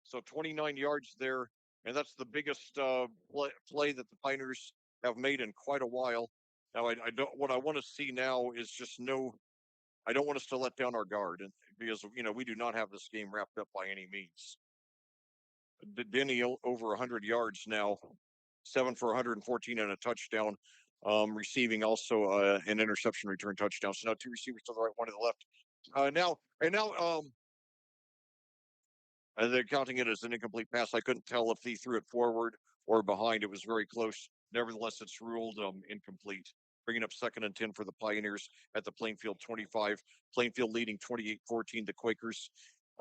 So 29 yards there, and that's the biggest play that the Pioneers have made in quite a while. Now, I don't. What I want to see now is just no. I don't want us to let down our guard, and because we do not have this game wrapped up by any means. Denny over 100 yards now, 7 for 114 and a touchdown. Receiving also an interception return touchdown. So now two receivers to the right, one to the left. And they're counting it as an incomplete pass. I couldn't tell if he threw it forward or behind. It was very close. Nevertheless, it's ruled incomplete. Bringing up 2nd and 10 for the Pioneers at the Plainfield 25. Plainfield leading 28-14. The Quakers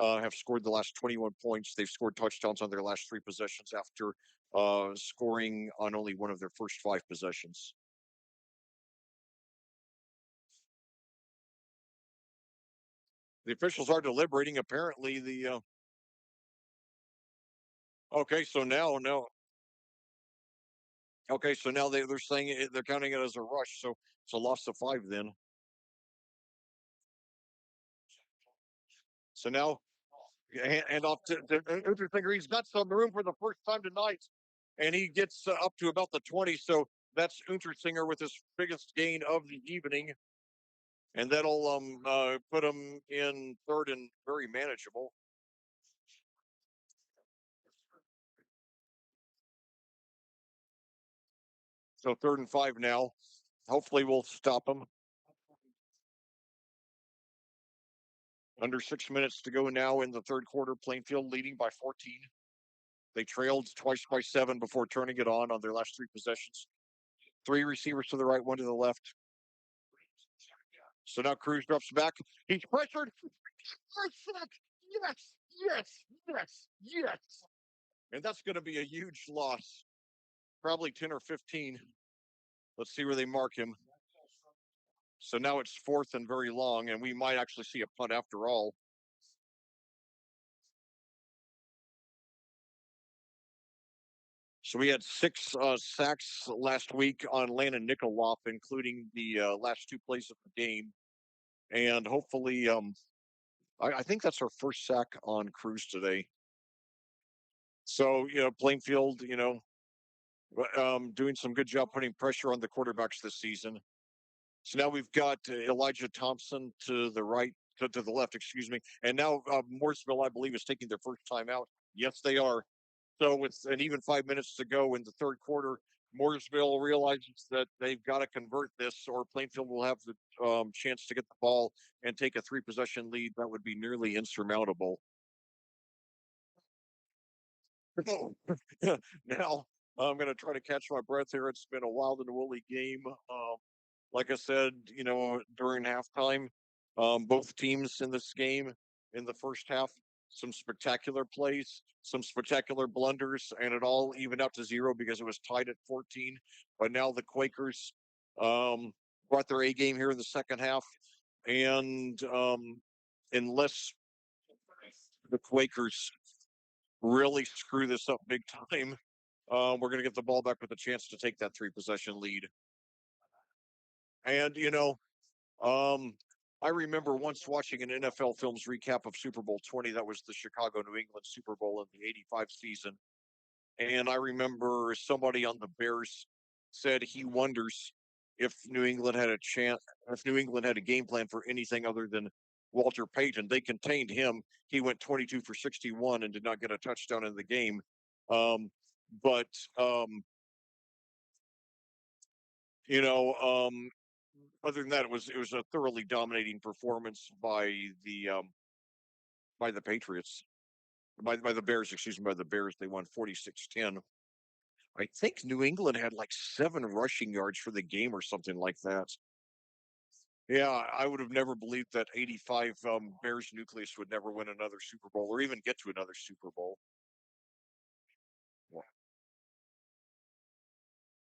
have scored the last 21 points. They've scored touchdowns on their last 3 possessions after scoring on only one of their first 5 possessions. The officials are deliberating. Apparently, okay, so now no. Okay, so now they're saying they're counting it as a rush. So it's a loss of 5 then. So now hand off to Untersinger. He's got some room for the first time tonight, and he gets up to about the 20. So that's Untersinger with his biggest gain of the evening, and that'll put him in 3rd and very manageable. So 3rd and 5 now. Hopefully, we'll stop him. Under 6 minutes to go now in the 3rd quarter. Plainfield leading by 14. They trailed twice by 7 before turning it on their last 3 possessions. 3 receivers to the right, 1 to the left. So now Cruz drops back. He's pressured. Yes, yes, yes, yes. And that's going to be a huge loss. Probably 10 or 15. Let's see where they mark him. So now it's 4th and very long, and we might actually see a punt after all. So we had 6 sacks last week on Landon Nikoloff, including the last 2 plays of the game. And hopefully, I think that's our first sack on Cruz today. So, Plainfield, doing some good job putting pressure on the quarterbacks this season. So now we've got Elijah Thompson to the right, to the left, excuse me. And now Mooresville, I believe, is taking their first time out. Yes, they are. So with an even 5 minutes to go in the 3rd quarter, Mooresville realizes that they've got to convert this, or Plainfield will have the chance to get the ball and take a 3-possession lead that would be nearly insurmountable. Now I'm going to try to catch my breath here. It's been a wild and woolly game. Like I said, during halftime, both teams in this game in the first half, some spectacular plays, some spectacular blunders, and it all evened out to zero because it was tied at 14. But now the Quakers um, brought their A game here in the second half, and unless the Quakers really screw this up big time, we're going to get the ball back with a chance to take that 3 possession lead. And um, I remember once watching an NFL Films recap of Super Bowl 20. That was the Chicago New England Super Bowl in the '85 season. And I remember somebody on the Bears said he wonders if New England had a chance, if New England had a game plan for anything other than Walter Payton. They contained him. He went 22 for 61 and did not get a touchdown in the game. Um, but you know, other than that, it was a thoroughly dominating performance by the Patriots, by the Bears. Excuse me, by the Bears. They won 46-10. I think New England had like 7 rushing yards for the game or something like that. Yeah, I would have never believed that 85 Bears nucleus would never win another Super Bowl or even get to another Super Bowl.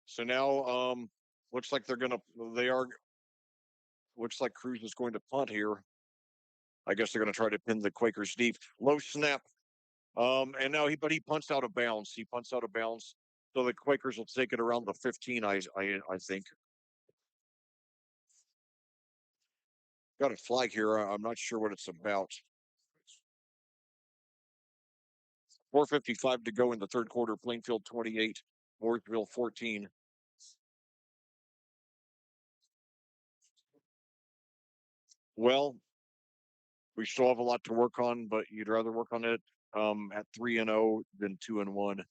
So now, looks like they are, looks like Cruz is going to punt here. I guess they're going to try to pin the Quakers deep. Low snap. And now he punts out of bounds. He punts out of bounds. So the Quakers will take it around the 15, I think. Got a flag here. I'm not sure what it's about. 4:55 to go in the third quarter. Plainfield 28, Mooresville 14. Well, we still have a lot to work on, but you'd rather work on it at 3-0 than 2-1.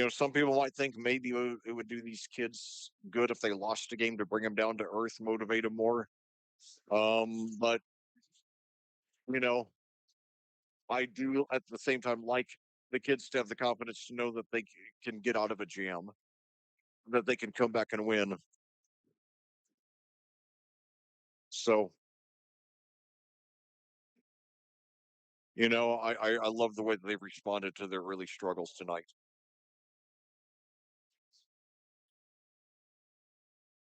Some people might think maybe it would do these kids good if they lost a game to bring them down to earth, motivate them more. But you know, I do at the same time like the kids to have the confidence to know that they can get out of a jam, that they can come back and win. So, I love the way that they've responded to their early struggles tonight.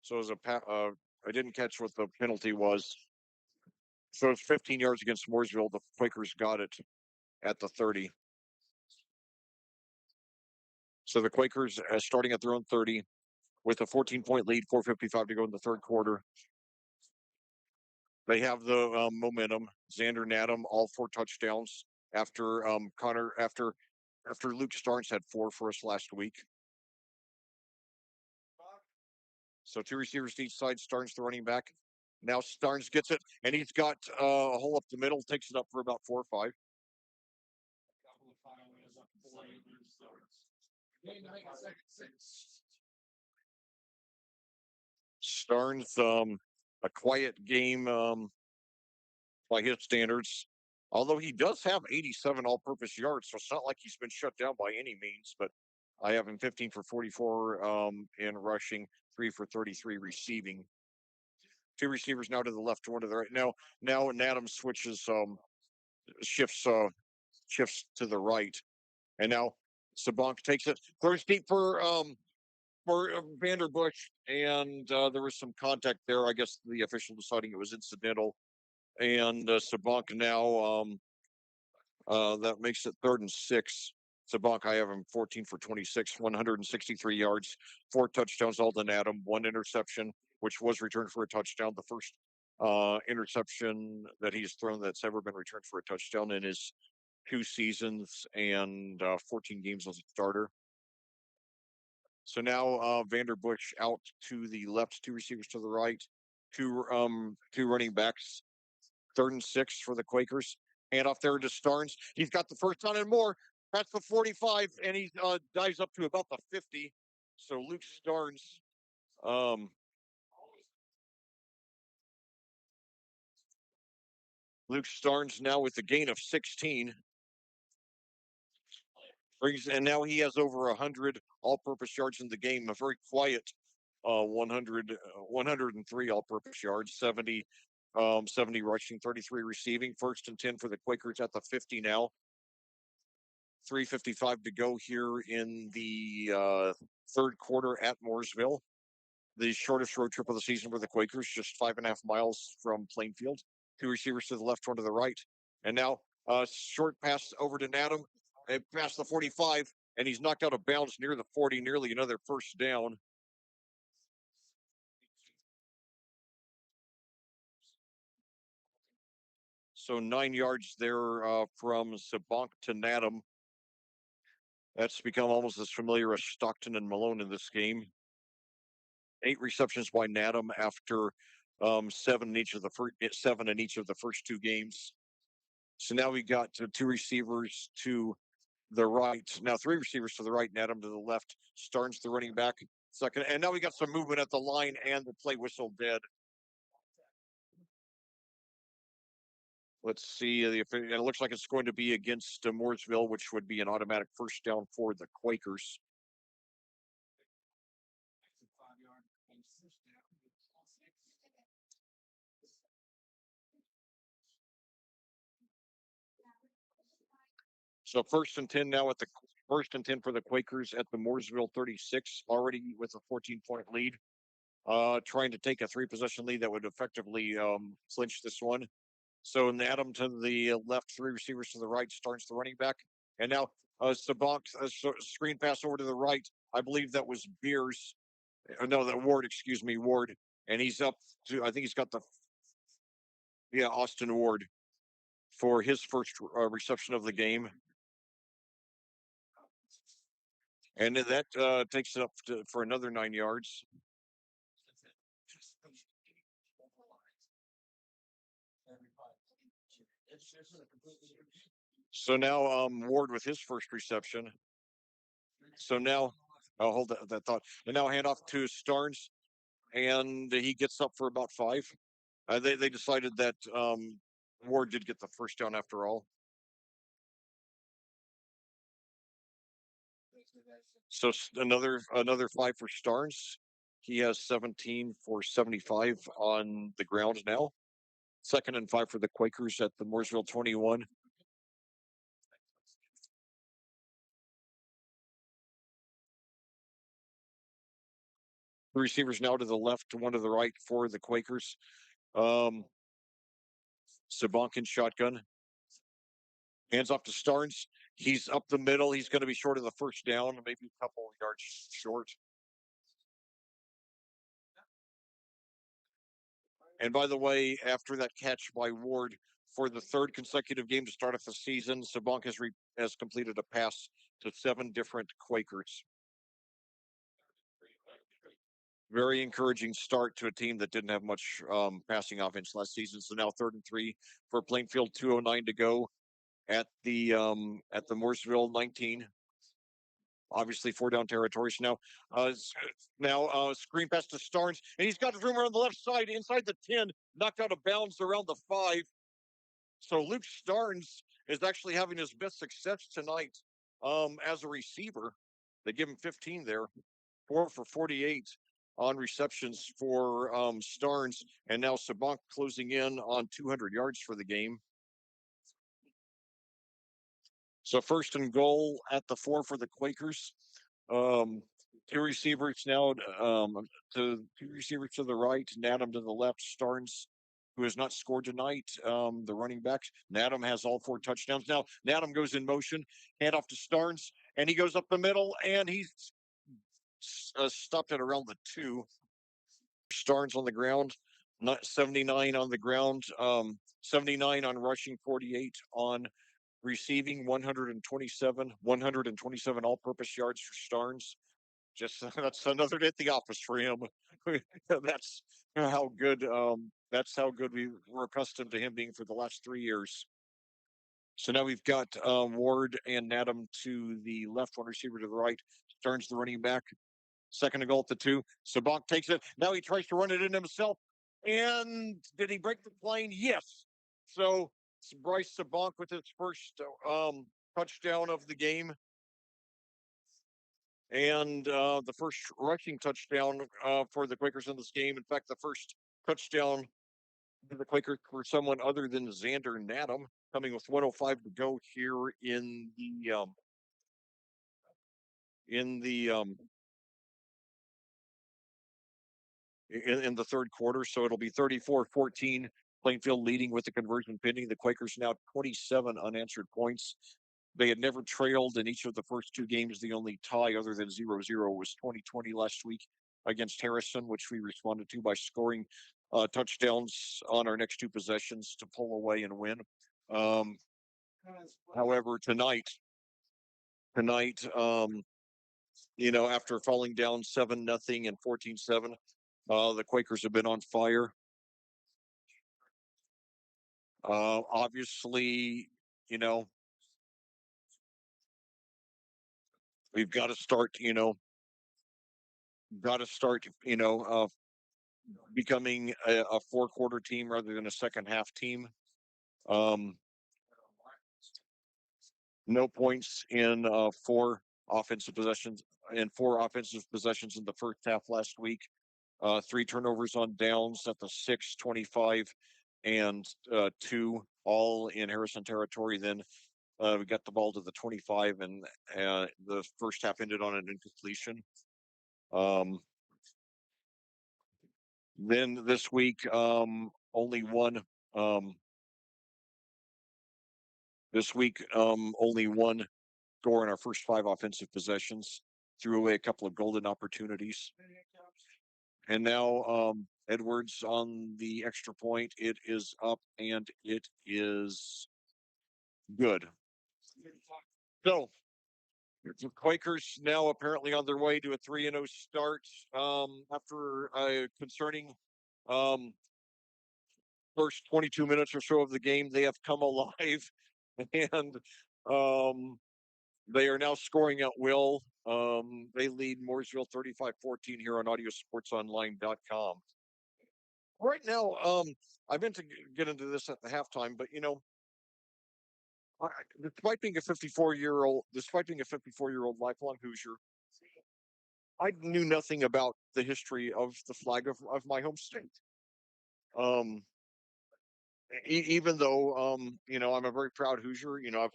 So I didn't catch what the penalty was. So it's 15 yards against Mooresville. The Quakers got it at the 30. So the Quakers starting at their own 30 with a 14-point lead, 4:55 to go in the third quarter. They have the momentum. Xander and Adam, all 4 touchdowns after Connor after Luke Starnes had 4 for us last week. So 2 receivers to each side. Starnes the running back. Now Starnes gets it, and he's got a hole up the middle. Takes it up for about 4 or 5. Starnes, a quiet game by his standards. Although he does have 87 all-purpose yards, so it's not like he's been shut down by any means. But I have him 15 for 44 in rushing, 3 for 33 receiving. 2 receivers now to the left, 1 to the right. Now Adams shifts shifts to the right, and now Sabank takes it, throws deep for Vanderbush, and there was some contact there. I guess the official deciding it was incidental, and Sabank now that makes it 3rd and 6. Sabank, I have him 14 for 26, 163 yards, 4 touchdowns. Alden Adam, 1 interception, which was returned for a touchdown. The first interception that he's thrown that's ever been returned for a touchdown in his 2 seasons and 14 games as a starter. So now Vanderbush out to the left, 2 receivers to the right, two running backs. 3rd and 6 for the Quakers. Hand off there to Starnes. He's got the first down and more. That's the 45, and he dives up to about the 50. So um, Luke Starnes now with a gain of 16. And now he has over 100 all-purpose yards in the game. A very quiet 103 all-purpose yards, 70 rushing, 33 receiving. 1st and 10 for the Quakers at the 50 now. 3:55 to go here in the third quarter at Mooresville. The shortest road trip of the season for the Quakers, just 5.5 miles from Plainfield. 2 receivers to the left, 1 to the right. And now short pass over to Nadam, past the 45, and he's knocked out of bounds near the 40, nearly another first down. So 9 yards there from Sabank to Nadam. That's become almost as familiar as Stockton and Malone in this game. 8 receptions by Nadam after 7 in each of the first 2 games. So now we got 2 receivers to the right. Now 3 receivers to the right, Nadam to the left. Starnes the running back. Second, and now we got some movement at the line and the play whistle dead. Let's see. And it looks like it's going to be against Mooresville, which would be an automatic first down for the Quakers. So 1st and 10 now at the 1st and 10 for the Quakers at the Mooresville 36, already with a 14-point lead. Trying to take a 3-possession lead that would effectively clinch this one. So Nadam to the left, 3 receivers to the right, starts the running back. And now Sabank, screen pass over to the right. I believe that was Beers. No, that Ward, excuse me, Ward. And he's up to, I think he's got Austin Ward for his first reception of the game. And that takes it up for another 9 yards. So now Ward with his first reception. So now I'll hold that thought. And now hand off to Starnes, and he gets up for about 5. They decided that Ward did get the first down after all. So another 5 for Starnes. He has 17 for 75 on the ground now. 2nd and 5 for the Quakers at the Mooresville 21. The receivers now to the left, 1 to the right for the Quakers. Sabank in shotgun. Hands off to Starnes. He's up the middle. He's going to be short of the first down, maybe a couple yards short. And by the way, after that catch by Ward for the 3rd consecutive game to start off the season, Sabank has completed a pass to 7 different Quakers. Very encouraging start to a team that didn't have much passing offense last season. So now 3rd and 3 for Plainfield, 2:09 to go at the Mooresville 19. Obviously 4-down territory. So now screen pass to Starnes, and he's got room around the left side inside the 10, knocked out of bounds around the 5. So Luke Starnes is actually having his best success tonight as a receiver. They give him 15 there, 4 for 48 on receptions for Starnes, and now Sabank closing in on 200 yards for the game. So 1st-and-goal at the 4 for the Quakers. 2 receivers now to 2 receivers to the right, Nadam to the left, Starnes, who has not scored tonight. The running backs. Nadam has all 4 touchdowns. Now Nadam goes in motion, hand off to Starnes, and he goes up the middle, and he's stopped at around the 2. Starnes on the ground, 79 on the ground, 79 on rushing, 48 on receiving, 127 all-purpose yards for Starnes. Just that's another day at the office for him. That's how good. That's how good we were accustomed to him being for the last 3 years. So now we've got Ward and Nadam to the left, 1 receiver to the right. Starnes the running back. 2nd-and-goal at the 2. Sabank takes it. Now he tries to run it in himself. And did he break the plane? Yes. So Bryce Sabank with his first touchdown of the game. and the first rushing touchdown for the Quakers in this game. In fact, the first touchdown for the Quakers for someone other than Xander Nadam, coming with 105 to go here in the in the third quarter. So it'll be 34-14. Plainfield leading with the conversion pending. The Quakers now 27 unanswered points. They had never trailed in each of the first two games. The only tie other than 0-0 was 2020 last week against Harrison, which we responded to by scoring touchdowns on our next two possessions to pull away and win. Um, However, tonight, after falling down 7-0 and 14-7, the Quakers have been on fire. Obviously, you know, we've got to start, becoming a four-quarter team rather than a second half team. Um, no points in offensive possessions four offensive possessions in the first half last week. Three turnovers on downs at the 6, 25, and two, all in Harrison territory. Then we got the ball to the 25, and the first half ended on an incompletion. Um, then this week, only one. This week, only one score in our first five offensive possessions. Threw away a couple of golden opportunities. And now Edwards on the extra point. It is up and it is good. So the Quakers now apparently on their way to a 3-0 start after a concerning um, first 22 minutes or so of the game. They have come alive and they are now scoring at will. They lead Mooresville 35-14 here on audiosportsonline.com. Right now, I meant to get into this at the halftime, but despite being a 54-year-old lifelong Hoosier, I knew nothing about the history of the flag of my home state. Um, Even though I'm a very proud Hoosier. I've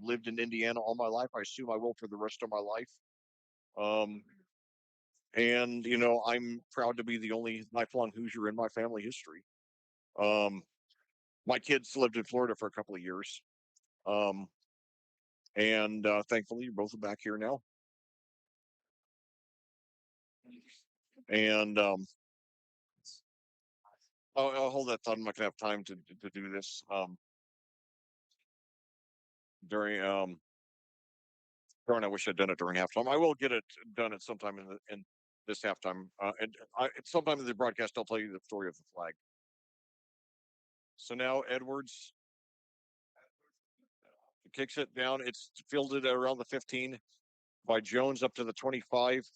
lived in Indiana all my life. I assume I will for the rest of my life. Um, and I'm proud to be the only lifelong Hoosier in my family history. Um, my kids lived in Florida for a couple of years, and thankfully, both are back here now. And I'll hold that thought. I'm not gonna have time to do this during Darn, I wish I'd done it during halftime. I will get it done at sometime in this halftime. Sometime in the broadcast, I'll tell you the story of the flag. So now Edwards kicks it down. It's fielded around the 15 by Jones up to the 25,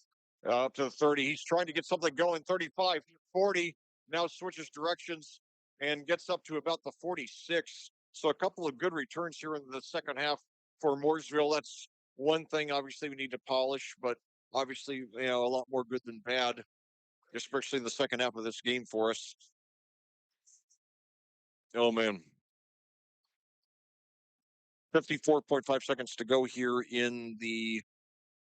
up to the 30. He's trying to get something going. 35, 40. Now switches directions and gets up to about the 46. So a couple of good returns here in the second half for Mooresville. That's one thing. Obviously, we need to polish, but obviously, a lot more good than bad, especially in the second half of this game for us. Oh man. 54.5 seconds to go here in the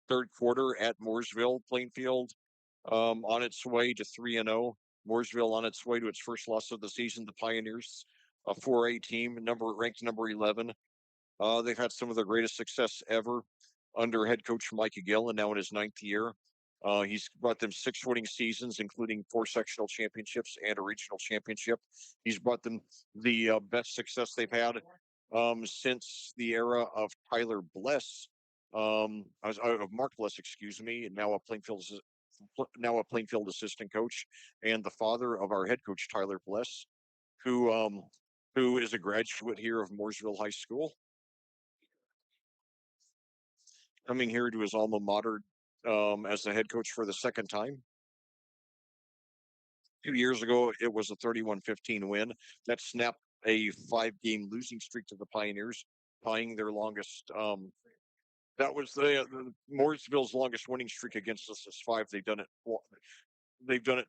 third quarter at Mooresville. Plainfield on its way to 3-0. Mooresville on its way to its first loss of the season. The Pioneers, a 4A team, ranked number 11. They've had some of their greatest success ever under head coach Mike Gill, and now in his ninth year. He's brought them 6 winning seasons, including 4 sectional championships and a regional championship. He's brought them the best success they've had since the era of Tyler Bless, of Mark Bless, excuse me, and now a Plainfield assistant coach and the father of our head coach Tyler Bless, who is a graduate here of Mooresville High School, coming here to his alma mater as the head coach for the second time. 2 years ago, it was a 31-15 win that snapped a 5-game losing streak to the Pioneers, tying their longest That was the Mooresville's longest winning streak against us is 5. They've done it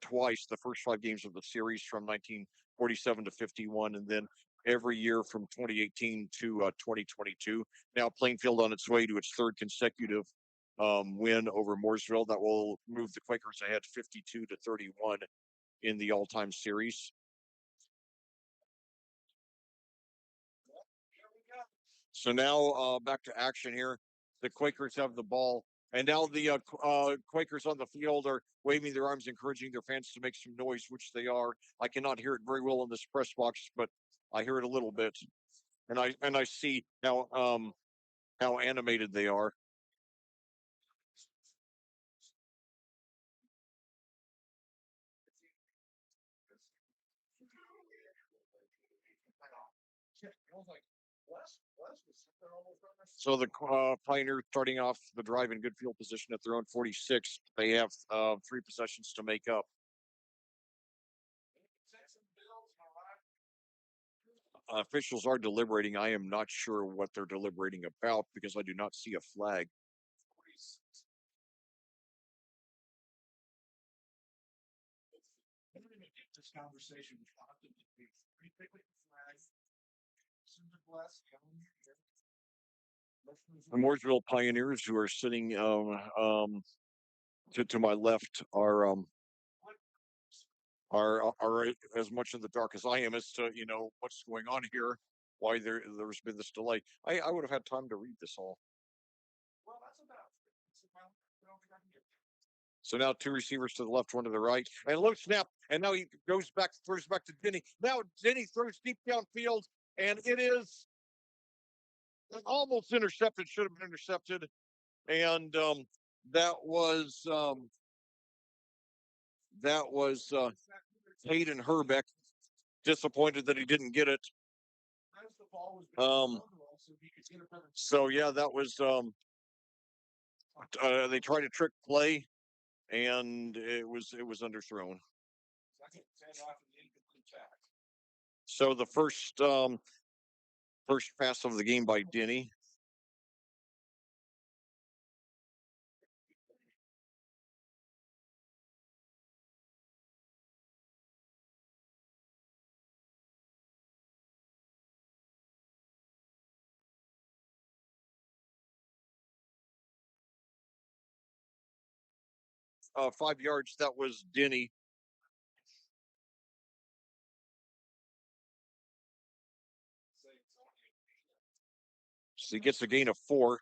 twice. The first 5 games of the series from 1947 to 51, and then every year from 2018 to 2022. Now Plainfield on its way to its third consecutive win over Mooresville. That will move the Quakers ahead 52 to 31 in the all-time series. So now back to action here. The Quakers have the ball, and now the Quakers on the field are waving their arms, encouraging their fans to make some noise, which they are. I cannot hear it very well in this press box, but I hear it a little bit, and I see how animated they are. So the Pioneers starting off the drive in good field position at their own 46. They have 3 possessions to make up. Officials are deliberating. I am not sure what they're deliberating about because I do not see a flag. This conversation the Mooresville Pioneers, who are sitting to my left, are as much in the dark as I am as to what's going on here, why there's been this delay. I would have had time to read this all. So now 2 receivers to the left, 1 to the right, and low snap, and now he throws back to Denny. Now Denny throws deep downfield, and it is almost intercepted. Should have been intercepted, and that was Hayden Herbeck. Disappointed that he didn't get it. So yeah, that was they tried to trick play, and it was underthrown. So the first pass of the game by Denny. 5 yards. That was Denny. So he gets a gain of 4.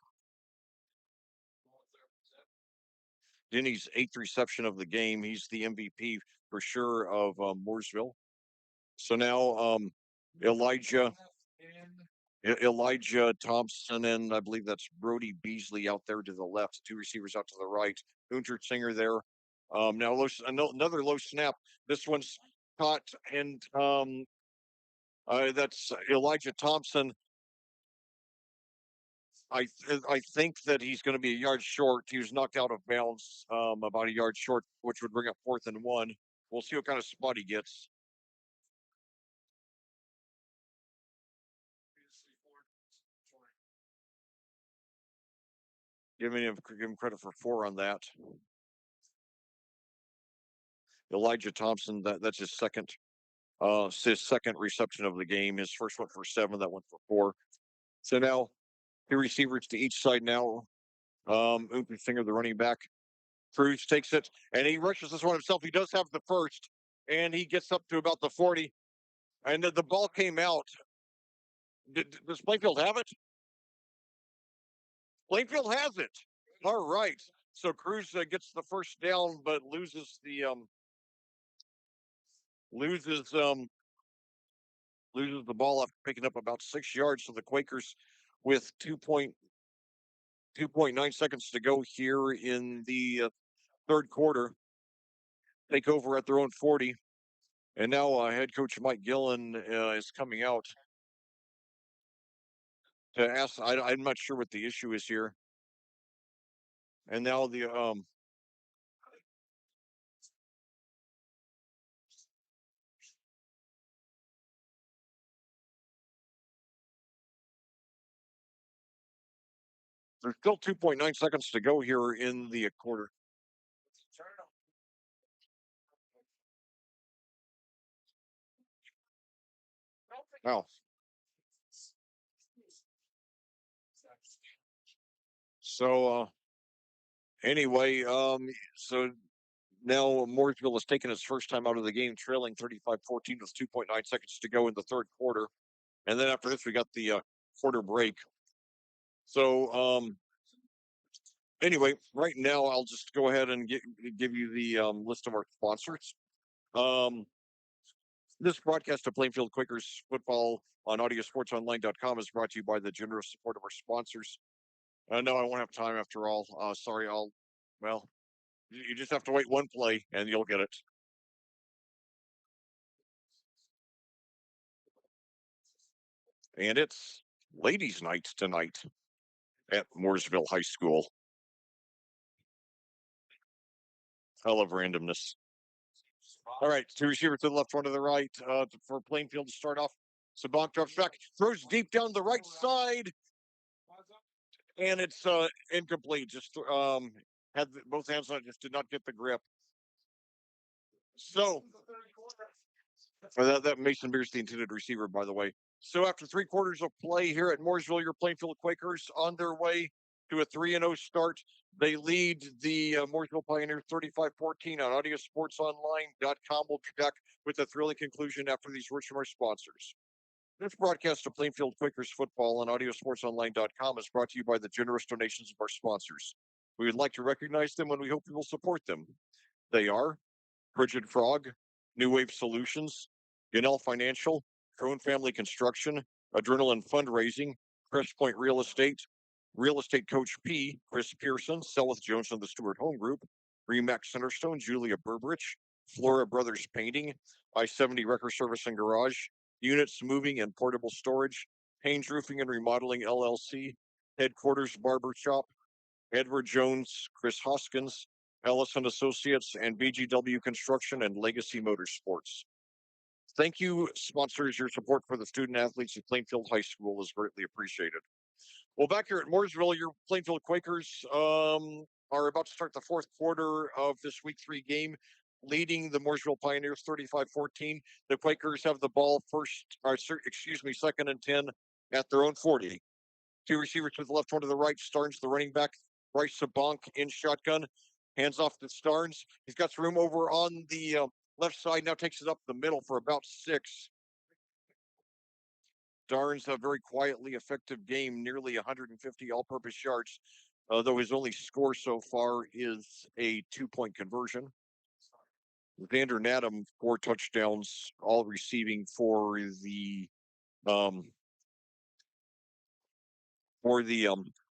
Denny's 8th reception of the game. He's the MVP for sure of Mooresville. So now Elijah Thompson, and I believe that's Brody Beasley out there to the left, 2 receivers out to the right. Singer there. Now another low snap. This one's caught, and that's Elijah Thompson. I think that he's going to be a yard short. He was knocked out of bounds about a yard short, which would bring up 4th and 1. We'll see what kind of spot he gets. Give him credit for 4 on that. Elijah Thompson, that's his second reception of the game. His first went for 7, that went for 4. So now 2 receivers to each side now. Singer, the running back. Cruz takes it, and he rushes this one himself. He does have the first, and he gets up to about the 40, and the ball came out. Does Plainfield have it? Plainfield has it. All right. So Cruz gets the first down, but loses the ball after picking up about 6 yards. So the Quakers, with 2.9 seconds to go here in the third quarter, take over at their own 40. And now head coach Mike Gillen is coming out to ask. I'm not sure what the issue is here. And now the There's still 2.9 seconds to go here in the quarter. Now, so anyway, so now Mooresville has taken its first time out of the game, trailing 35-14 with 2.9 seconds to go in the third quarter. And then after this, we got the quarter break. So anyway, right now I'll just go ahead and give you the list of our sponsors. This broadcast of Plainfield Quakers football on audiosportsonline.com is brought to you by the generous support of our sponsors. No, I won't have time after all. Sorry, well, you just have to wait one play and you'll get it. And it's ladies' night tonight at Mooresville High School. I love randomness. All right, two receivers to the left, one to the right for Plainfield to start off. Sabank drops back, throws deep down the right side, and it's incomplete. Just had both hands on it, just did not get the grip. So that Mason Beer's the intended receiver, by the way. So after 3 quarters of play here at Mooresville, your Plainfield Quakers on their way to a 3-0 start. They lead the Mooresville Pioneers 35-14 on audiosportsonline.com. We'll be back with a thrilling conclusion after these words from our sponsors. This broadcast of Plainfield Quakers football on audiosportsonline.com is brought to you by the generous donations of our sponsors. We would like to recognize them and we hope you will support them. They are Frigid Frog, New Wave Solutions, Gunnell Financial, Crone Family Construction, Adrenaline Fundraising, Crest Point Real Estate Coach P, Chris Pearson, Selwith Jones and the Stewart Home Group, Remax Centerstone, Julia Burbrich, Flora Brothers Painting, I-70 Wrecker Service and Garage, Units Moving and Portable Storage, Haynes Roofing and Remodeling LLC, Headquarters Barber Shop, Edward Jones, Chris Hoskins, Ellison Associates, and BGW Construction and Legacy Motorsports. Thank you, sponsors. Your support for the student athletes at Plainfield High School is greatly appreciated. Well, back here at Mooresville, your Plainfield Quakers are about to start the fourth quarter of this Week 3 game, leading the Mooresville Pioneers 35-14. The Quakers have the ball second and 10 at their own 40. Two receivers to the left, one to the right. Starnes, the running back. Bryce Sabank in shotgun. Hands off to Starnes. He's got some room over on the left side. Now takes it up the middle for about 6. Starnes, a very quietly effective game, nearly 150 all-purpose yards, though his only score so far is a 2-point conversion. Xander Nadam, 4 touchdowns, all receiving for the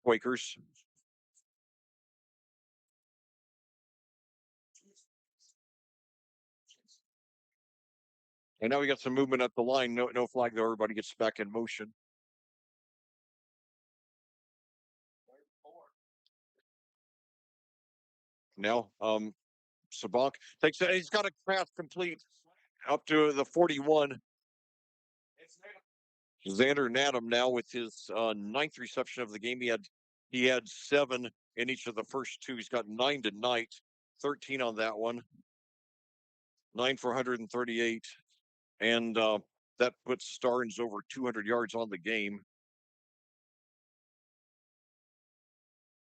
Quakers. And now we got some movement at the line. No flag, though. Everybody gets back in motion. Now, Sabank takes it. He's got a pass complete up to the 41. Xander Nadam now with his 9th reception of the game. He had 7 in each of the first 2. He's got 9 tonight, 13 on that one, 9 for 138, and that puts Starnes over 200 yards on the game.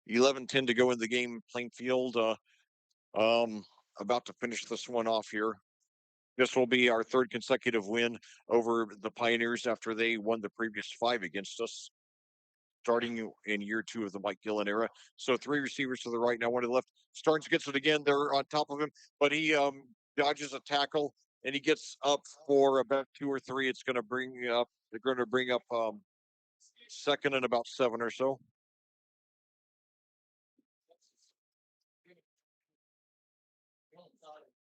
11-10 to go in the game. Plainfield about to finish this one off here. This will be our 3rd consecutive win over the Pioneers after they won the previous 5 against us, starting in year 2 of the Mike Gillen era. So 3 receivers to the right, now 1 to the left. Starnes gets it again. They're on top of him, but he dodges a tackle and he gets up for about 2 or 3. It's going to bring up. They're going to bring up 2nd and about 7 or so.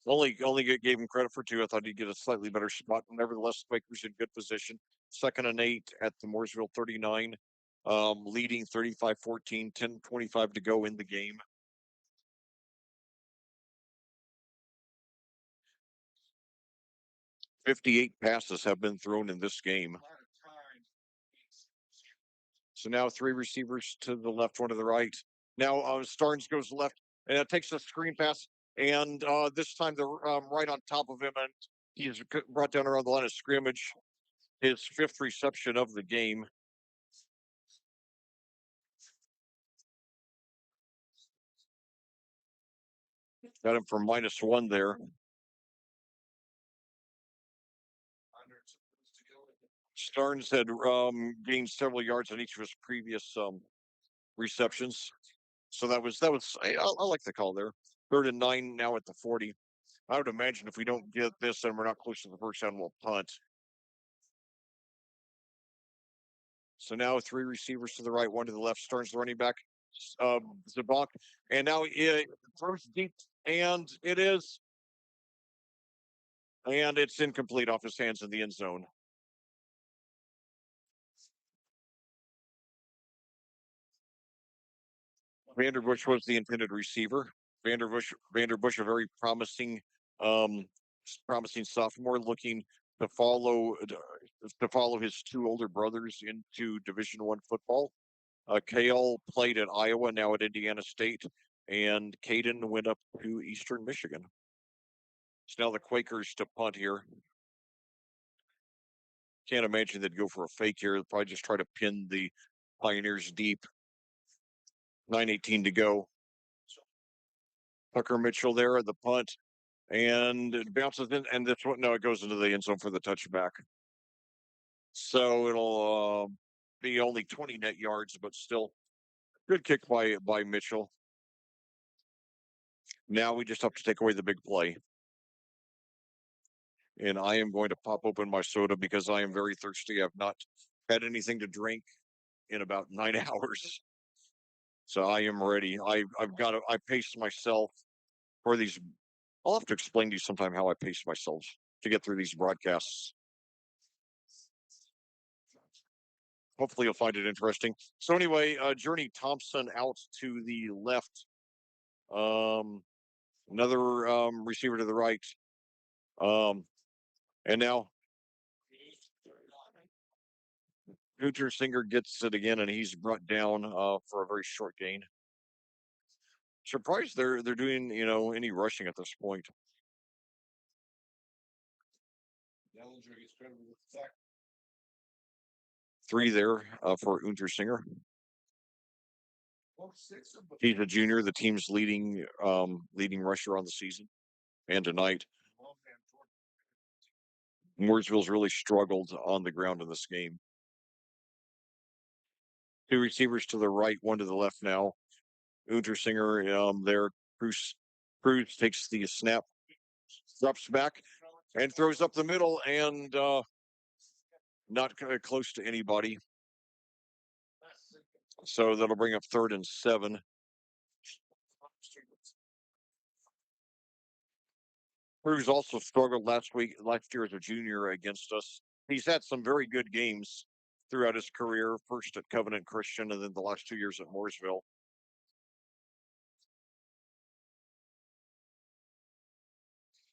Only gave him credit for 2. I thought he'd get a slightly better spot. Nevertheless, Quakers in good position. 2nd and 8 at the Mooresville 39, leading 35-14, 10:25 to go in the game. "58 passes have been thrown in this game. So now three receivers to the left, one to the right. Now Starnes goes left, and it takes a screen pass, and this time they're right on top of him, and he's brought down around the line of scrimmage. His fifth reception of the game. Got him for -1 there. Starnes had gained several yards on each of his previous receptions. So that was I like the call there. 3rd and 9 now at the 40. I would imagine if we don't get this and we're not close to the first down, we'll punt. So now three receivers to the right, one to the left. Starnes the running back, Zabak, and now it throws deep, and it's incomplete off his hands in the end zone. Vanderbush was the intended receiver. Vanderbush, a very um, promising sophomore, looking to follow his two older brothers into Division I football. Kale played at Iowa, now at Indiana State, and Caden went up to Eastern Michigan. It's now the Quakers to punt here. Can't imagine they'd go for a fake here. They'll probably just try to pin the Pioneers deep. 9:18 to go. Tucker Mitchell there at the punt, and it bounces in, and this one, no, it goes into the end zone for the touchback. So it'll be only 20 net yards, but still good kick by Mitchell. Now we just have to take away the big play. And I am going to pop open my soda because I am very thirsty. I've not had anything to drink in about 9 hours. So I am ready. I paced myself for these. I'll have to explain to you sometime how I pace myself to get through these broadcasts. Hopefully you'll find it interesting. So anyway, Journey Thompson out to the left. Another receiver to the right. And now Hunter Singer gets it again, and he's brought down for a very short gain. Surprised they're doing any rushing at this point. Three there for Untersinger. He's a junior, the team's leading rusher on the season, and tonight Mooresville's really struggled on the ground in this game. Two receivers to the right, one to the left now. Untersinger there. Cruz takes the snap, drops back, and throws up the middle, and not close to anybody. So that'll bring up 3rd and 7. Cruz also struggled last year as a junior against us. He's had some very good games throughout his career, first at Covenant Christian and then the last 2 years at Mooresville.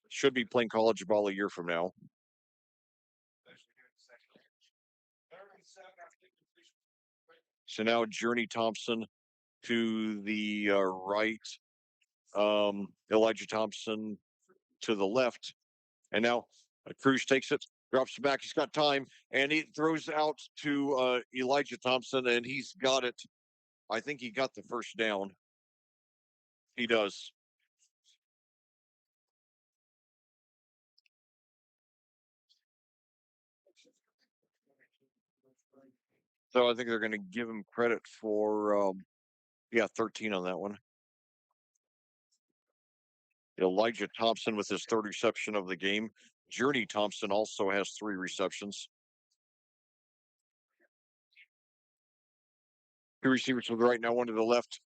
Should be playing college ball a year from now. So now Journey Thompson to the right, Elijah Thompson to the left, and now Cruz takes it, drops it back. He's got time, and he throws out to Elijah Thompson, and he's got it. I think he got the first down. He does. So I think they're going to give him credit for, 13 on that one. Elijah Thompson with his third reception of the game. Journey Thompson also has 3 receptions. 2 receivers to the right, now one to the left.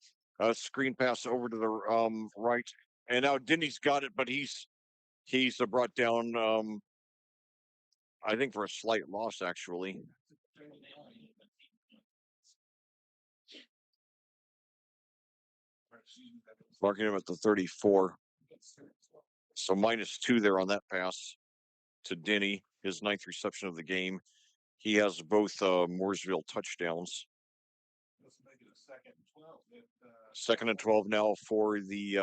Screen pass over to the right, and now Denny's got it, but he's brought down. I think for a slight loss, actually. Marking him at the 34. So -2 there on that pass to Denny, his 9th reception of the game. He has both Mooresville touchdowns. 2nd and 12 now for the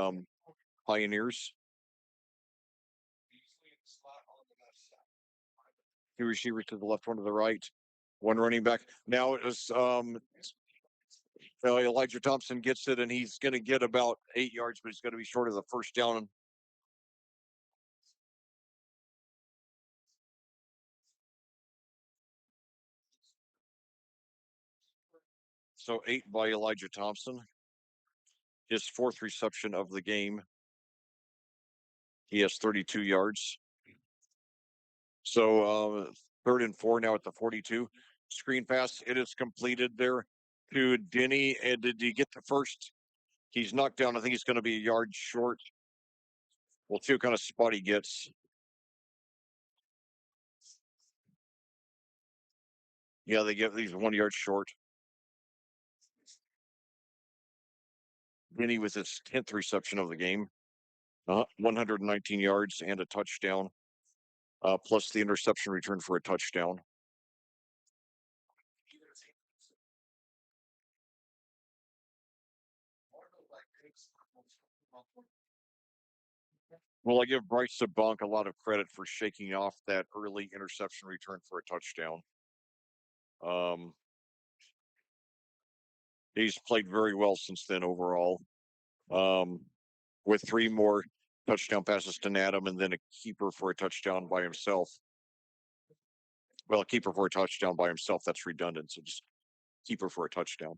Pioneers. 2 receivers to the left, 1 to the right, 1 running back. Now it was Elijah Thompson gets it, and he's going to get about 8 yards, but he's going to be short of the first down. So 8 by Elijah Thompson. His 4th reception of the game. He has 32 yards. So 3rd and 4 now at the 42. Screen pass. It is completed there to Denny. And did he get the first? He's knocked down. I think he's going to be a yard short. We'll see what kind of spot he gets. Yeah, they get these 1 yard short. Denny with his 10th reception of the game. 119 yards and a touchdown, plus the interception return for a touchdown. Well, I give Bryce Sabunk a lot of credit for shaking off that early interception return for a touchdown. He's played very well since then overall, with 3 more touchdown passes to Nadam and then a keeper for a touchdown by himself. Well, a keeper for a touchdown by himself, that's redundant. So just keeper for a touchdown.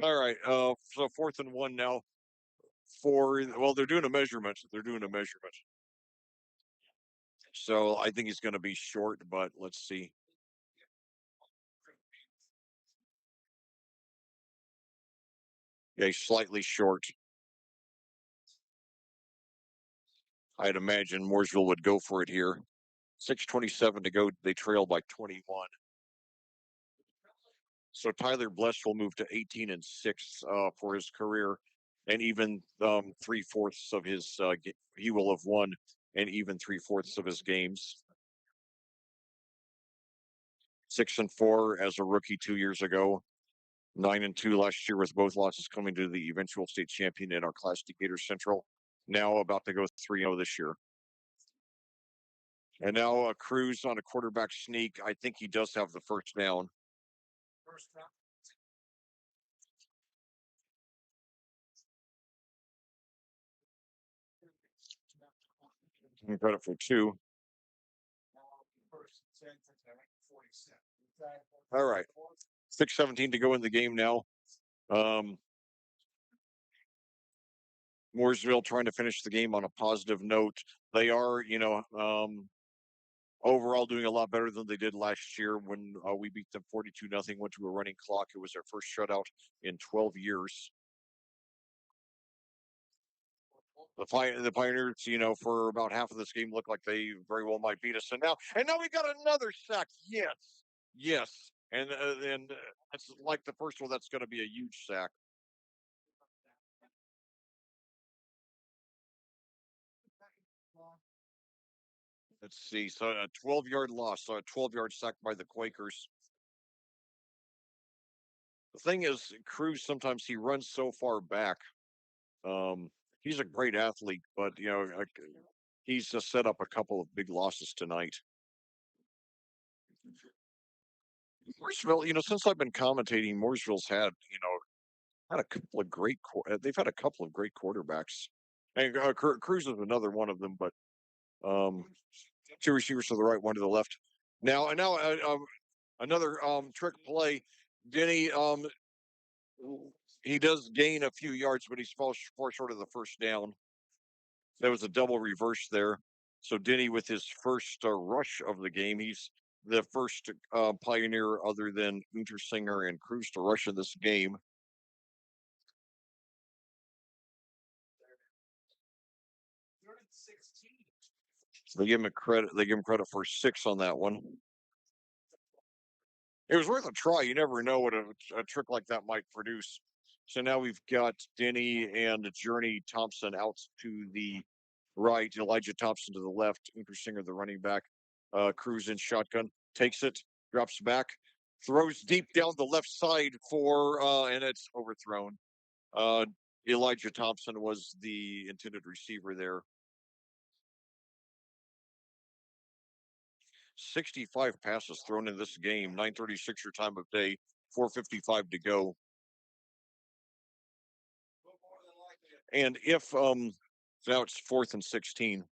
All right. So 4th and 1 now they're doing a measurement. So I think he's going to be short, but let's see. Yeah, he's slightly short. I'd imagine Mooresville would go for it here. 6:27 to go. They trail by 21. So Tyler Bless will move to 18 and 6 for his career, and even 3/4 of his he will have won, and even 3/4 of his games. 6 and 4 as a rookie 2 years ago. 9 and 2 last year, with both losses coming to the eventual state champion in our Class Decatur Central. Now about to go 3-0 this year. And now Cruz on a quarterback sneak. I think he does have the first down. Credit for 2. All right. 6:17 to go in the game now. Mooresville trying to finish the game on a positive note. They are, overall doing a lot better than they did last year when we beat them 42-0, went to a running clock. It was their first shutout in 12 years. The Pioneers, for about half of this game looked like they very well might beat us. And now we got another sack. Yes. And it's like the first one. That's going to be a huge sack. Let's see. So a 12-yard loss. So a 12-yard sack by the Quakers. The thing is, Cruz, sometimes he runs so far back. He's a great athlete, but he's just set up a couple of big losses tonight. Mooresville, since I've been commentating, Mooresville's had a couple of they've had a couple of great quarterbacks, and Cruz is another one of them. But 2 receivers to the right, 1 to the left. Now another trick play. Denny he does gain a few yards, but he's falls far short of the first down. There was a double reverse there. So Denny with his first rush of the game. He's the first Pioneer other than Untersinger and Cruz to rush in this game. They give him credit. They give him credit for 6 on that one. It was worth a try. You never know what a trick like that might produce. So now we've got Denny and Journey Thompson out to the right, Elijah Thompson to the left, Untersinger the running back, Cruz in shotgun, takes it, drops back, throws deep down the left side for, and it's overthrown. Uh, Elijah Thompson was the intended receiver there. 65 passes thrown in this game, 9:36 your time of day, 4:55 to go. And if now it's 4th and 16.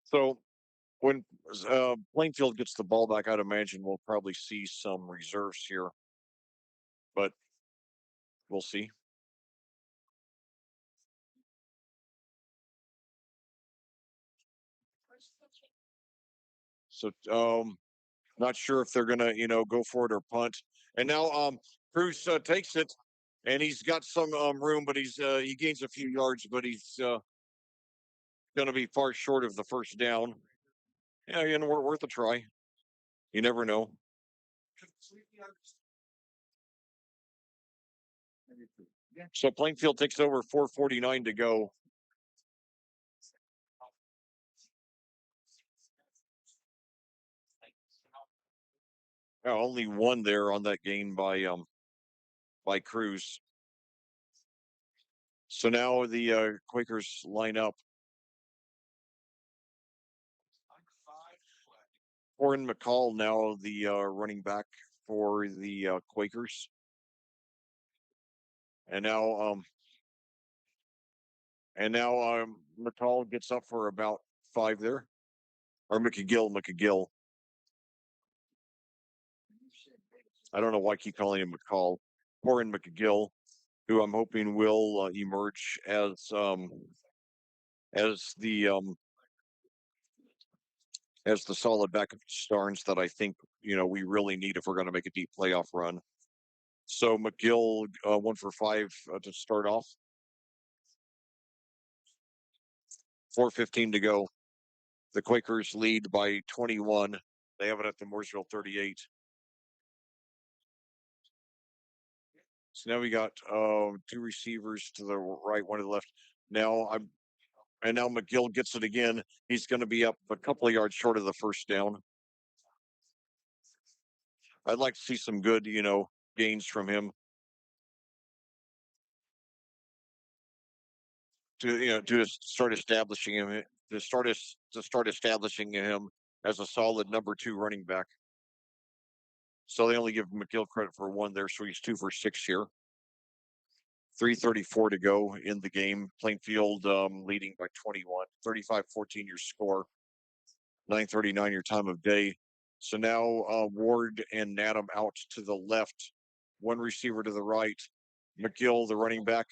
So when Plainfield gets the ball back, I'd imagine we'll probably see some reserves here, but we'll see. So not sure if they're gonna go for it or punt. And now Cruz takes it, and he's got some room, but he gains a few yards, but he's going to be far short of the first down. Yeah, we're worth a try. You never know. So Plainfield takes over, 4:49 to go. Only one there on that gain by Cruz. So now the Quakers line up. Warren McCall now the running back for the Quakers, and now McCall gets up for about 5 there, or McGill. I don't know why I keep calling him McCall. Warren McGill, who I'm hoping will emerge as the solid backup Starnes that I think we really need if we're going to make a deep playoff run. So McGill 1 for 5 to start off. 4:15 to go. The Quakers lead by 21. They have it at the Mooresville 38. So now we got 2 receivers to the right, 1 to the left. Now McGill gets it again. He's going to be up a couple of yards short of the first down. I'd like to see some good, gains from him to start establishing him as a solid number 2 running back. So they only give McGill credit for 1 there, so he's 2 for 6 here. 3:34 to go in the game. Plainfield leading by 21. 35-14 your score. 9:39 your time of day. So now Ward and Nadam out to the left. 1 receiver to the right. McGill, the running back.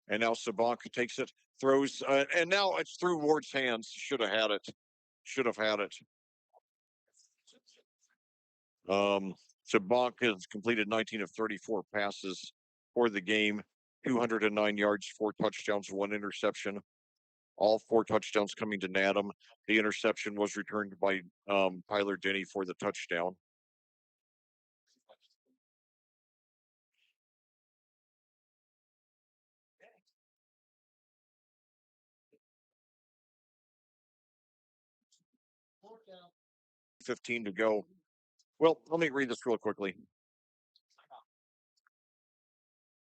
And now Sabanka takes it, throws, and now it's through Ward's hands. Should have had it. Should have had it. Sabanka has completed 19 of 34 passes for the game. 209 yards, 4 touchdowns, 1 interception. All 4 touchdowns coming to Nadam. The interception was returned by Tyler Denny for the touchdown. $15 to go. Well, let me read this real quickly.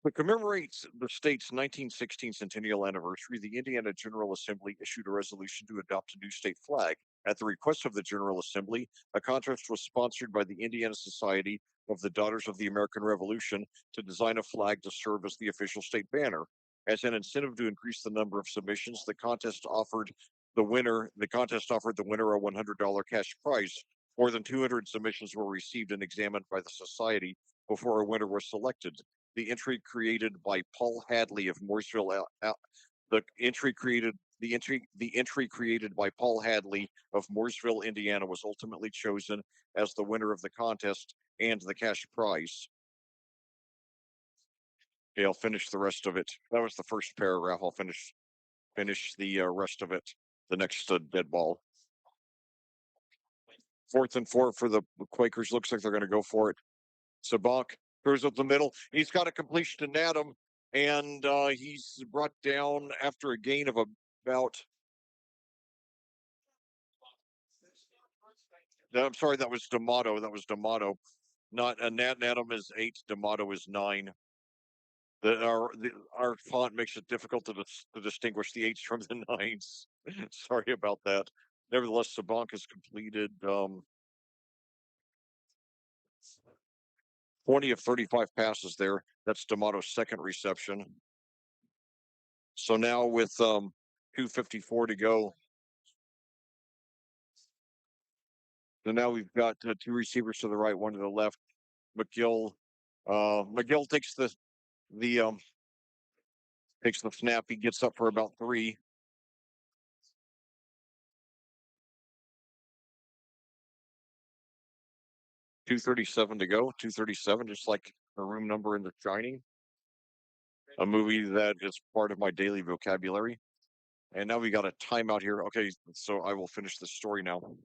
To commemorate the state's 1916 centennial anniversary, the Indiana General Assembly issued a resolution to adopt a new state flag. At the request of the General Assembly, a contest was sponsored by the Indiana Society of the Daughters of the American Revolution to design a flag to serve as the official state banner. As an incentive to increase the number of submissions, the contest offered the winner a $100 cash prize. More than 200 submissions were received and examined by the society before a winner was selected. The entry created by Paul Hadley of Mooresville, the entry created by Paul Hadley of Mooresville, Indiana, was ultimately chosen as the winner of the contest and the cash prize. Okay, I'll finish the rest of it. That was the first paragraph. I'll finish the rest of it. The next dead ball. 4th and 4 for the Quakers. Looks like they're going to go for it. Sabak throws up the middle. He's got a completion to Nadam, and he's brought down after a gain of about No, I'm sorry, that was D'Amato. That was D'Amato. Not Nat Natum is 8. D'Amato is 9. Our font makes it difficult to distinguish the eights from the nines. Sorry about that. Nevertheless, Sabank is completed 20 of 35 passes there. That's D'Amato's second reception. So now with 2:54 to go, so now we've got two receivers to the right, one to the left. McGill, McGill the takes the snap. He gets up for about 3. 2:37 to go. 2:37, just like the room number in The Shining, a movie that is part of my daily vocabulary. And now we got a timeout here. Okay, so I will finish the story now.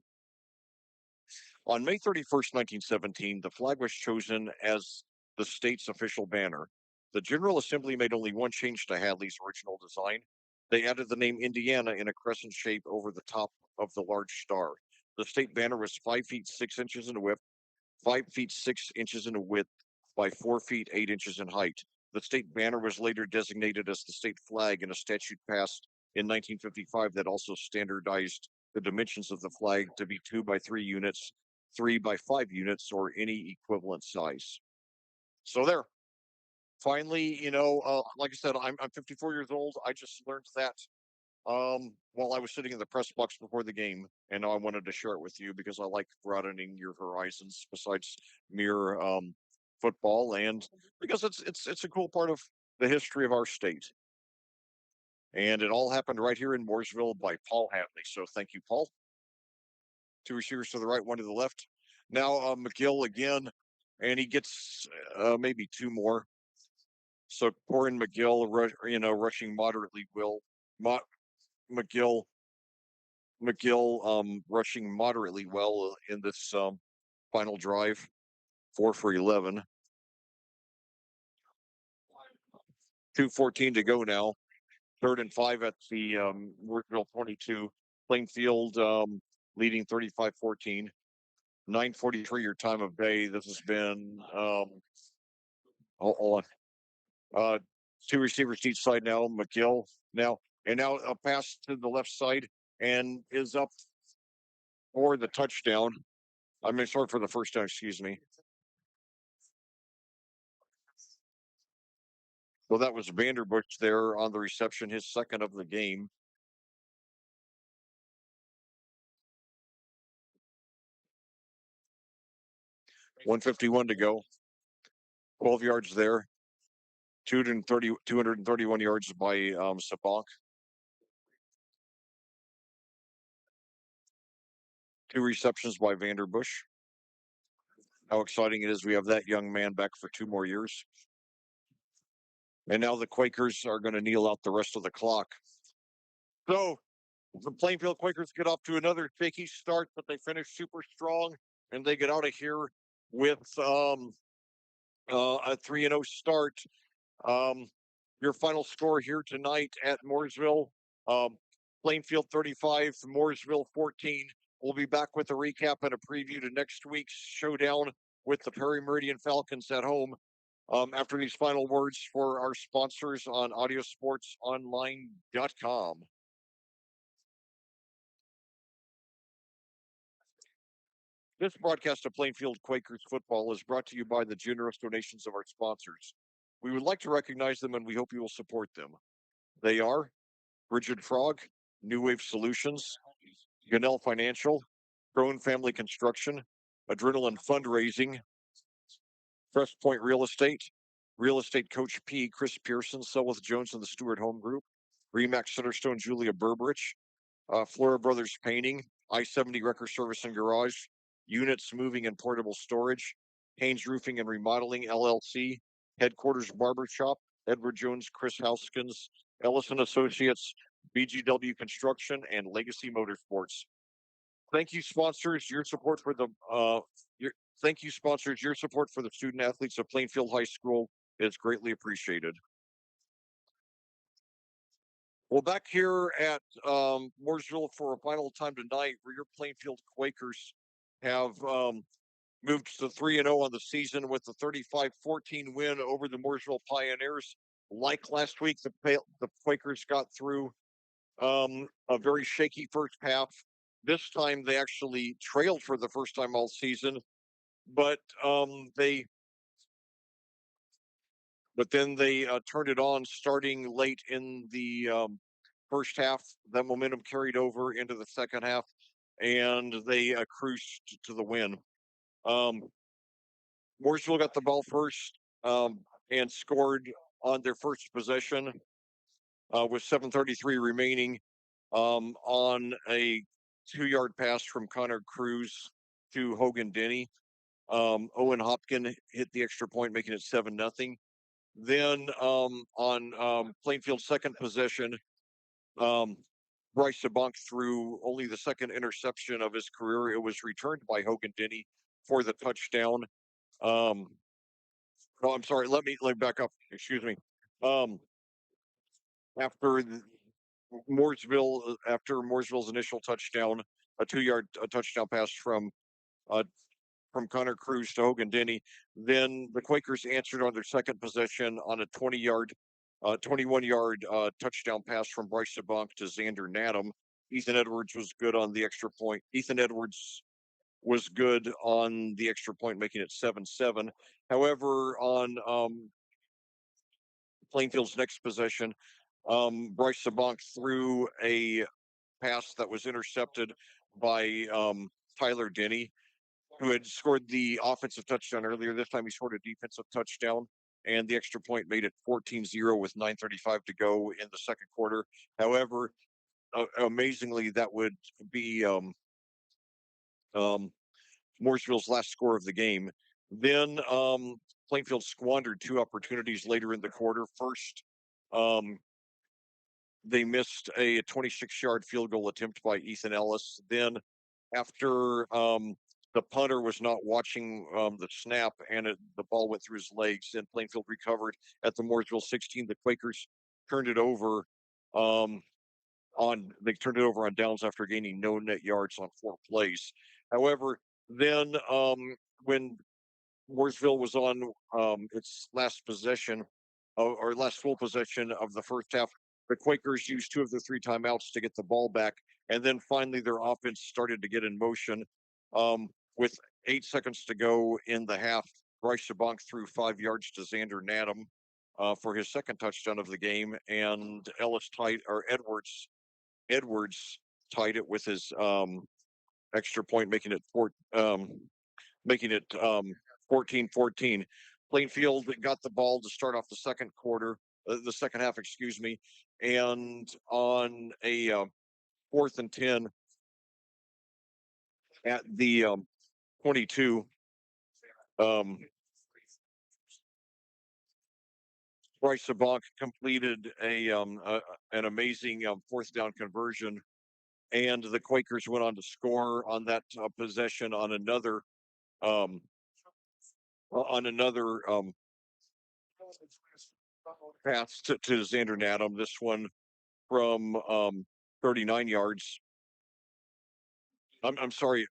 On May 31st, 1917, the flag was chosen as the state's official banner. The General Assembly made only one change to Hadley's original design. They added the name Indiana in a crescent shape over the top of the large star. The state banner was 5 feet 6 inches in width, 5 feet 6 inches in width by 4 feet 8 inches in height. The state banner was later designated as the state flag in a statute passed in 1955 that also standardized the dimensions of the flag to be 2 by 3 units, 3 by 5 units, or any equivalent size. So there. Finally, like I said, I'm 54 years old. I just learned that while I was sitting in the press box before the game, and I wanted to share it with you because I like broadening your horizons besides mere football, and because it's a cool part of the history of our state. And it all happened right here in Mooresville by Paul Hadley. So thank you, Paul. Two receivers to the right, one to the left. Now McGill again, and he gets maybe 2 more. So Corin McGill, rushing moderately. McGill rushing moderately well in this final drive, 4 for 11. 2:14 to go now. 3rd and 5 at the Mooresville 22. Plainfield leading 35-14. 9:43 your time of day. This has been hold on. 2 receivers each side now. McGill now a pass to the left side and is up for the touchdown. I mean, sorry, for the first down. Excuse me. So that was Vanderbush there on the reception, his second of the game. $151 to go. 12 yards there. 231 yards by Sabank. 2 receptions by Vanderbush. How exciting it is we have that young man back for 2 more years. And now the Quakers are going to kneel out the rest of the clock. So the Plainfield Quakers get off to another shaky start, but they finish super strong and they get out of here with a 3-0 start. Your final score here tonight at Mooresville, Plainfield 35, Mooresville 14. We'll be back with a recap and a preview to next week's showdown with the Perry Meridian Falcons at home. After these final words for our sponsors on audiosportsonline.com. This broadcast of Plainfield Quakers football is brought to you by the generous donations of our sponsors. We would like to recognize them and we hope you will support them. They are Bridget Frog, New Wave Solutions, Gunnell Financial, Crone Family Construction, Adrenaline Fundraising, Fresh Point Real Estate Coach P, Chris Pearson, Selwith Jones and the Stewart Home Group, Remax Centerstone, Julia Burbrich, Flora Brothers Painting, I-70 Wrecker Service and Garage, Units Moving and Portable Storage, Haynes Roofing and Remodeling LLC, Headquarters Barbershop, Edward Jones, Chris Houskins, Ellison Associates, BGW Construction, and Legacy Motorsports. Thank you, sponsors. Your support for the student athletes of Plainfield High School is greatly appreciated. Well, back here at Mooresville for a final time tonight, we're your Plainfield Quakers have moved to 3-0 on the season with the 35-14 win over the Mooresville Pioneers. Like last week, the Quakers got through a very shaky first half. This time they actually trailed for the first time all season, but they but then they turned it on starting late in the first half. That momentum carried over into the second half, and they cruised to the win. Um, Mooresville got the ball first and scored on their first possession with 7:33 remaining on a 2-yard pass from Connor Cruz to Hogan Denny. Owen Hopkin hit the extra point, making it 7-0. Then on Plainfield's second possession, um, Bryce DeBunk threw only the second interception of his career. It was returned by Hogan Denny for the touchdown. Um, oh, I'm sorry. Let me back up. Excuse me. Um, after Mooresville's initial touchdown, a 2-yard touchdown pass uh, from Connor Cruz to Hogan Denny. Then the Quakers answered on their second possession on a 21-yard touchdown pass from Bryce DeBunk to Xander Nadam. Ethan Edwards was good on the extra point. Ethan Edwards was good on the extra point, making it 7-7. However, on Plainfield's next possession, Bryce DeBunk threw a pass that was intercepted by Tyler Denny, who had scored the offensive touchdown earlier. This time he scored a defensive touchdown, and the extra point made it 14-0 with 9:35 to go in the second quarter. However, amazingly, that would be um, Mooresville's last score of the game. Then Plainfield squandered two opportunities later in the quarter. First, um, they missed a 26-yard field goal attempt by Ethan Ellis. Then, after the punter was not watching the snap and the ball went through his legs, and Plainfield recovered at the Mooresville 16, the Quakers turned it over um, on downs after gaining no net yards on 4 plays. However, then when Mooresville was on its last possession or last full possession of the first half. The Quakers used two of their three timeouts to get the ball back, and then finally their offense started to get in motion. With 8 seconds to go in the half, Bryce Shabonk threw 5 yards to Xander Nadam for his second touchdown of the game, and Edwards tied it with his extra point, making it 14-14. Plainfield got the ball to start off the second half, excuse me, and on a 4th and 10 at the 22, um, Bryce Sabak completed an amazing fourth down conversion, and the Quakers went on to score on that possession um, on another pass to Xander Nadam. This one from 39 yards. I'm sorry.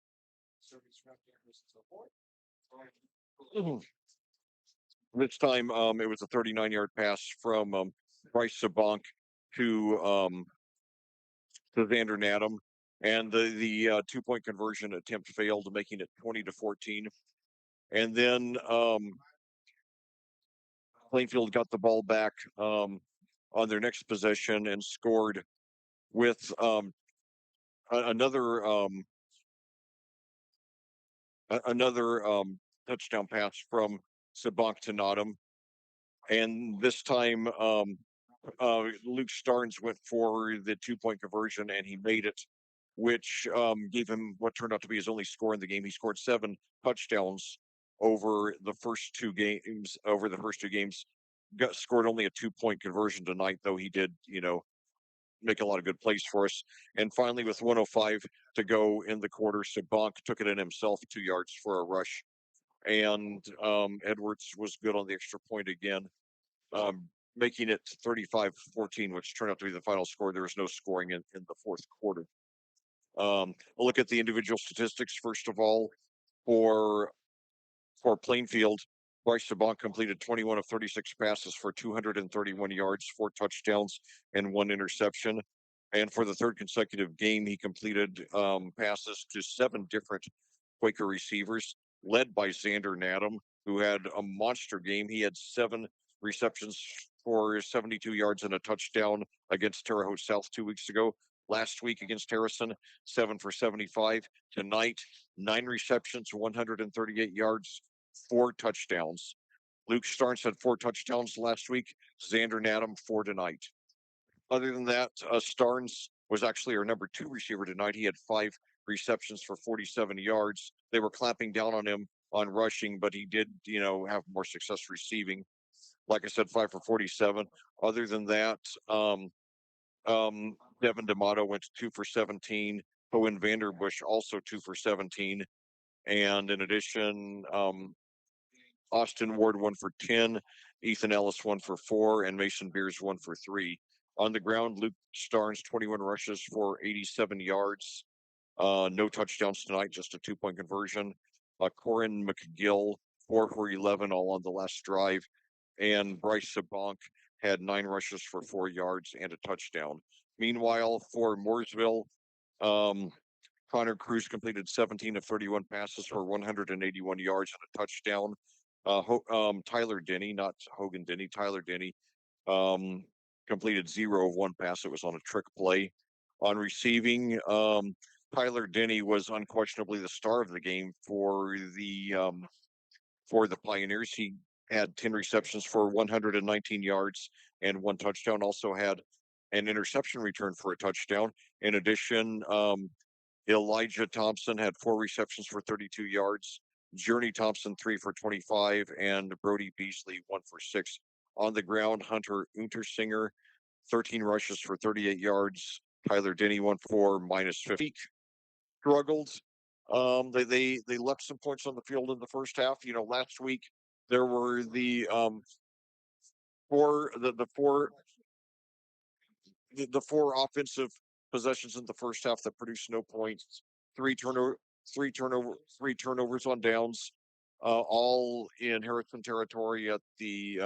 This time it was a 39-yard pass from Bryce Sabonk to Xander Nadam, and the 2-point conversion attempt failed, making it 20-14. And then Plainfield got the ball back on their next possession and scored with another touchdown pass from Sabonk to Nadam. And this time, Luke Starnes went for the 2-point conversion, and he made it, which gave him what turned out to be his only score in the game. He scored 7 touchdowns over the first two games. Scored only a 2-point conversion tonight, though he did, make a lot of good plays for us. And finally, with 105 to go in the quarter, Sabonk took it in himself, 2 yards for a rush, and Edwards was good on the extra point again, making it 35-14, which turned out to be the final score. There was no scoring in the fourth quarter. We'll look at the individual statistics first of all for Plainfield. Bryce DeBonk completed 21 of 36 passes for 231 yards, 4 touchdowns, and 1 interception. And for the third consecutive game, he completed passes to 7 different Quaker receivers, led by Xander Nadam, who had a monster game. He had 7 receptions for 72 yards and a touchdown against Terre Haute South 2 weeks ago. Last week against Harrison, 7 for 75. Tonight, 9 receptions, 138 yards, 4 touchdowns. Luke Starnes had 4 touchdowns last week. Xander Nadam 4 tonight. Other than that, Starnes was actually our number 2 receiver tonight. He had 5 receptions for 47 yards. They were clamping down on him on rushing, but he did, have more success receiving. Like I said, 5 for 47. Other than that, Devin D'Amato went 2 for 17. Owen Vanderbush also 2 for 17. And in addition, Austin Ward 1 for 10, Ethan Ellis 1 for 4, and Mason Beers 1 for 3. On the ground, Luke Starnes 21 rushes for 87 yards. No touchdowns tonight, just a 2-point conversion. Corin McGill 4 for 11, all on the last drive. And Bryce DeBonk had 9 rushes for 4 yards and a touchdown. Meanwhile, for Mooresville, Connor Cruz completed 17 of 31 passes for 181 yards and a touchdown. Tyler Denny, not Hogan Denny, Tyler Denny, completed 0 of 1 pass. It was on a trick play. On receiving, Tyler Denny was unquestionably the star of the game for the Pioneers. He had 10 receptions for 119 yards and 1 touchdown. Also had an interception return for a touchdown. In addition, Elijah Thompson had 4 receptions for 32 yards. Journey Thompson 3 for 25, and Brody Beasley 1 for 6. On the ground, Hunter Untersinger 13 rushes for 38 yards. Tyler Denny 1 for -50. Struggled. They left some points on the field in the first half. Last week there were the four the four the 4 offensive possessions in the first half that produced no points. Three turnover, 3 turnovers on downs, all in Harrison territory at the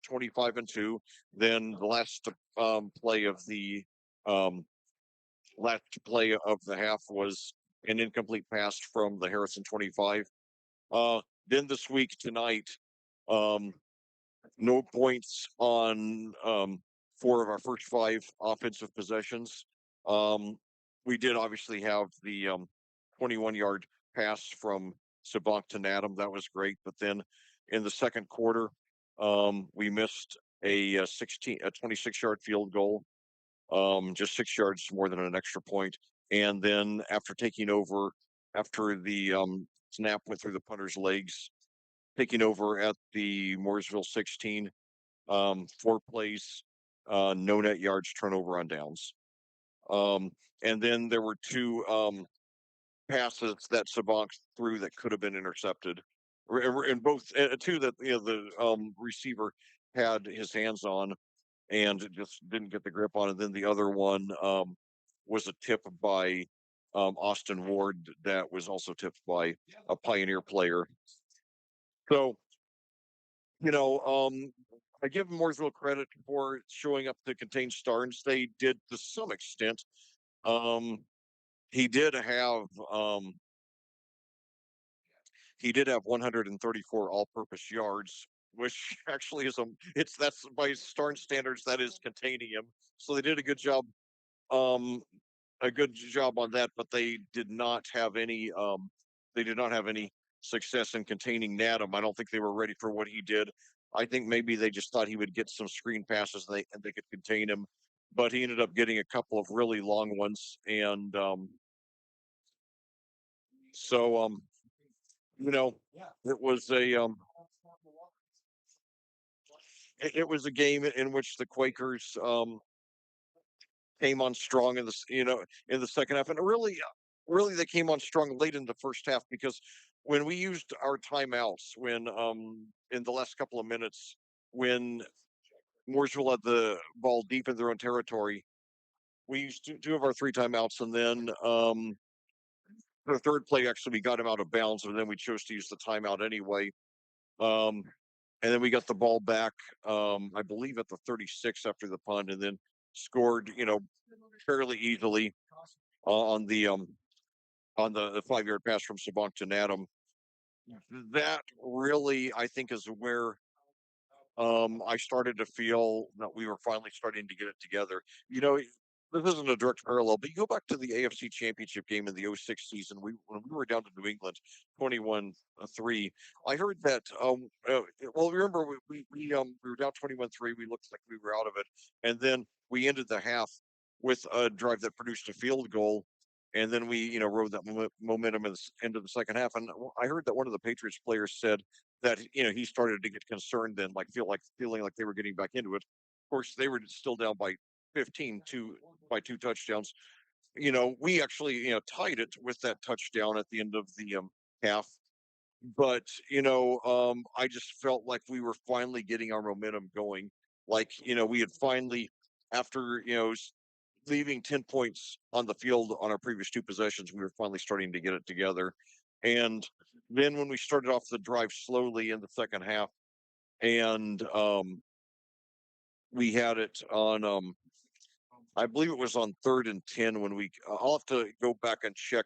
25-2. Then the play of the um, last play of the half was an incomplete pass from the Harrison 25. Then this week tonight, um, no points on 4 of our first 5 offensive possessions. We did obviously have the 21-yard pass from Sabak to Nadam. That was great. But then in the second quarter, we missed a 26-yard field goal, just 6 yards more than an extra point. And then after taking over, after the snap went through the punter's legs, taking over at the Mooresville 16, 4 plays, no net yards, turnover on downs. And then there were 2 passes that Sabank threw that could have been intercepted, and both 2 that the receiver had his hands on and just didn't get the grip on it. Then the other one was a tip by Austin Ward that was also tipped by a Pioneer player. So, I give Mooresville credit for showing up to contain Starnes. They did to some extent. Um, he did have 134 all-purpose yards, which actually that's by Starnes standards that is containing him. So they did um, a good job on that, but they did not have any success in containing Nadam. I don't think they were ready for what he did. I think maybe they just thought he would get some screen passes and they could contain him, but he ended up getting a couple of really long ones, and so it was a game in which the Quakers came on strong in the second half, and really they came on strong late in the first half, because when we used our timeouts, when in the last couple of minutes, when Mooresville had the ball deep in their own territory, we used two of our three timeouts, and then the third play actually we got him out of bounds, and then we chose to use the timeout anyway. Um, and then we got the ball back, I believe at the 36 after the punt, and then scored, fairly easily on the 5 yard pass from Sabancton Adam. That really, I think, is where I started to feel that we were finally starting to get it together. You know, this isn't a direct parallel, but you go back to the AFC Championship game in the '06 season. When we were down to New England, 21-3. I heard that. Well, remember we were down 21-3. We looked like we were out of it, and then we ended the half with a drive that produced a field goal. And then we, rode that momentum into the second half. And I heard that one of the Patriots players said that he started to get concerned then, like feeling like they were getting back into it. Of course, they were still down by 15 by two touchdowns. We actually tied it with that touchdown at the end of the half. But I just felt like we were finally getting our momentum going. Like we had finally, after leaving 10 points on the field on our previous two possessions, we were finally starting to get it together. And then when we started off the drive slowly in the second half, and we had it on, I believe it was on 3rd and 10 when I'll have to go back and check,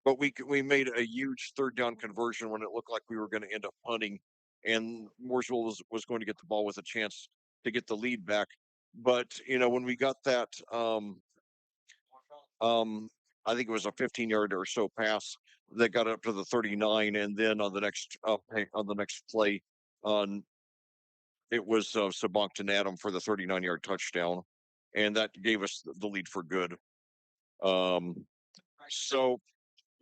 but we made a huge third down conversion when it looked like we were going to end up punting, and Mooresville was going to get the ball with a chance to get the lead back. But when we got that, um, I think it was a 15-yard or so pass that got up to the 39, and then on the next play, on it was Sabancton Adam for the 39-yard touchdown, and that gave us the lead for good. Um, so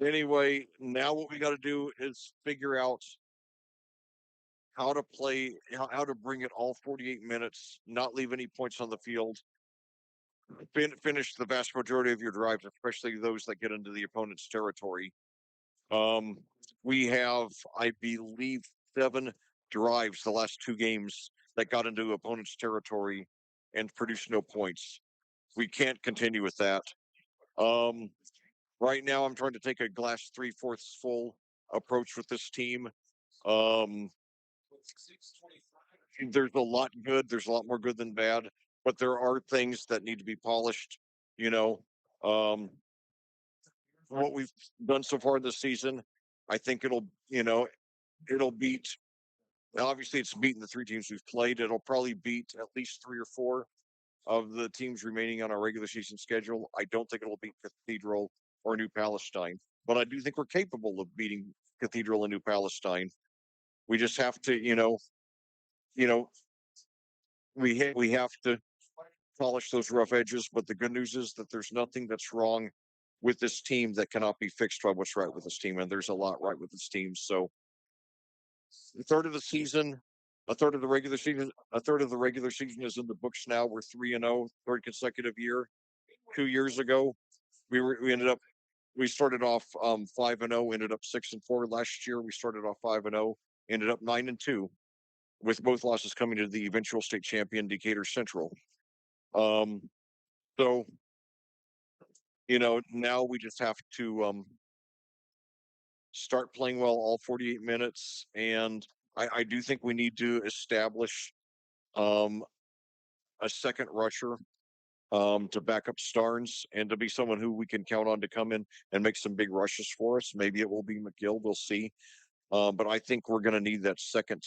anyway, now what we got to do is figure out how to play, how to bring it all 48 minutes, not leave any points on the field, finish the vast majority of your drives, especially those that get into the opponent's territory. Um, we have, I believe, 7 drives the last 2 games that got into opponent's territory and produced no points. We can't continue with that. Um, right now, I'm trying to take a glass 3/4 full approach with this team. Um, there's a lot good. There's a lot more good than bad, but there are things that need to be polished. You know, um, what we've done so far this season, I think it'll beat. Obviously, it's beaten the 3 teams we've played. It'll probably beat at least 3 or 4 of the teams remaining on our regular season schedule. I don't think it'll beat Cathedral or New Palestine, but I do think we're capable of beating Cathedral and New Palestine. We just have to, you know, we have to polish those rough edges. But the good news is that there's nothing that's wrong with this team that cannot be fixed by what's right with this team, and there's a lot right with this team. So a third of the season, a third of the regular season, a third of the regular season is in the books now. We're 3-0, third consecutive year. 2 years ago, we started off 5-0, ended up 6-4 last year. We started off 5-0, ended up 9-2, with both losses coming to the eventual state champion Decatur Central. Um, so now we just have to start playing well all 48 minutes, and I do think we need to establish um, a second rusher to back up Starnes and to be someone who we can count on to come in and make some big rushes for us. Maybe it will be McGill. We'll see. But I think we're going to need that second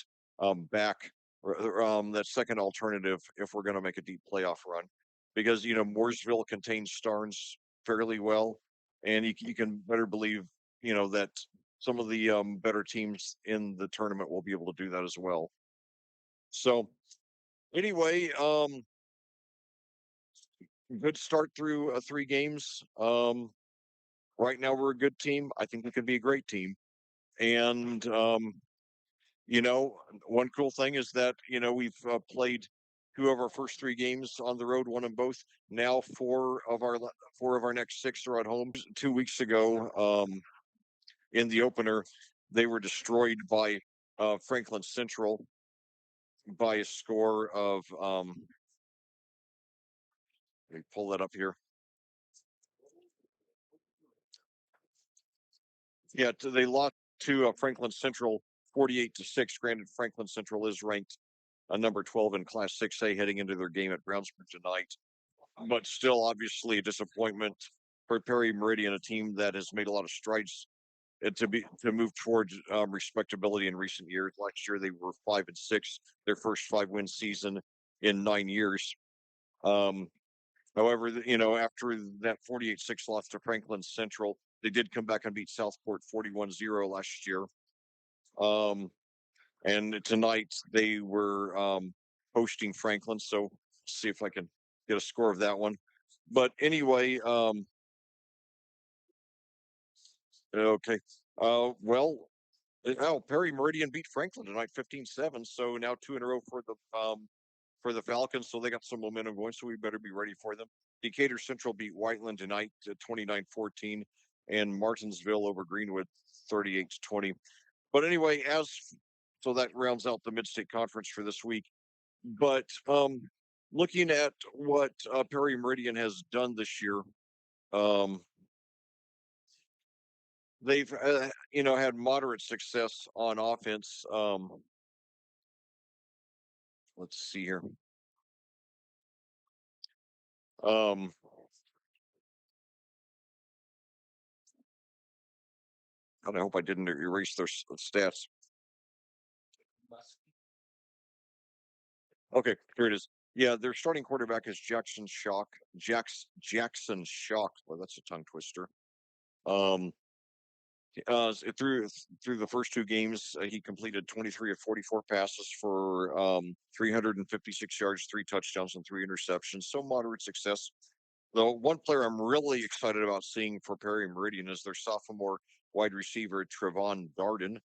back, that second alternative if we're going to make a deep playoff run, because Mooresville contains Starnes fairly well, and you can better believe that some of the better teams in the tournament will be able to do that as well. So anyway, good start through 3 games. Right now we're a good team. I think we could be a great team. And one cool thing is that we've played 2 of our first 3 games on the road, won them both. Now 4 of our next 6 are at home. 2 weeks ago, in the opener, they were destroyed by Franklin Central by a score of let me pull that up here. Yeah, they lost to Franklin Central 48-6. Granted, Franklin Central is ranked number 12 in Class 6A heading into their game at Brownsburg tonight, but still obviously a disappointment for Perry Meridian, a team that has made a lot of strides to move towards respectability in recent years. Last year they were 5-6, their first 5-win season in 9 years. Um, However, after that 48-6 loss to Franklin Central, they did come back and beat Southport 41-0 last year. And tonight they were hosting Franklin, so see if I can get a score of that one. But anyway, okay. Well, Perry Meridian beat Franklin tonight 15-7, so now 2 in a row for the Falcons, so they got some momentum going, so we better be ready for them. Decatur Central beat Whiteland tonight 29-14, and Martinsville over Greenwood 38-20. But anyway, so that rounds out the Mid-State Conference for this week. But looking at what Perry Meridian has done this year, um, they've had moderate success on offense. Let's see here. Um, God, I hope I didn't erase their stats. Okay, here it is. Yeah, their starting quarterback is Jackson Shock. Well, that's a tongue twister. Um, through the first two games, he completed 23 of 44 passes for 356 yards, 3 touchdowns, and 3 interceptions. So moderate success. Though one player I'm really excited about seeing for Perry Meridian is their sophomore wide receiver Trevon Darden.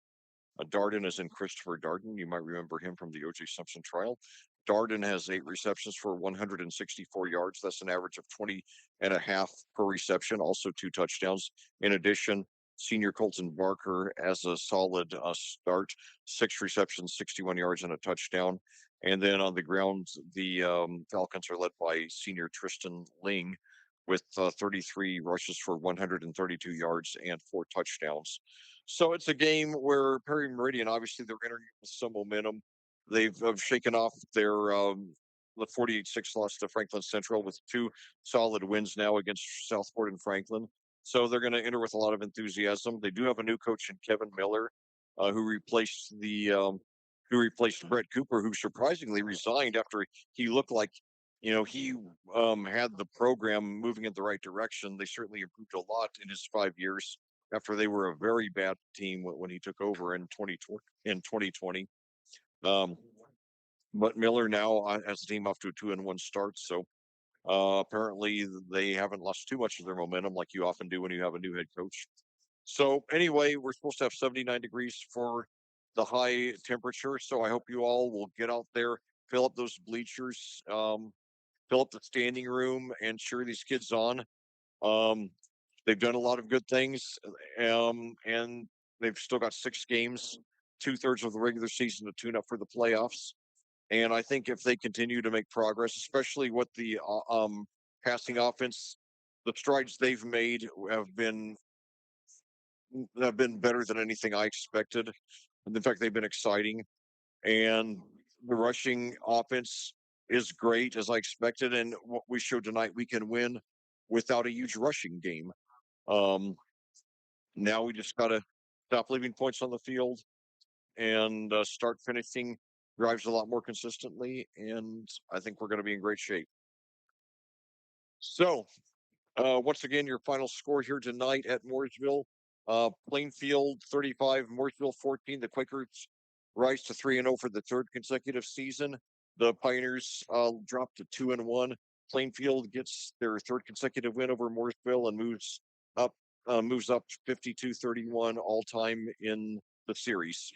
Darden is in Christopher Darden. You might remember him from the O.J. Simpson trial. Darden has 8 receptions for 164 yards. That's an average of 20.5 per reception, also 2 touchdowns. In addition, senior Colton Barker has a solid start, 6 receptions, 61 yards, and a touchdown. And then on the ground, the Falcons are led by senior Tristan Ling with 33 rushes for 132 yards and 4 touchdowns. So it's a game where Perry Meridian, obviously, they're entering with some momentum. They've shaken off their the 48-6 loss to Franklin Central with 2 solid wins now against Southport and Franklin. So they're going to enter with a lot of enthusiasm. They do have a new coach in Kevin Miller, who replaced Brett Cooper, who surprisingly resigned after he looked like he had the program moving in the right direction. They certainly improved a lot in his 5 years after they were a very bad team when he took over in 2020. Um, but Miller now has the team off to a 2-1 start. So apparently they haven't lost too much of their momentum like you often do when you have a new head coach. So anyway, we're supposed to have 79 degrees for the high temperature. So I hope you all will get out there, fill up those bleachers, fill up the standing room, and cheer these kids on. Um, they've done a lot of good things, and they've still got 6 games, 2/3 of the regular season to tune up for the playoffs. And I think if they continue to make progress, especially with the passing offense, the strides they've made have been better than anything I expected. And in fact, they've been exciting. And the rushing offense is great as I expected. And what we showed tonight, we can win without a huge rushing game. Um, Now we just got to stop leaving points on the field and start finishing drives a lot more consistently. And I think we're going to be in great shape. So, once again, your final score here tonight at Mooresville, Plainfield 35, Mooresville 14. The Quakers rise to 3-0 for the third consecutive season. The Pioneers drop to 2-1. Plainfield gets their third consecutive win over Mooresville and up moves up 52-31 all time in the series.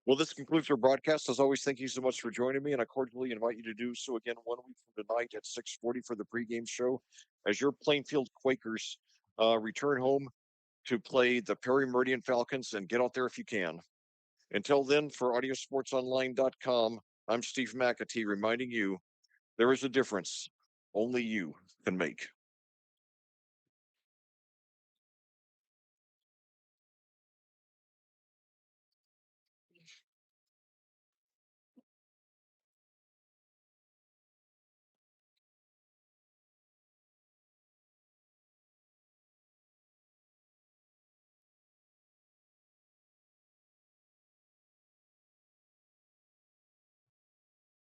Well, this concludes our broadcast. As always, thank you so much for joining me, and I cordially invite you to do so again 1 week from tonight at 6:40 for the pregame show, as your Plainfield Quakers return home to play the Perry Meridian Falcons, and get out there if you can. Until then, for AudioSportsOnline.com, I'm Steve McAtee reminding you there is a difference only you can make.